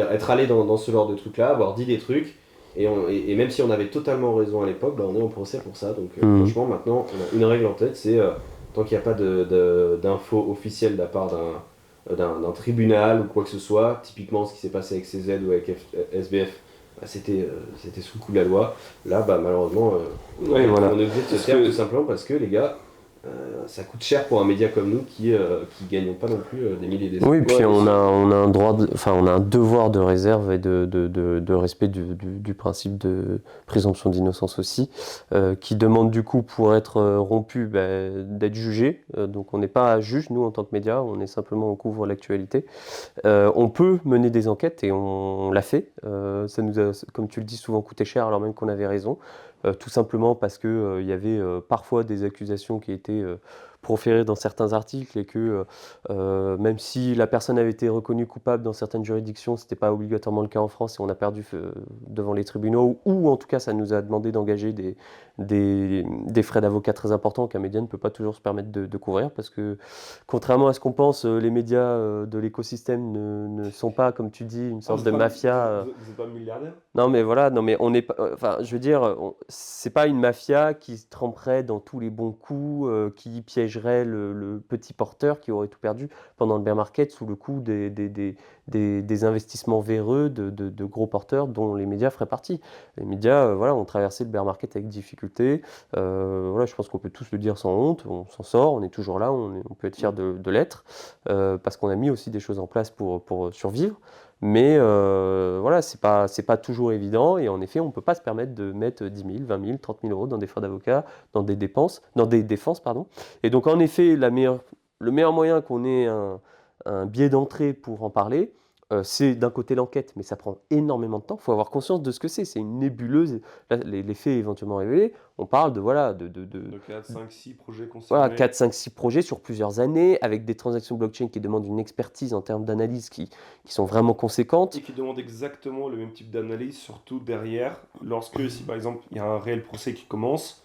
être allé dans ce genre de trucs là, avoir dit des trucs et même si on avait totalement raison à l'époque, bah, on est en procès pour ça. Donc franchement maintenant on a une règle en tête, c'est tant qu'il n'y a pas d'infos officielles de la part d'un tribunal ou quoi que ce soit, typiquement ce qui s'est passé avec CZ ou avec SBF, bah, c'était sous le coup de la loi. Là, bah, malheureusement, on est obligé de se taire tout simplement parce que les gars, ça coûte cher pour un média comme nous qui gagnons pas non plus des milliers d'euros. Oui, puis on a un on a un devoir de réserve et de respect du principe de présomption d'innocence aussi, qui demande du coup pour être rompu d'être jugé. Donc on n'est pas juge, nous en tant que média, on couvre l'actualité. On peut mener des enquêtes et on l'a fait. Ça nous a, comme tu le dis, souvent coûté cher alors même qu'on avait raison. Tout simplement parce que y avait parfois des accusations qui étaient proférées dans certains articles et que même si la personne avait été reconnue coupable dans certaines juridictions, c'était pas obligatoirement le cas en France et on a perdu devant les tribunaux ou en tout cas ça nous a demandé d'engager des frais d'avocat très importants qu'un média ne peut pas toujours se permettre de couvrir parce que contrairement à ce qu'on pense, les médias de l'écosystème ne sont pas, comme tu dis, une sorte de mafia. Vous n'êtes pas milliardaire? Non mais voilà, non mais on n'est pas, enfin je veux dire, c'est pas une mafia qui se tremperait dans tous les bons coups, qui piégerait le petit porteur qui aurait tout perdu pendant le bear market sous le coup des investissements véreux de gros porteurs dont les médias feraient partie. Les médias, voilà, ont traversé le bear market avec difficulté. Voilà, je pense qu'on peut tous le dire sans honte, on s'en sort, on est toujours là, on peut être fier de l'être, parce qu'on a mis aussi des choses en place pour survivre. Mais voilà, c'est pas toujours évident et en effet, on ne peut pas se permettre de mettre 10 000, 20 000, 30 000 euros dans des frais d'avocat, dans des défenses, pardon. Et donc en effet, le meilleur moyen qu'on ait un biais d'entrée pour en parler, c'est d'un côté l'enquête, mais ça prend énormément de temps. Il faut avoir conscience de ce que c'est. C'est une nébuleuse. Là, les faits éventuellement révélés, on parle de 4, 5, 6 projets concernés. Voilà, 4, 5, 6 projets sur plusieurs années, avec des transactions blockchain qui demandent une expertise en termes d'analyse qui sont vraiment conséquentes. Et qui demandent exactement le même type d'analyse, surtout derrière, lorsque, si par exemple, il y a un réel procès qui commence,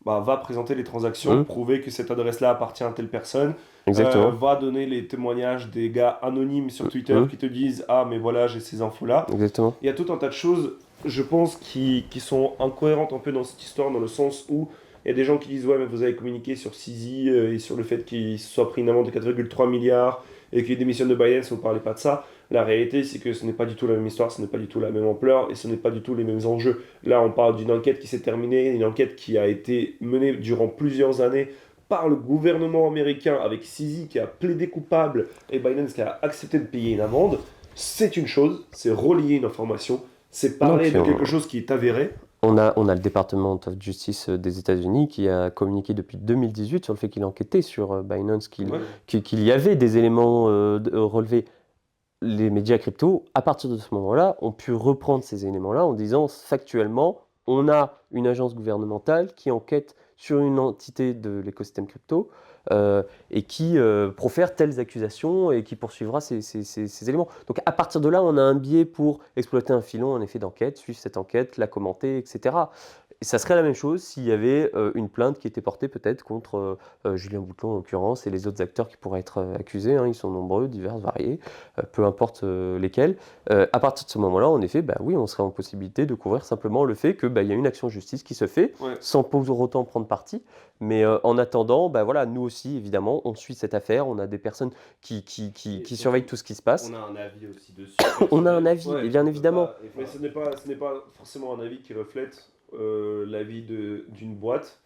va présenter les transactions, prouver que cette adresse-là appartient à telle personne, va donner les témoignages des gars anonymes sur Twitter qui te disent « Ah, mais voilà, j'ai ces infos-là ». Il y a tout un tas de choses, je pense, qui sont incohérentes un peu dans cette histoire, dans le sens où il y a des gens qui disent « Ouais, mais vous avez communiqué sur CZ et sur le fait qu'il soit pris une amende de 4,3 milliards et qu'il démissionne de Binance, vous ne parlez pas de ça ». La réalité, c'est que ce n'est pas du tout la même histoire, ce n'est pas du tout la même ampleur et ce n'est pas du tout les mêmes enjeux. Là, on parle d'une enquête qui s'est terminée, une enquête qui a été menée durant plusieurs années par le gouvernement américain avec CZ qui a plaidé coupable et Binance qui a accepté de payer une amende. C'est une chose, c'est relier une information, c'est parler de quelque chose qui est avéré. On a le Department of Justice des États-Unis qui a communiqué depuis 2018 sur le fait qu'il enquêtait sur Binance, qu'il y avait des éléments relevés. Les médias crypto, à partir de ce moment-là, ont pu reprendre ces éléments-là en disant factuellement, on a une agence gouvernementale qui enquête sur une entité de l'écosystème crypto. et qui profère telles accusations et qui poursuivra ces éléments. Donc à partir de là, on a un biais pour exploiter un filon, un effet d'enquête, suivre cette enquête, la commenter, etc. Et ça serait la même chose s'il y avait une plainte qui était portée peut-être contre Julien Boutelon en l'occurrence et les autres acteurs qui pourraient être accusés, hein, ils sont nombreux, divers, variés, peu importe lesquels. À partir de ce moment-là, en effet, oui, on serait en possibilité de couvrir simplement le fait qu'il y a une action de justice qui se fait, sans pour autant prendre parti. Mais en attendant, voilà, nous aussi, évidemment, on suit cette affaire, on a des personnes qui surveillent tout ce qui se passe. On a un avis aussi dessus. On a un avis, bien évidemment. Mais ce n'est pas forcément un avis qui reflète l'avis d'une boîte.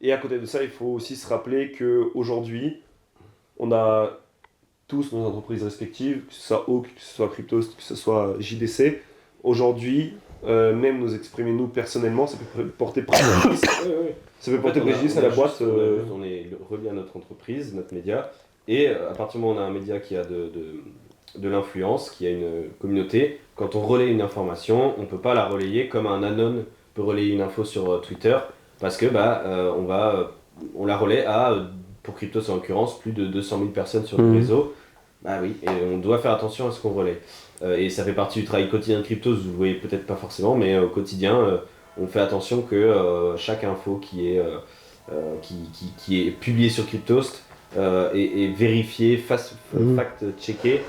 Et à côté de ça, il faut aussi se rappeler qu'aujourd'hui, on a tous nos entreprises respectives, que ce soit Hawk, que ce soit Cryptost, que ce soit JDC. Aujourd'hui, même nous exprimer nous personnellement, ça peut porter préjudice. Ça peut porter préjudice à la boîte. On est relié à notre entreprise, notre média. Et à partir du moment où on a un média qui a de l'influence, qui a une communauté, quand on relaie une information, on ne peut pas la relayer comme un anon peut relayer une info sur Twitter, parce que on la relaie à, pour Cryptos en l'occurrence, plus de 200 000 personnes sur le réseau. Bah oui, et on doit faire attention à ce qu'on relaie. Et ça fait partie du travail quotidien de Cryptos, vous voyez peut-être pas forcément, mais au quotidien, on fait attention que chaque info qui est publiée sur Cryptost est vérifiée, fact-checkée.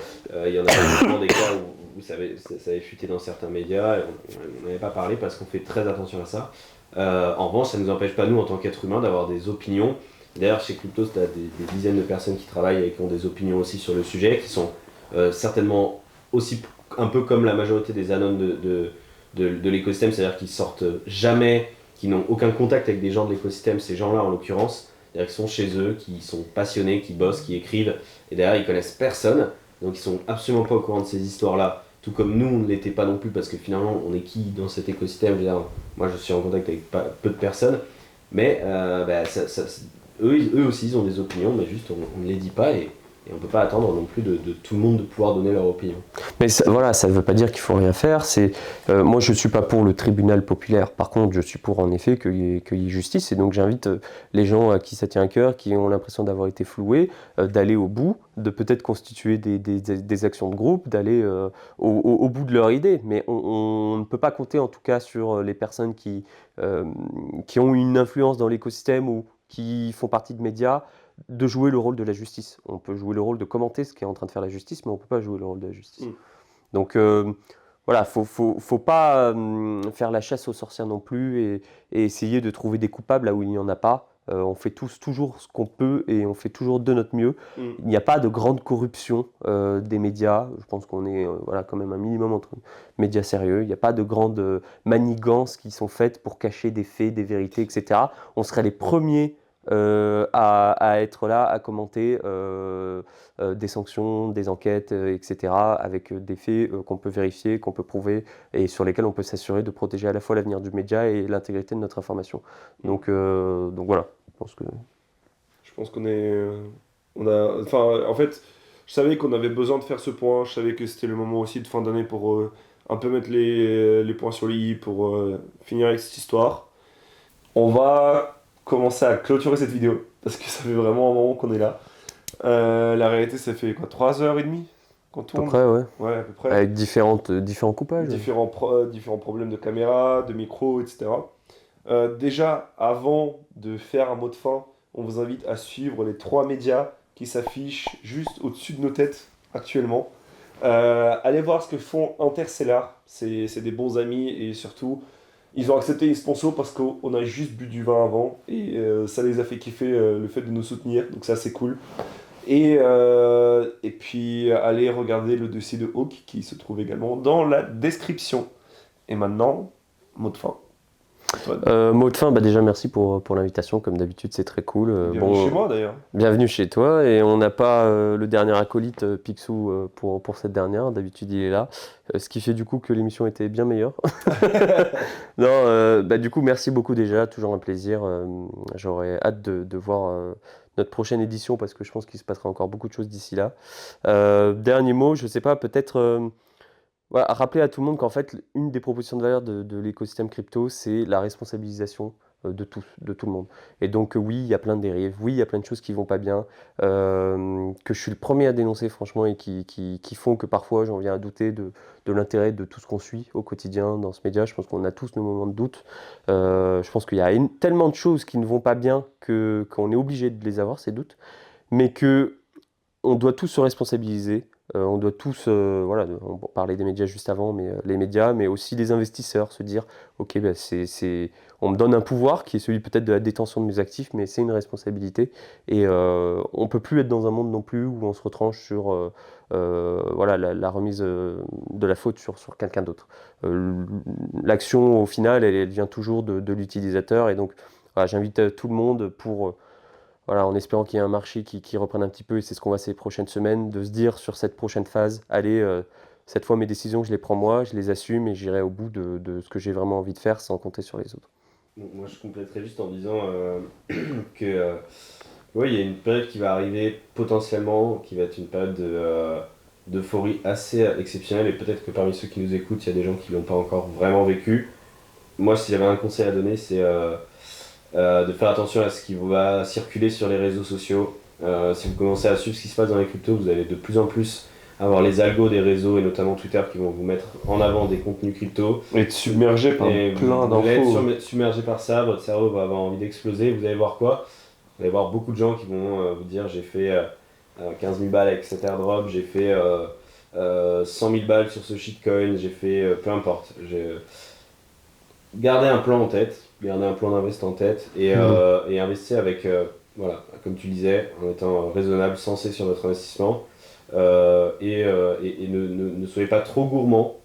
Il y en a souvent des cas où ça avait fuité dans certains médias, et on n'avait pas parlé parce qu'on fait très attention à ça. En revanche, ça ne nous empêche pas, nous, en tant qu'êtres humains, d'avoir des opinions. D'ailleurs, chez Cryptost, tu as des dizaines de personnes qui travaillent et qui ont des opinions aussi sur le sujet, qui sont certainement aussi un peu comme la majorité des anons de l'écosystème, c'est-à-dire qu'ils sortent jamais, qui n'ont aucun contact avec des gens de l'écosystème, ces gens-là en l'occurrence, c'est-à-dire qu'ils sont chez eux, qui sont passionnés, qui bossent, qui écrivent, et derrière ils connaissent personne, donc ils sont absolument pas au courant de ces histoires-là, tout comme nous on ne l'était pas non plus, parce que finalement on est qui dans cet écosystème, moi je suis en contact avec peu de personnes, mais eux aussi ils ont des opinions, mais juste on ne les dit pas, et on ne peut pas attendre non plus de tout le monde de pouvoir donner leur opinion. Mais ça ne veut pas dire qu'il ne faut rien faire. Moi, je ne suis pas pour le tribunal populaire. Par contre, je suis pour, en effet, qu'il y ait justice. Et donc, j'invite les gens à qui ça tient à cœur, qui ont l'impression d'avoir été floués, d'aller au bout, de peut-être constituer des actions de groupe, d'aller au bout de leur idée. Mais on ne peut pas compter, en tout cas, sur les personnes qui ont une influence dans l'écosystème ou qui font partie de médias, de jouer le rôle de la justice. On peut jouer le rôle de commenter ce qu'est en train de faire la justice, mais on ne peut pas jouer le rôle de la justice. Donc voilà, faut pas faire la chasse aux sorcières non plus et essayer de trouver des coupables là où il n'y en a pas. On fait toujours ce qu'on peut et on fait toujours de notre mieux. Il n'y a pas de grande corruption des médias. Je pense qu'on est quand même un minimum entre médias sérieux. Il n'y a pas de grandes manigances qui sont faites pour cacher des faits, des vérités, etc. On serait les premiers à être là, à commenter des sanctions, des enquêtes, etc., avec des faits qu'on peut vérifier, qu'on peut prouver, et sur lesquels on peut s'assurer de protéger à la fois l'avenir du média et l'intégrité de notre information. Donc voilà, je pense qu'on est... en fait, je savais qu'on avait besoin de faire ce point, je savais que c'était le moment aussi de fin d'année pour un peu mettre les points sur les i, pour finir avec cette histoire. On va commencer à clôturer cette vidéo, parce que ça fait vraiment un moment qu'on est là. La réalité, ça fait quoi, 3h30 qu'on tourne ? À peu près, ouais. Ouais, à peu près. Avec différents coupages. Différents problèmes de caméra, de micro, etc. Déjà, avant de faire un mot de fin, on vous invite à suivre les 3 médias qui s'affichent juste au-dessus de nos têtes actuellement. Allez voir ce que font Interstellar, c'est des bons amis et surtout... Ils ont accepté les sponsors parce qu'on a juste bu du vin avant et ça les a fait kiffer le fait de nous soutenir, donc c'est assez cool. Et puis allez regarder le dossier de Hawk qui se trouve également dans la description. Et maintenant, mot de fin. Mot de fin, déjà merci pour l'invitation, comme d'habitude c'est très cool. Bienvenue chez moi d'ailleurs. Bienvenue chez toi, et on n'a pas le dernier acolyte Picsou pour cette dernière, d'habitude il est là, ce qui fait du coup que l'émission était bien meilleure. Non, du coup merci beaucoup déjà, toujours un plaisir, j'aurais hâte de voir notre prochaine édition parce que je pense qu'il se passera encore beaucoup de choses d'ici là. Dernier mot, je sais pas, peut-être Voilà, rappeler à tout le monde qu'en fait, une des propositions de valeur de l'écosystème crypto, c'est la responsabilisation de tous, de tout le monde. Et donc, oui, il y a plein de dérives, oui, il y a plein de choses qui vont pas bien, que je suis le premier à dénoncer, franchement, et qui font que parfois j'en viens à douter de l'intérêt de tout ce qu'on suit au quotidien dans ce média. Je pense qu'on a tous nos moments de doute. Je pense qu'il y a tellement de choses qui ne vont pas bien qu'on est obligé de les avoir, ces doutes, mais que on doit tous se responsabiliser. On doit tous, voilà, on parlait des médias juste avant, mais les médias, mais aussi les investisseurs, se dire, ok, ben on me donne un pouvoir qui est celui peut-être de la détention de mes actifs, mais c'est une responsabilité. Et on peut plus être dans un monde non plus où on se retranche sur voilà, la remise de la faute sur quelqu'un d'autre. L'action, au final, elle vient toujours de l'utilisateur. Et donc, voilà, j'invite tout le monde pour voilà, en espérant qu'il y ait un marché qui reprenne un petit peu, et c'est ce qu'on va ces prochaines semaines, de se dire sur cette prochaine phase, allez, cette fois mes décisions, je les prends moi, je les assume et j'irai au bout de ce que j'ai vraiment envie de faire sans compter sur les autres. Bon, moi je compléterai juste en disant que oui, il y a une période qui va arriver potentiellement, qui va être une période d'euphorie assez exceptionnelle, et peut-être que parmi ceux qui nous écoutent, il y a des gens qui ne l'ont pas encore vraiment vécu. Moi, si j'avais un conseil à donner, c'est de faire attention à ce qui va circuler sur les réseaux sociaux. Si vous commencez à suivre ce qui se passe dans les cryptos, vous allez de plus en plus avoir les algos des réseaux, et notamment Twitter, qui vont vous mettre en avant des contenus crypto. Et être submergé par plein d'infos. Vous allez être submergé par ça, votre cerveau va avoir envie d'exploser. Vous allez voir quoi? Vous allez voir beaucoup de gens qui vont vous dire j'ai fait 15 000 balles avec cet airdrop, j'ai fait 100 000 balles sur ce shitcoin, j'ai fait peu importe. Gardez un plan en tête, gardez un plan d'invest en tête, et investissez avec, voilà, comme tu disais, en étant raisonnable, sensé sur votre investissement, et ne soyez pas trop gourmand,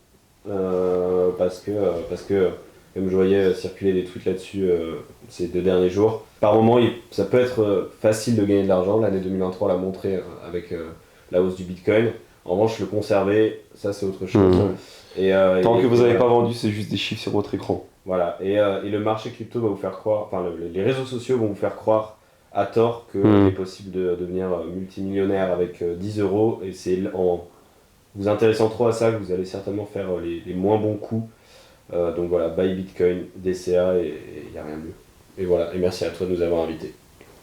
parce que comme je voyais circuler des tweets là-dessus ces 2 derniers jours, par moment ça peut être facile de gagner de l'argent. L'année 2023 l'a montré avec la hausse du Bitcoin. En revanche, le conserver, ça c'est autre chose. Tant que vous n'avez pas vendu, c'est juste des chiffres sur votre écran. Voilà, et le marché crypto va vous faire croire, enfin les réseaux sociaux vont vous faire croire à tort qu'il est possible de devenir multimillionnaire avec 10 €, et c'est en vous intéressant trop à ça que vous allez certainement faire les moins bons coups. Donc voilà, buy Bitcoin, DCA, et il n'y a rien de mieux. Et voilà, et merci à toi de nous avoir invités.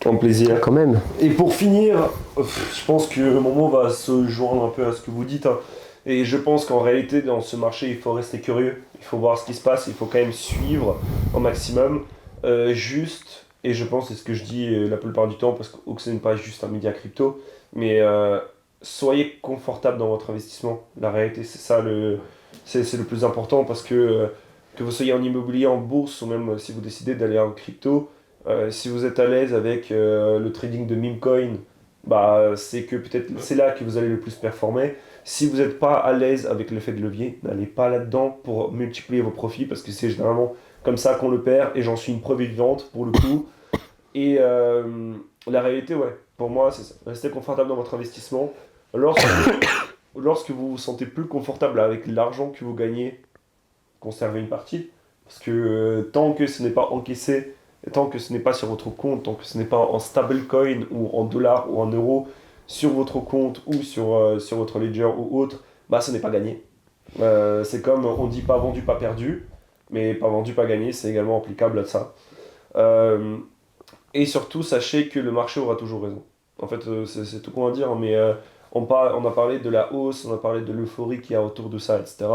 Un plaisir. Quand même. Et pour finir, je pense que mon mot va se joindre un peu à ce que vous dites. Hein. Et je pense qu'en réalité, dans ce marché, il faut rester curieux. Il faut voir ce qui se passe. Il faut quand même suivre au maximum. Juste, et je pense, c'est ce que je dis la plupart du temps, parce qu'Oxen n'est pas juste un média crypto, mais soyez confortable dans votre investissement. La réalité, c'est ça c'est le plus important, parce que vous soyez en immobilier, en bourse, ou même si vous décidez d'aller en crypto, si vous êtes à l'aise avec le trading de meme coin, bah, c'est que peut-être c'est là que vous allez le plus performer. Si vous n'êtes pas à l'aise avec l'effet de levier, n'allez pas là-dedans pour multiplier vos profits, parce que c'est généralement comme ça qu'on le perd, et j'en suis une preuve vivante pour le coup. Et la réalité, ouais, pour moi, c'est ça. Restez confortable dans votre investissement. Lorsque vous vous sentez plus confortable avec l'argent que vous gagnez, conservez une partie. Parce que tant que ce n'est pas encaissé, tant que ce n'est pas sur votre compte, tant que ce n'est pas en stablecoin ou en dollars ou en euros sur votre compte ou sur votre ledger ou autre, bah ce n'est pas gagné. C'est comme on dit pas vendu, pas perdu, mais pas vendu, pas gagné, c'est également applicable à ça. Et surtout, sachez que le marché aura toujours raison. En fait, c'est tout qu'on va dire, mais on a parlé de la hausse, on a parlé de l'euphorie qu'il y a autour de ça, etc.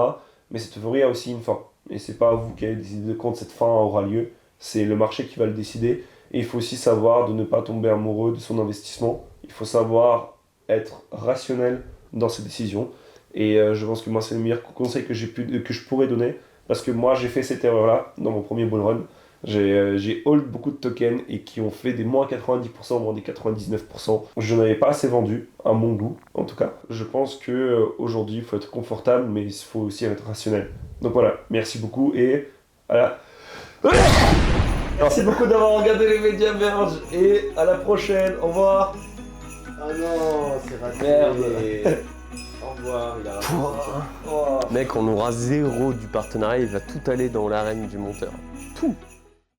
Mais cette euphorie a aussi une fin. Et c'est pas vous qui allez décider quand cette fin aura lieu, c'est le marché qui va le décider. Et il faut aussi savoir de ne pas tomber amoureux de son investissement. Il faut savoir être rationnel dans ses décisions. Et je pense que moi, c'est le meilleur conseil que je pourrais donner. Parce que moi, j'ai fait cette erreur-là dans mon premier bull run. J'ai hold beaucoup de tokens et qui ont fait des moins 90%, moins des 99%. Je n'avais pas assez vendu, à mon goût en tout cas. Je pense qu'aujourd'hui, il faut être confortable, mais il faut aussi être rationnel. Donc voilà, merci beaucoup et voilà. Merci beaucoup d'avoir regardé les médias Merge et à la prochaine. Au revoir. Ah non, c'est raté. Merde. Au revoir, il a raté. Mec, on aura 0 du partenariat, il va tout aller dans l'arène du monteur. Tout.